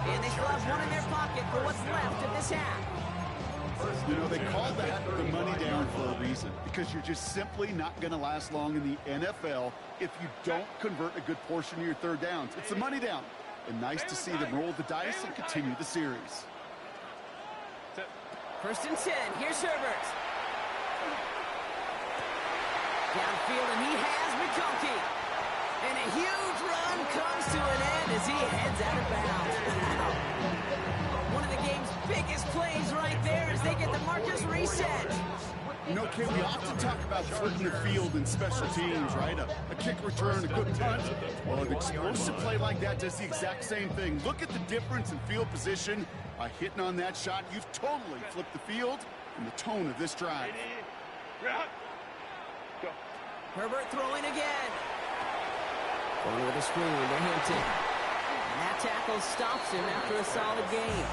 And they still have one in their pocket for what's left of this half. You know, they call that the money down for a reason, because you're just simply not going to last long in the NFL if you don't convert a good portion of your 3rd downs. It's the money down. And nice to see them roll the dice and continue the series. 1st and 10. Here's Herbert. Downfield, and he has McConkey. And a huge run comes to an end as he heads out of bounds. One of the game's biggest plays right there as they get the markers reset. You know, Kay, we often talk about threading the field in special teams, right? A kick return, a good punt. Well, an explosive play like that does the exact same thing. Look at the difference in field position. By hitting on that shot, you've totally flipped the field and the tone of this drive. Go. Herbert throwing again. Going with a screen to Hinton. And that tackle stops him after a solid gain.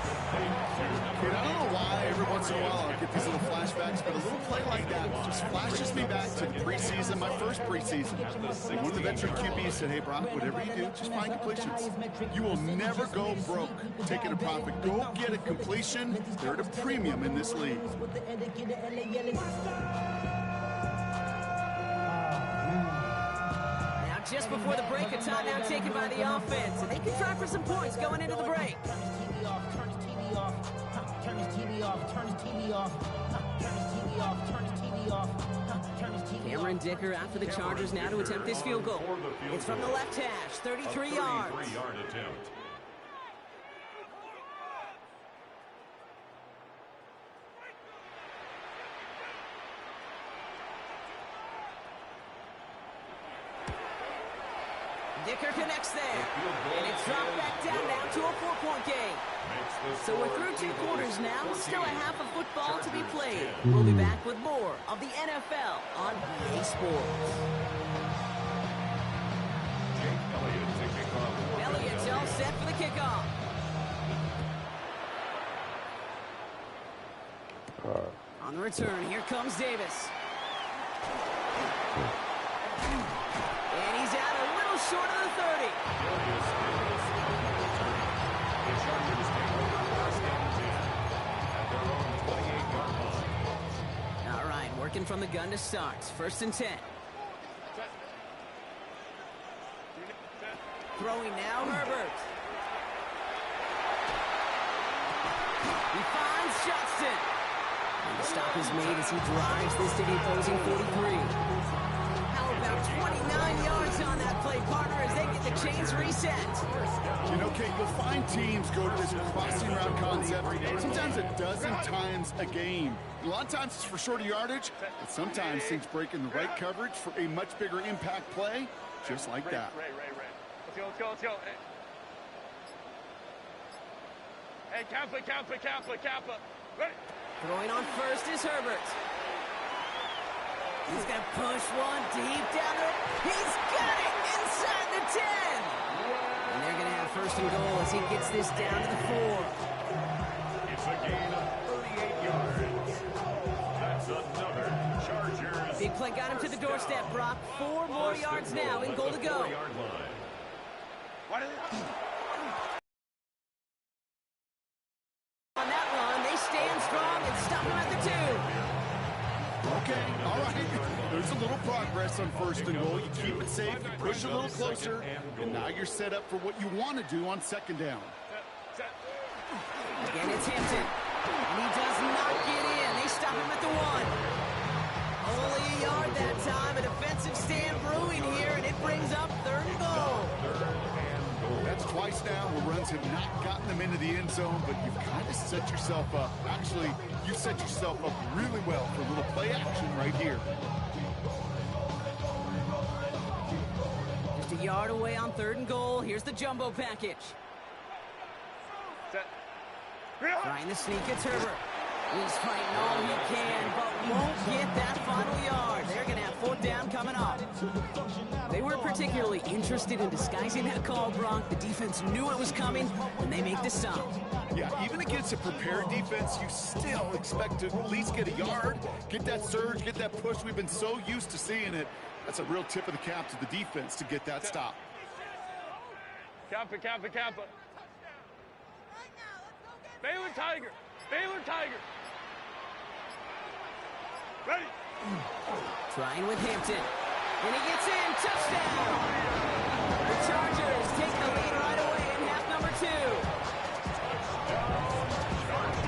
Kid, I don't know why every once in a while I'll get these little flashbacks, but a little play like that just flashes me back to the preseason, my first preseason. One of the veteran QBs said, hey, Brock, whatever you do, just find completions. You will never go broke taking a profit. Go get a completion. They're at a premium in this league. Just before the break, a timeout taken by the offense, and they can try for some points going into the break. Cameron Dicker out for the Chargers now to attempt this field goal. It's from the left hash, 33 yards. 33-yard attempt. Dicker connects there, and it's dropped back down now to a 4-point game. So we're through 2 quarters now, still a half of football to be played. We'll be back with more of the NFL on EA Sports. Elliott's all set for the kickoff. On the return, here comes Davis. And he's out a little short of the 30. All right, working from the gun to start. 1st and 10. Throwing now, Herbert. He finds Johnston. And the stop is made as he drives this to the opposing 43. How about 29 yards on that play, partner, as they get the chains reset? You know, Kate, you'll find teams go to this crossing route concept sometimes a dozen times a game. A lot of times it's for shorter yardage, but sometimes things break in the right coverage for a much bigger impact play, just like that. Let's go. Hey, Kappa. Ready. Throwing on first is Herbert. He's going to push one deep down there. He's got it inside the 10. And they're going to have 1st and goal as he gets this down to the 4. It's a gain of 38 yards. That's another Chargers. Big play got him to the doorstep, Brock. 4 more yards now in goal to go. On that run, they stand strong and stop him at the 2. Okay, all right. There's a little progress on 1st and goal. You keep it safe, you push a little closer, and now you're set up for what you want to do on 2nd down. Again, it's Hampton. And he does not get in. They stop him at the 1. Only a yard that time. A defensive stand brewing here, and it brings up 3rd and goal. That's twice now where runs have not gotten them into the end zone, but you've kind of set yourself up. Actually, you set yourself up really well for a little play action right here. Just a yard away on 3rd and goal. Here's the jumbo package. Trying to sneak, it's Herbert. He's fighting all he can, but won't get that final yard. They're going to have 4th down coming up. They weren't particularly interested in disguising that call, Bronk. The defense knew it was coming, and they make the stop. Yeah, even against a prepared defense, you still expect to at least get a yard, get that surge, get that push. We've been so used to seeing it. That's a real tip of the cap to the defense to get that stop. Kappa. Baylor Tiger. Ready. Trying with Hampton. And he gets in. Touchdown. The Chargers take the lead right away in half number 2.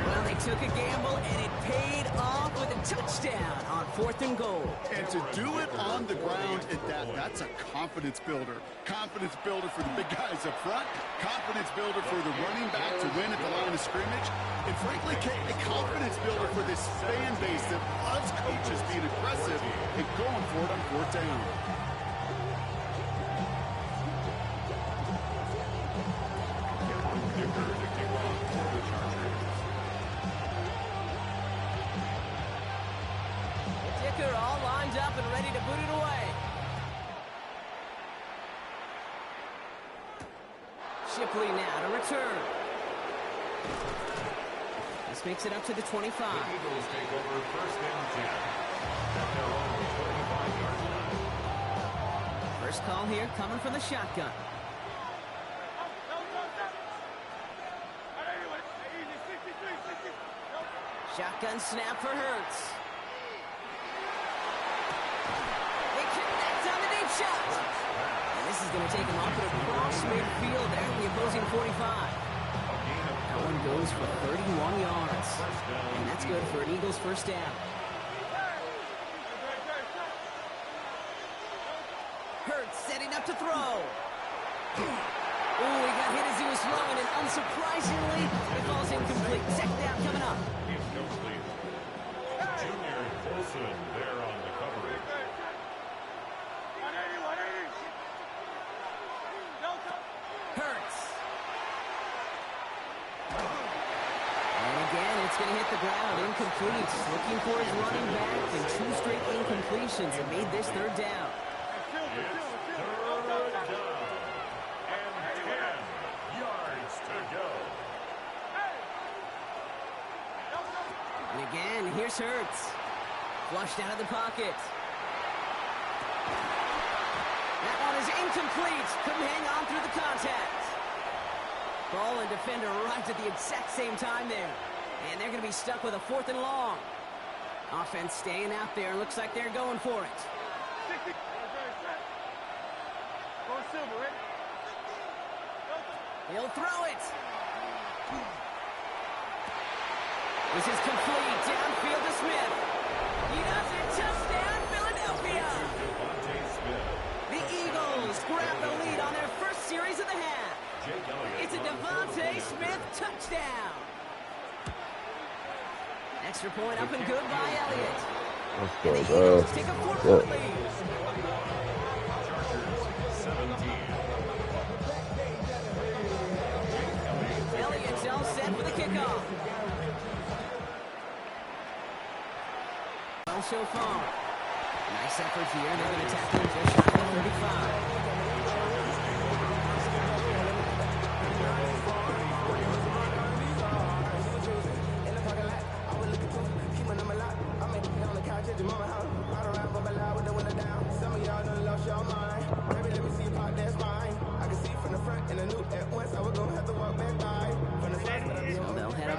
Well, they took a gamble, and it paid off with a touchdown on 4th and goal. And to do it on the ground at that's a confidence builder. Confidence builder for the big guys up front. Confidence builder for the running back to win at the line of scrimmage. And frankly, Kate, a confidence builder for this fan base that loves coaches being aggressive and going for it on 4th down. All lined up and ready to boot it away. Shipley now to return. This makes it up to the 25. The Eagles take over 1st and 10. At their own 25-yard line. First call here coming from the shotgun. Shotgun snap for Hurts. Shot. And this is going to take him off at across midfield there in the opposing 45. That one goes for 31 yards. And that's good for an Eagles 1st down. Hurts setting up to throw. Oh, he got hit as he was throwing, and unsurprisingly, it falls incomplete. 2nd down coming up. Incomplete. Junior Colson there on the coverage. Hurts. And again, it's going to hit the ground. Incomplete. Looking for his running back, and 2 straight incompletions have made this 3rd down. It's 3rd down. And 10 yards to go. And again, here's Hurts. Flushed out of the pocket. That one is incomplete. Couldn't hang on through the contact. Ball and defender arrived at the exact same time there. And they're going to be stuck with a 4th and long. Offense staying out there. Looks like they're going for it. He'll throw it. This is complete. Downfield to Smith. He does it. Touchdown, Philadelphia. The Eagles grab the lead on their first series of the half. It's a Devontae Smith touchdown. Extra point up and good by Elliott. And the Eagles take a 4-point lead. Elliott's all set for the kickoff. Well, so far. Nice effort here. They're going to tackle him just shy of 35.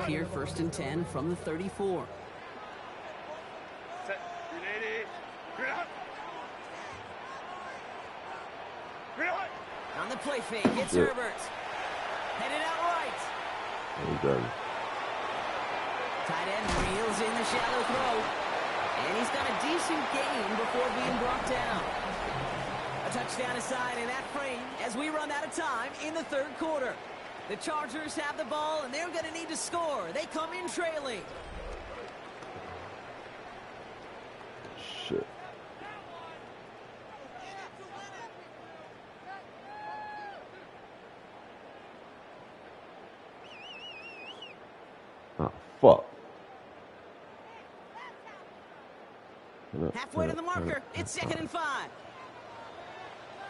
here, 1st and 10 from the 34. Set. 380. On the play fake, it's Herbert. Headed out right. Tight end reels in the shallow throw. And he's got a decent gain before being brought down. A touchdown aside in that frame as we run out of time in the 3rd quarter. The Chargers have the ball, and they're going to need to score. They come in trailing. Shit. Oh, fuck. Halfway to the marker. It's 2nd and 5.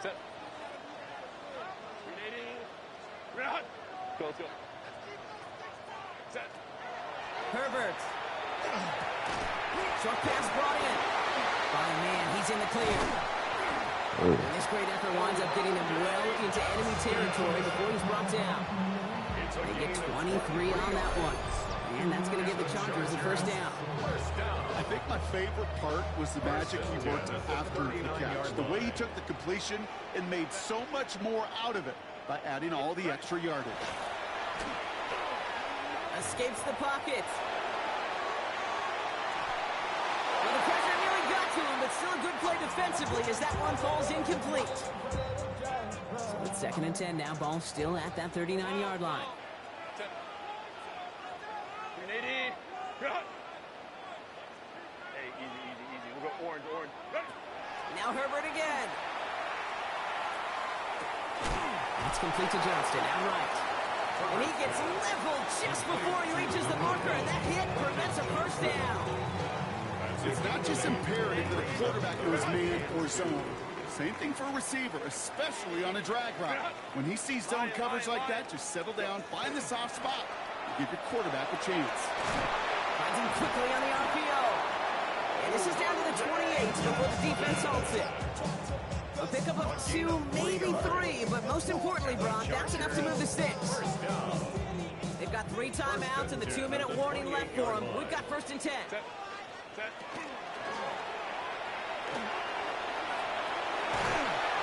Set. 380. Go, let's go. Set. Herbert. Short pass brought in. By a man, he's in the clear. And this great effort winds up getting them well into enemy territory before he's brought down. They get 23 on that one. And that's going to give the Chargers the 1st down. I think my favorite part was the magic he worked after the catch. The way he took the completion and made so much more out of it by adding all the extra yardage. Escapes the pocket. Well, the pressure nearly got to him, but still a good play defensively as that one falls incomplete. So it's 2nd and 10 now. Ball still at that 39-yard line. 380. Hey, easy. We'll go orange. Now Herbert again. That's complete to Johnston, outright. And he gets leveled just before he reaches the marker, and that hit prevents a 1st down. It's not just imperative that a quarterback knows man or zone. Same thing for a receiver, especially on a drag route. When he sees zone coverage like that, just settle down, find the soft spot, and give your quarterback a chance. Finds him quickly on the RPO. And this is down to the 28 before the defense halts it. A pickup of 2, maybe 3, but most importantly, Brock, that's enough to move the sticks. They've got 3 timeouts and the 2-minute warning left for them. We've got 1st and 10. Set.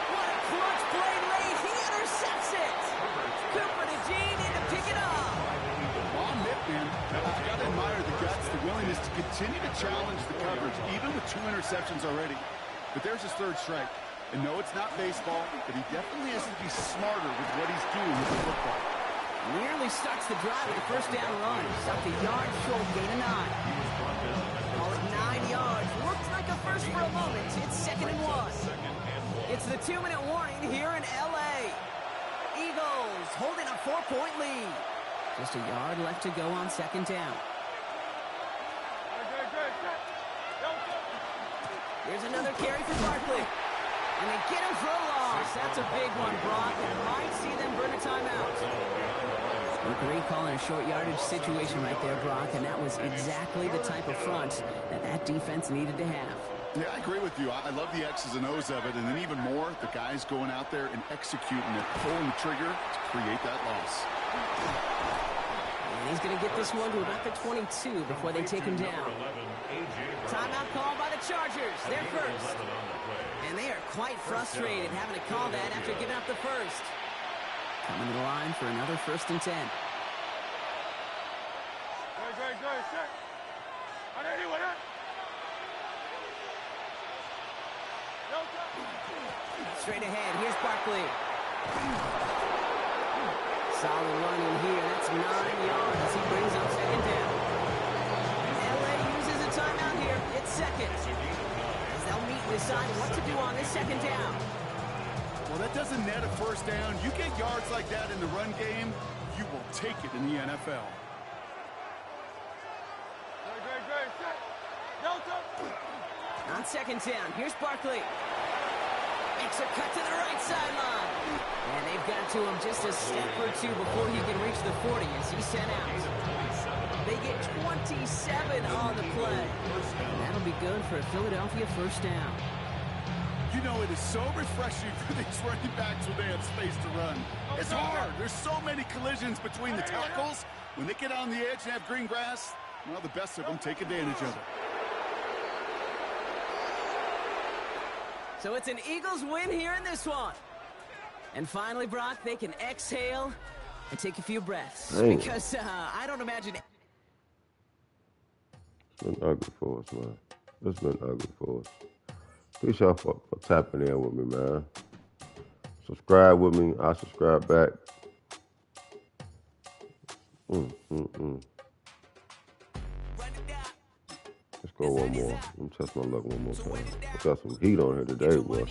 What a clutch play late. He intercepts it. Cooper to Gene in to pick it up. On Nick, man, I've got to admire the guts, the willingness to continue to challenge the coverage, even with 2 interceptions already. But there's his 3rd strike. And no, it's not baseball, but he definitely has to be smarter with what he's doing with the football. Nearly starts the drive with a 1st down run. Stopped a yard short, gain of 9. Call it 9 yards. Looked like a first for a moment. It's 2nd and 1. It's the 2-minute warning here in L.A. Eagles holding a 4-point lead. Just a yard left to go on 2nd down. Here's another carry for Barkley. And they get him for a loss. That's a big one, Brock, and might see them burn a timeout. A great call in a short yardage situation right there, Brock, and that was exactly the type of front that defense needed to have. Yeah, I agree with you. I love the X's and O's of it, and then even more, the guys going out there and executing it, pulling the trigger to create that loss. And he's going to get this one to about the 22 before they take him down. Timeout call by the Chargers. They're first. And they are quite frustrated having to call that after giving up the first. Coming to the line for another 1st and 10. Straight ahead, here's Barkley. Solid running here, that's 9 yards. He brings up 2nd down. LA uses a timeout here, it's 2nd. As they'll meet and decide what to do on this 2nd down. Well, that doesn't net a 1st down. You get yards like that in the run game, you will take it in the NFL. On 2nd down, here's Barkley. Makes a cut to the right sideline. And they've got to him just a step or 2 before he can reach the 40 as he's sent out. They get 27 on the play. And that'll be good for a Philadelphia 1st down. You know, it is so refreshing for these running backs when they have space to run. It's hard. There's so many collisions between the tackles, When they get on the edge and have green grass, well, the best of them take advantage of it. So it's an Eagles win here in this one. And finally, Brock, they can exhale and take a few breaths. Dang. Because I don't imagine... It's been ugly for us, man. It's been ugly for us. Appreciate y'all for tapping in with me, man. Subscribe with me. I'll subscribe back. Let's go one more. Let me test my luck one more time. I got some heat on here today, boy.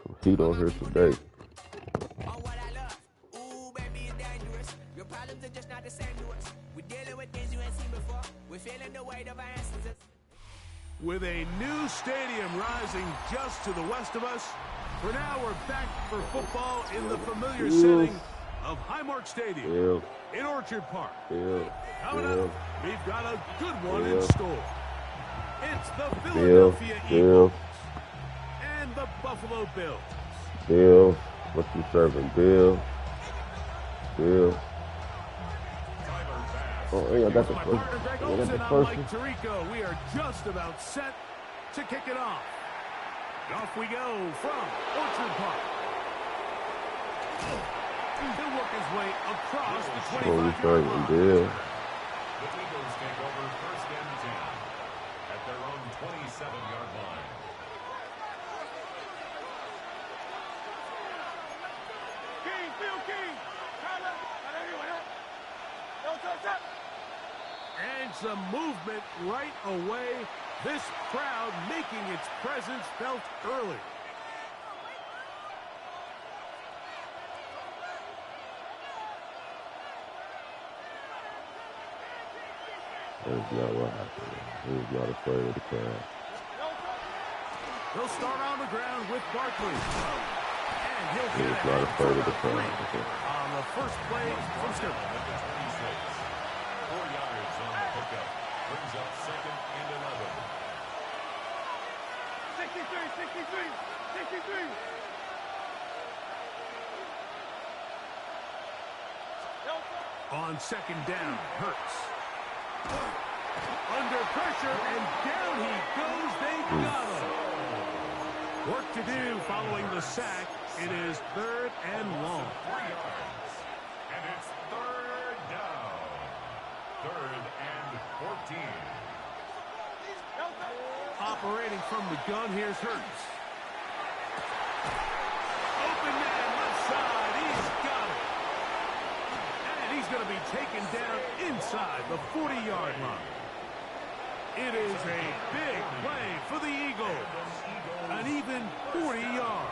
Some heat on here today. With a new stadium rising just to the west of us, for now we're back for football in the familiar setting of Highmark Stadium in Orchard Park. Coming up, we've got a good one in store. It's the Philadelphia Eagles and the Buffalo Bills. Bill, what you serving? Bill. Oh, hey, I got the first. Mike Tirico. We are just about set to kick it off. Off we go from Orchard Park. He'll work his way across the 25-yard line. The Eagles take over 1st and 10 at their own 27-yard line. King, Phil King. And some movement right away. This crowd making its presence felt early. That's not what happened. He's not afraid of the crowd. They'll start on the ground with Barkley. And he'll get He's not afraid of the crowd. on the first play from scrimmage. 4 yards on the pickup. Brings up 2nd and 11. 63. On 2nd down, Hurts. Under pressure, and down he goes. They got him. Work to do following the sack. It is 3rd and long. 3 yards. And it's 3rd down. 3rd and 14. Operating from the gun, here's Hurts. Open man, left side. He's got it. And he's going to be taken down inside the 40-yard line. It is a big play for the Eagles. An even 40 yards.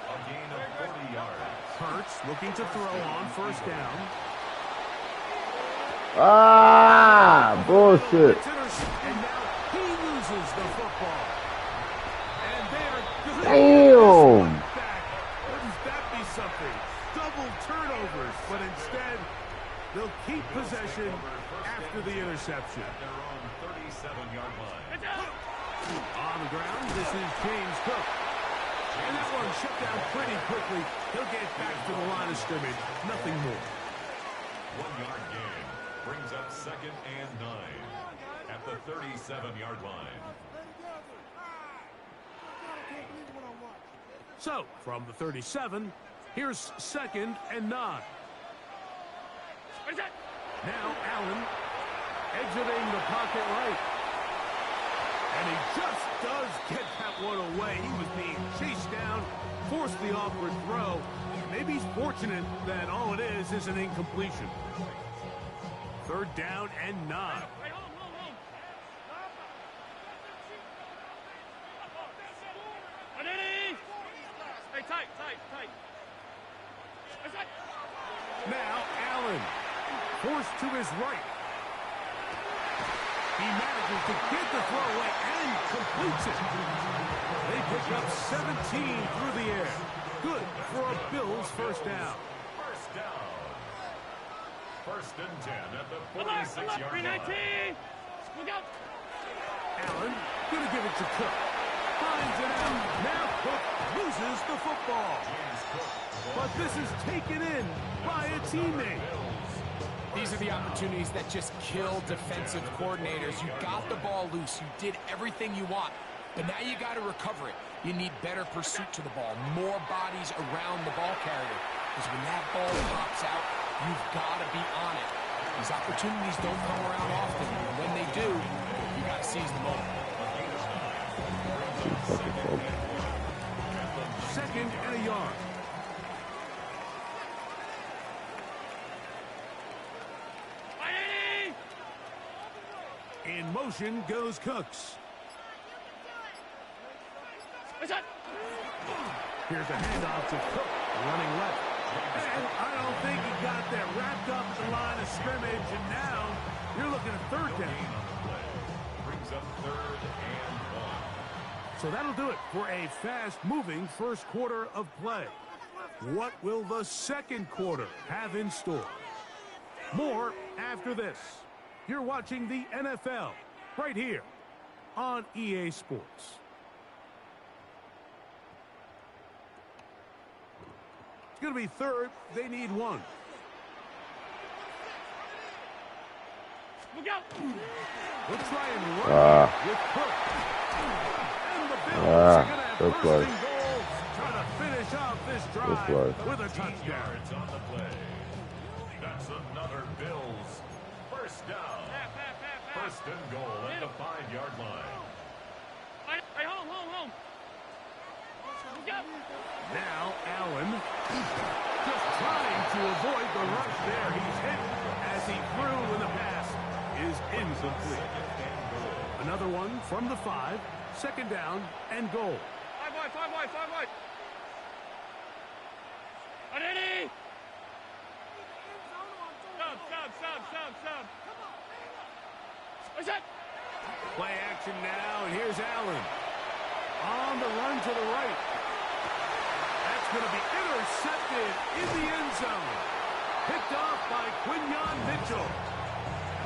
A gain of 40 yards. Hurts looking to throw on 1st down. Ah, bullshit. And now he loses the football. And they're good. Damn. Wouldn't that be something? Double turnovers, but instead they'll keep possession after the interception. Their own 37-yard line. On the ground, this is James Cook. And that one shut down pretty quickly. He'll get back to the line of scrimmage. Nothing more. 1-yard gain. Brings up 2nd and 9 at the 37-yard line. So, from the 37, here's 2nd and 9. Now Allen exiting the pocket right. And he just does get that one away. He was being chased down, forced the awkward throw. Maybe he's fortunate that all it is an incompletion. 3rd down and 9. Now Allen, forced to his right. He manages to get the throw away and completes it. They pick up 17 through the air. Good for a Bills 1st down. 1st down. 1st and 10 at the 46-yard line. Allen gonna give it to Cook. Finds it out. Now Cook loses the football. James Cook. But This is taken in by a teammate. These are the opportunities that just kill defensive coordinators. You got the ball loose. You did everything you want. But now you got to recover it. You need better pursuit to the ball, more bodies around the ball carrier. Because when that ball pops out, you've got to be on it. These opportunities don't come around often. And when they do, you got to seize the moment. Second and a yard. In motion goes Cooks. Here's a handoff to Cook, running left. And I don't think he got that wrapped up at the line of scrimmage, and now you're looking at third down. Brings up 3rd and 1. So that'll do it for a fast-moving first quarter of play. What will the second quarter have in store? More after this. You're watching the NFL right here on EA Sports. It's going to be third. They need one. Look out. We'll try and run with Cook. And the Bills are going to have first and goal, trying to finish off this drive with a touchdown. On the play. That's another Bills first down. First and goal at the 5-yard line. Home. Now Allen just trying to avoid the rush there. He's hit as he threw when the pass is incomplete. Another one from the 5. Second down and goal. 5 wide. Ready? Sub. What's that? Play action now, and here's Allen. On the run to the right. That's going to be intercepted in the end zone. Picked off by Quinyon Mitchell.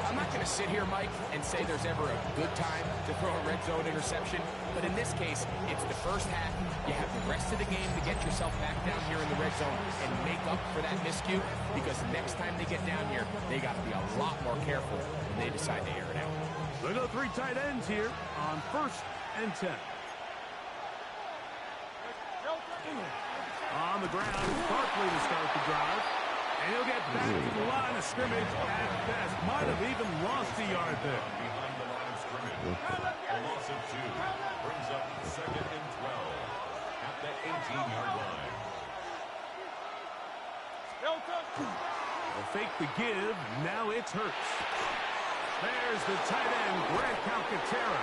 I'm not going to sit here, Mike, and say there's ever a good time to throw a red zone interception. But in this case, it's the first half. You have the rest of the game to get yourself back down here in the red zone and make up for that miscue. Because the next time they get down here, they got to be a lot more careful when they decide to air it out. They go 3 tight ends here on 1st and 10. On the ground, Barkley to start the drive. And he'll get back to the line of scrimmage at best. Might have even lost a yard there. Behind the line of scrimmage. A loss of 2. Brings up 2nd and 12 at the 18-yard line. They'll fake the give. Now it's Hurts. There's the tight end, Grant Calcaterra.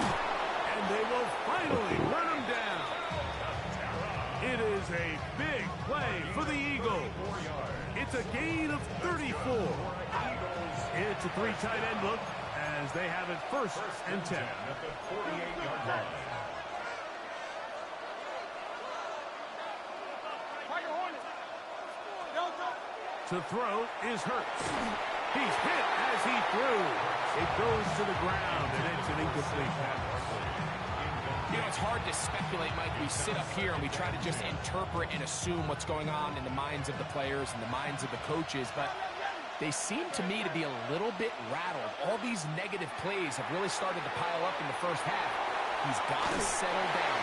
And they will finally run him down. It is a big play for the Eagles. It's a gain of 34. It's a 3 tight end look as they have it 1st and 10. At the 48-yard line. To throw is Hurts. He's hit as he threw. It goes to the ground, and it's an incomplete pass. You know, it's hard to speculate, Mike. We sit up here and we try to just interpret and assume what's going on in the minds of the players and the minds of the coaches, but they seem to me to be a little bit rattled. All these negative plays have really started to pile up in the first half. He's got to settle down,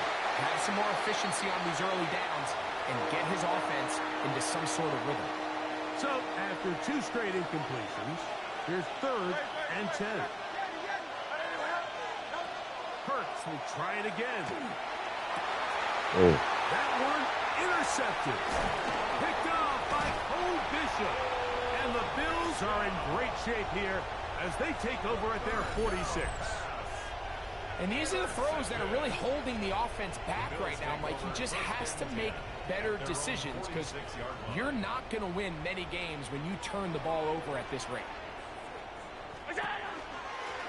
have some more efficiency on these early downs, and get his offense into some sort of rhythm. So, after 2 straight incompletions, here's 3rd and 10. Hurts will try it again. That one intercepted. Picked off by Cole Bishop. And the Bills are in great shape here as they take over at their 46. And these are the throws that are really holding the offense back right now, Mike. He just has to make better decisions because you're not going to win many games when you turn the ball over at this rate.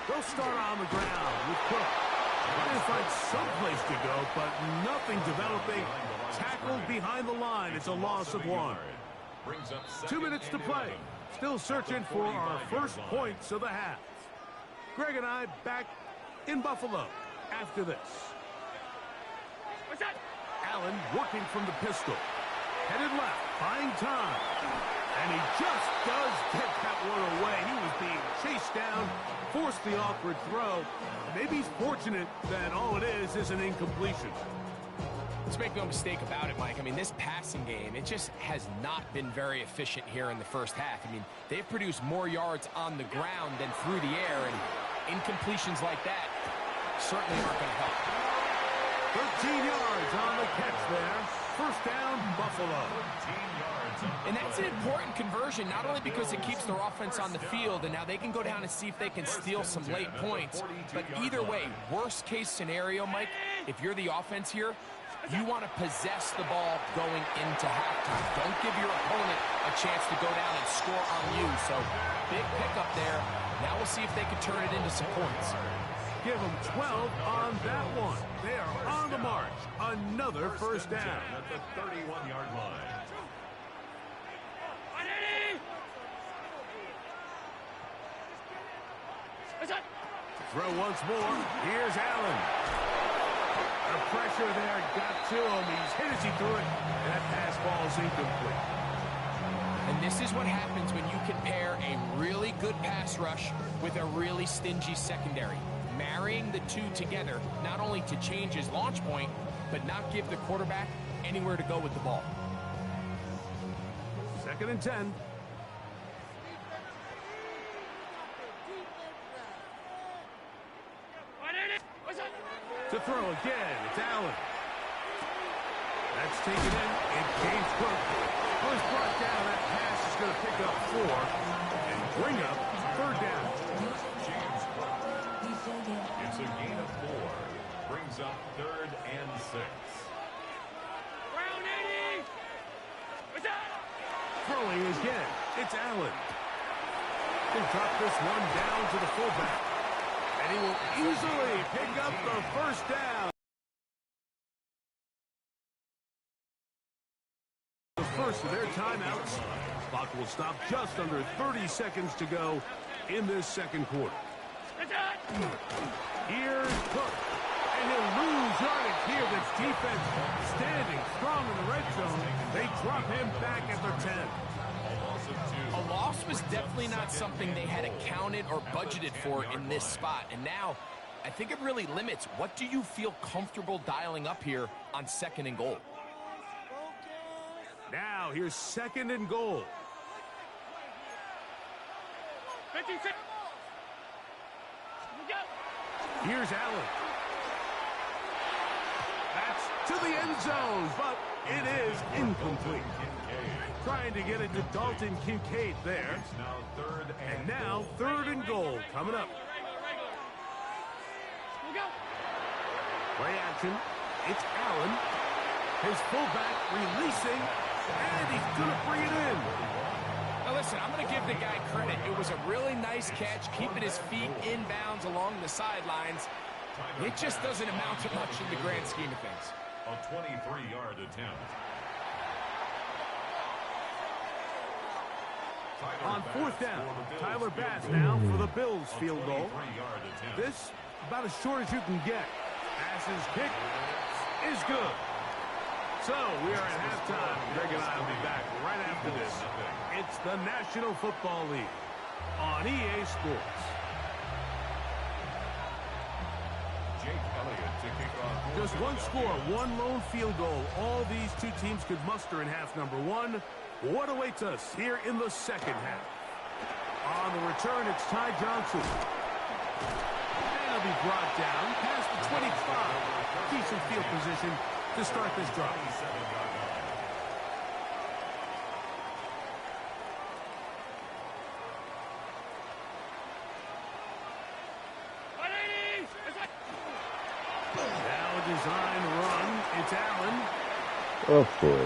They'll start on the ground with Cook. Trying to find some place to go, but nothing developing. Tackled behind the line. It's a loss of 1. 2 minutes to play. Still searching for our first points of the half. Greg and I back in Buffalo after this. Allen working from the pistol. Headed left, buying time. And he just does get that one away. He was being chased down, forced the awkward throw. Maybe he's fortunate that all it is an incompletion. Let's make no mistake about it, Mike. I mean, this passing game, it just has not been very efficient here in the first half. I mean, they've produced more yards on the ground than through the air, and incompletions like that certainly aren't going to help. 13 yards on the catch there. First down, Buffalo. 13 yards. And that's an important conversion, not only because it keeps their offense on the field, and now they can go down and see if they can steal some late points. But either way, worst case scenario, Mike, if you're the offense here, you want to possess the ball going into halftime. Don't give your opponent a chance to go down and score on you. So, big pickup there. Now we'll see if they can turn it into some points. Give them 12 on that one. They are on the march. Another first down. At the 31-yard line. Throw once more. Here's Allen. The pressure there got to him. He's hit as he threw it. That pass ball is incomplete. And this is what happens when you can pair a really good pass rush with a really stingy secondary. Marrying the two together, not only to change his launch point, but not give the quarterback anywhere to go with the ball. 2nd and 10. To throw again, it's Allen. That's taken in. It James Cook. Was brought down. That pass is going to pick up 4 and bring up 3rd down. James Cook. It's a gain of 4. Brings up 3rd and 6. Throwing again, it's Allen. He'll drop this one down to the fullback. And he will easily pick up the first down. The first of their timeouts. Clock will stop just under 30 seconds to go in this second quarter. Here's Cook. And he'll lose yardage here. This defense standing strong in the red zone. They drop him back at their 10. A loss was definitely not something they had accounted or budgeted for in this spot. And now, I think it really limits what do you feel comfortable dialing up here on 2nd and goal. Now, here's 2nd and goal. 56. Here's Allen. That's to the end zone, but it is incomplete. Trying to get it to Dalton Kincaid there. And now 3rd and goal coming up. Play action. It's Allen. His fullback releasing, and he's going to bring it in. Now listen, I'm going to give the guy credit. It was a really nice catch, keeping his feet inbounds along the sidelines. It just doesn't amount to much in the grand scheme of things. A 23-yard attempt. On 4th down, Tyler Bass now for the Bills field goal. This about as short as you can get. Bass's kick is good. So we are at halftime. Greg and I will be back right after this. It's the National Football League on EA Sports. Just one score, one lone field goal. All these two teams could muster in half number 1. What awaits us here in the second half? On the return, it's Ty Johnson. And he'll be brought down past the 25. Decent field position to start this drive. Now a design run. It's Allen. Oh, boy.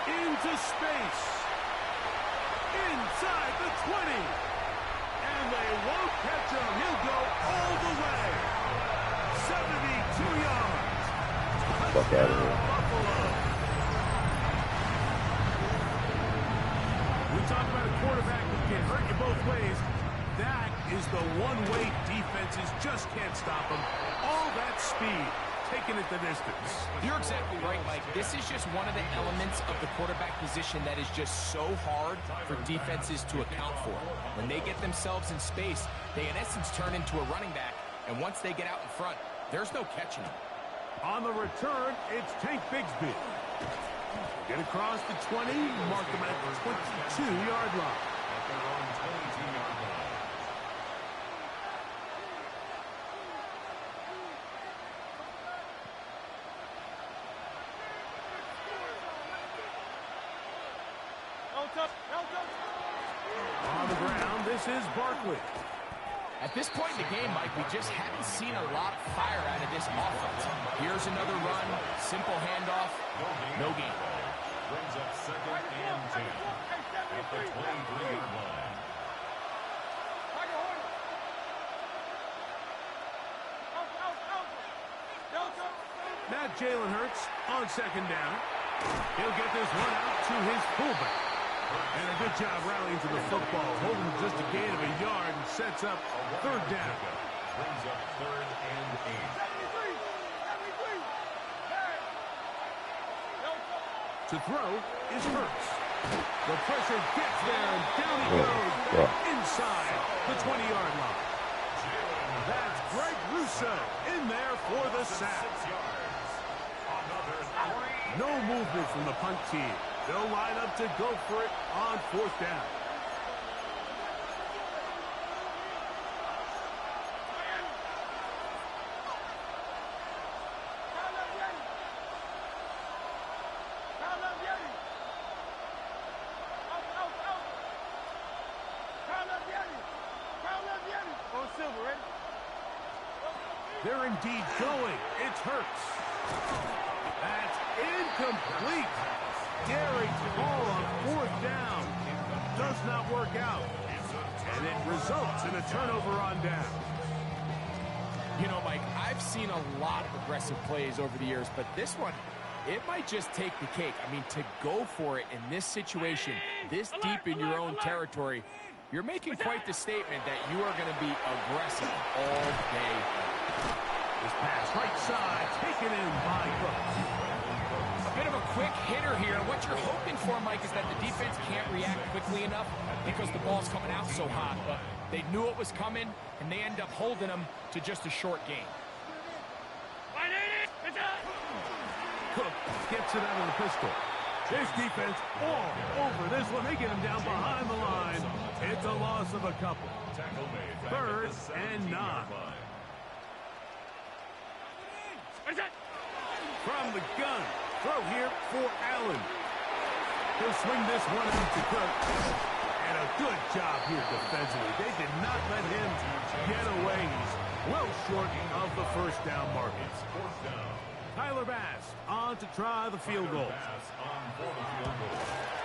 Into space. Inside the 20. And they won't catch him. He'll go all the way. 72 yards. Fuck out of here. Buffalo. We talk about a quarterback who can hurt you both ways. That is the one way defenses just can't stop him. All that speed, taking it the distance. You're exactly right, Mike. This is just one of the elements of the quarterback position that is just so hard for defenses to account for. When they get themselves in space, they in essence turn into a running back, and once they get out in front, there's no catching them. On the return, it's Tank Bigsby. Get across the 20, mark them at the 22-yard line. At their own 22-yard line. On the ground, this is Barkley. At this point in the game, Mike, we just haven't seen a lot of fire out of this offense. Here's another run, simple handoff, no gain. Brings up 2nd and 10 at the 23-yard line. Now Jalen Hurts on 2nd down. He'll get this one out to his fullback. And a good job rallying to the football, holding just a gain of a yard and sets up 3rd down. Brings up 3rd and 8. To throw is Hurts. The pressure gets there, and down he goes inside the 20-yard line. That's Greg Russo in there for the sack. No movement from the punt team. They'll line up to go for it on 4th down. They're indeed going. It's Hurts. That's incomplete. Daring ball on 4th down. Does not work out. And it results in a turnover on down. You know, Mike, I've seen a lot of aggressive plays over the years, but this one, it might just take the cake. I mean, to go for it in this situation, this deep in your own territory, you're making quite the statement that you are going to be aggressive all day. This pass right side, taken in by Brooks. A bit of a quick hitter here. What you're hoping for, Mike, is that the defense can't react quickly enough because the ball's coming out so hot. But they knew it was coming, and they end up holding them to just a short gain. Cook gets it out of the pistol. This defense all over this one. They get him down behind the line. It's a loss of a couple. 3rd and 9. From the gun. Throw here for Allen. He'll swing this one out to Cook. And a good job here defensively. They did not let him get away. He's well short of the 1st down mark. Tyler Bass on to try the field goal.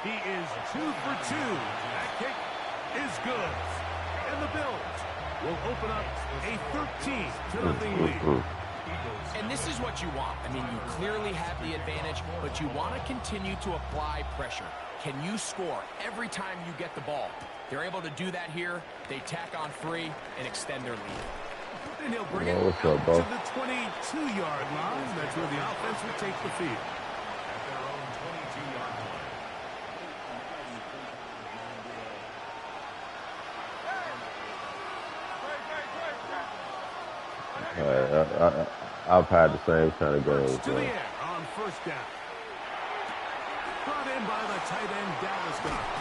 He is 2 for 2. That kick is good. And the Bills will open up a 13-0 lead. And this is what you want. I mean, you clearly have the advantage, but you want to continue to apply pressure. Can you score every time you get the ball? They're able to do that here. They tack on 3 and extend their lead. And he'll bring it out to the 22-yard line. That's where the offense will take the field. At their own 22-yard line. I've had the same kind of games. To the air on 1st down. Brought in by the tight end Dallas Goddard.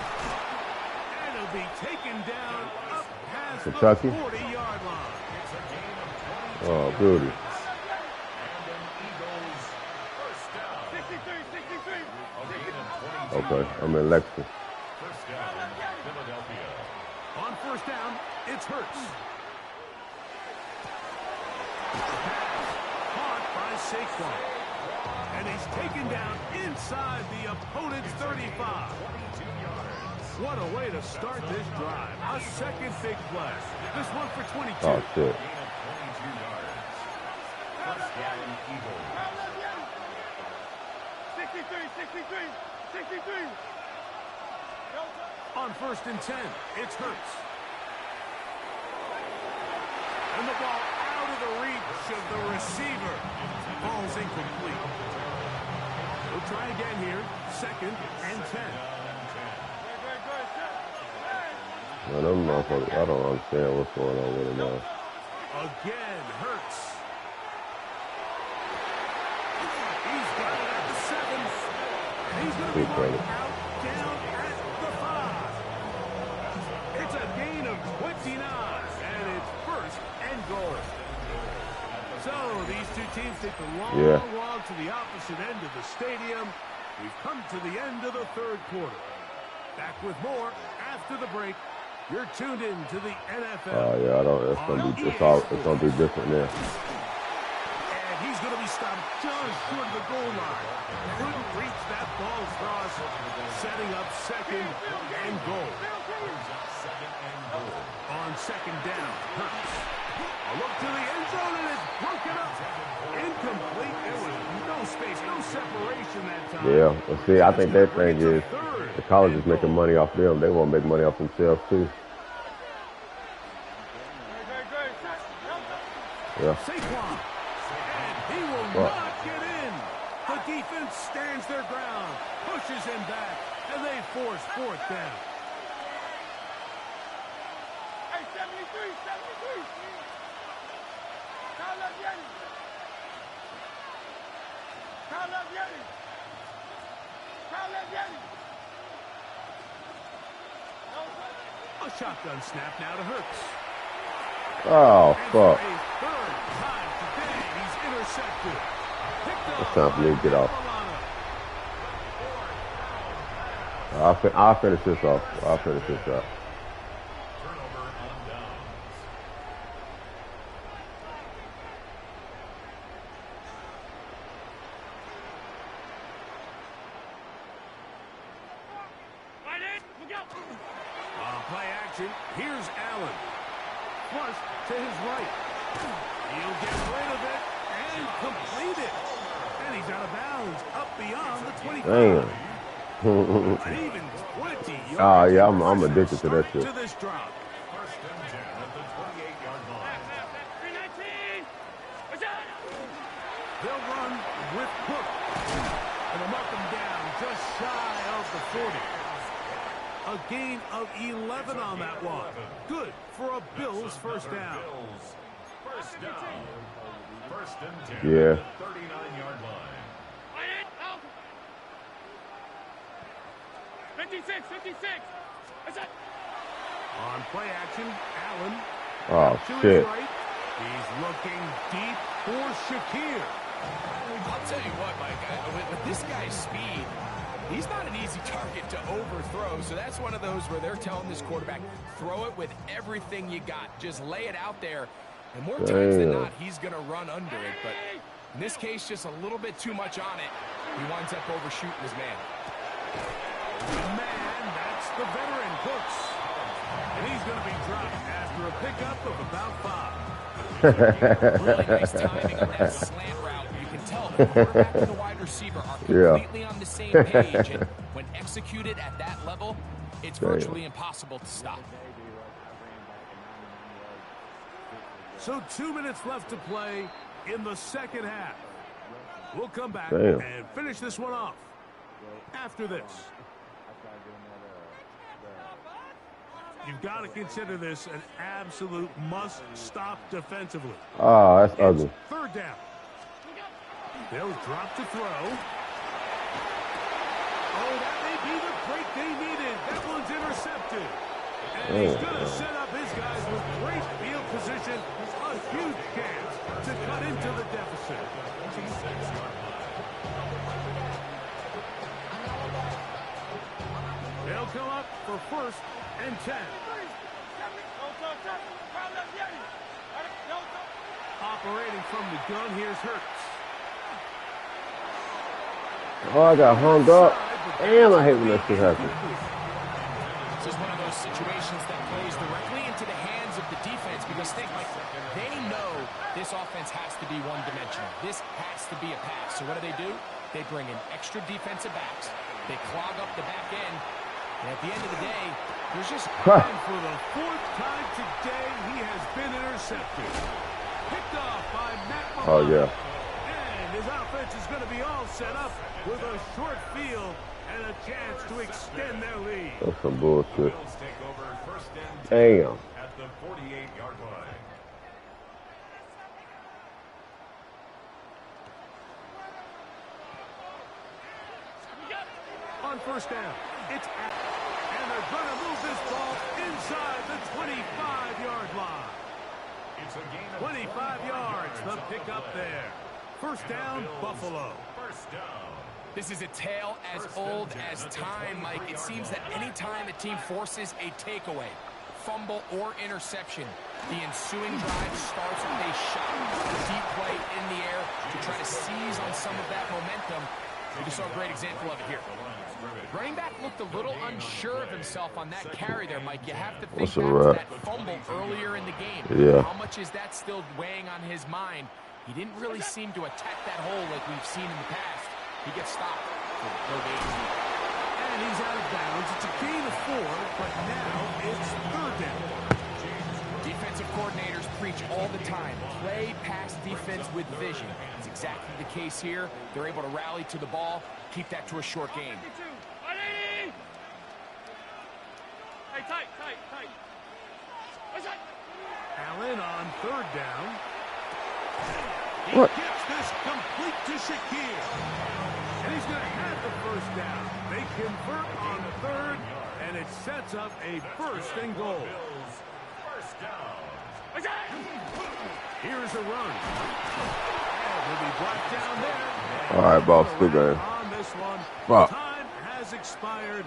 And he'll be taken down up past Kentucky. the 40-yard line. Oh, beauty. Okay, I'm in Lexington. 1st down, Philadelphia. On 1st down, it's Hurts. Caught by Saquon. And he's taken down inside the opponent's 35. What a way to start this drive. A second big play. This one for 22. Oh, shit. 1st down, Eagles. 63. On 1st and 10, it's Hurts. And the ball out of the reach of the receiver. Ball's incomplete. We'll try again here. 2nd and 10. Man, them motherfuckers, I don't understand what's going on with them now. Again, Hurts. He's got it at the 7. He's going to be running out, down at the 5. It's a gain of 29, and it's 1st and goal. So these two teams take the long walk to the opposite end of the stadium. We've come to the end of the 3rd quarter. Back with more after the break. You're tuned in to the NFL. Oh yeah, it's gonna be different there. And he's gonna be stopped just short of the goal line. Couldn't reach that ball across, setting up 2nd and goal. On 2nd down, Hurts. A look to the end zone, and it's broken up. Incomplete. There was no space, no separation that time. Yeah, well, see, I think that thing is the college is making money off them. They want to make money off themselves, too. Yeah. Saquon. And he will not get in. The defense stands their ground, pushes him back, and they force 4th down. Hey, 73. A shotgun snap now to Hurts. Oh, fuck. And for a 3rd time today, he's intercepted. It's time for me to get off. I'll finish this off. I'll finish this up. Play action. Here's Allen. Flush to his right. He'll get rid of it and complete it. And he's out of bounds up beyond the 25. Damn. An even 20 yards. Oh, yeah, I'm addicted to that shit. To this drop. 1st and 10 at the 28-yard line. 319. They'll run with Cook. And they'll mark him down just shy of the 40. A gain of 11 on that one. Good for a Bills 1st down. 1st down. 1st and 10 Yeah. at the 39-yard line. 56. On play action, Allen. Oh, to shit. his right. He's looking deep for Shakir. I'll tell you what, Mike, with this guy's speed, he's not an easy target to overthrow, so that's one of those where they're telling this quarterback, throw it with everything you got. Just lay it out there, and more times than not, he's going to run under it. But in this case, just a little bit too much on it. He winds up overshooting his man. That's the veteran, Cooks. And he's going to be dropped after a pickup of about 5. Really nice timing on that slant route. You can tell the quarterback and the wide receiver are completely on the same page. And when executed at that level, it's virtually impossible to stop. So 2 minutes left to play in the 2nd half. We'll come back Damn. and finish this one off after this. You've got to consider this an absolute must-stop defensively. Oh, that's ugly. 3rd down. They'll drop to throw. Oh, that may be the break they needed. That one's intercepted. And he's going to set up his guys with great field position. A huge chance to cut into the deficit. They'll come up for 1st and 10. Operating from the gun, here's Hurts. Oh, I got hung up. Damn, I hate when that shit happens. This is one of those situations that plays directly into the hands of the defense because they know this offense has to be one-dimensional. This has to be a pass. So what do? They bring in extra defensive backs. They clog up the back end. And at the end of the day, there's just... And for the 4th time today, he has been intercepted. Picked off by Matt Milano. Oh, yeah. And his offense is going to be all set up with a short field and a chance to extend their lead. That's some bullshit. Bills take over first and 10 Damn. at the 48-yard line. On first down, it's and they're going to move this ball inside the 25-yard line. It's a gain of 25 yards, the pickup there. First down, Buffalo. First down. This is a tale as old as time, Mike. It seems that any time a team forces a takeaway, fumble, or interception, the ensuing drive starts with a shot, a deep play in the air to try to seize on some of that momentum. We just saw a great example of it here. Running back looked a little unsure of himself on that carry there, Mike. You have to think back to that fumble earlier in the game. Yeah. How much is that still weighing on his mind? He didn't really seem to attack that hole like we've seen in the past. He gets stopped. No gain. And he's out of bounds. It's a gain of 4, but now it's third down. Defensive coordinators preach all the time. Play pass defense with vision. It's exactly the case here. They're able to rally to the ball, keep that to a short game. Hey, tight. Allen on third down. He What? gets this complete to Shakir. And he's going to have the first down. They convert on third, and it sets up a first and goal. First down. Here's a run. And he'll be brought down there. All right, boss. Good game. On this one, Fuck. time has expired.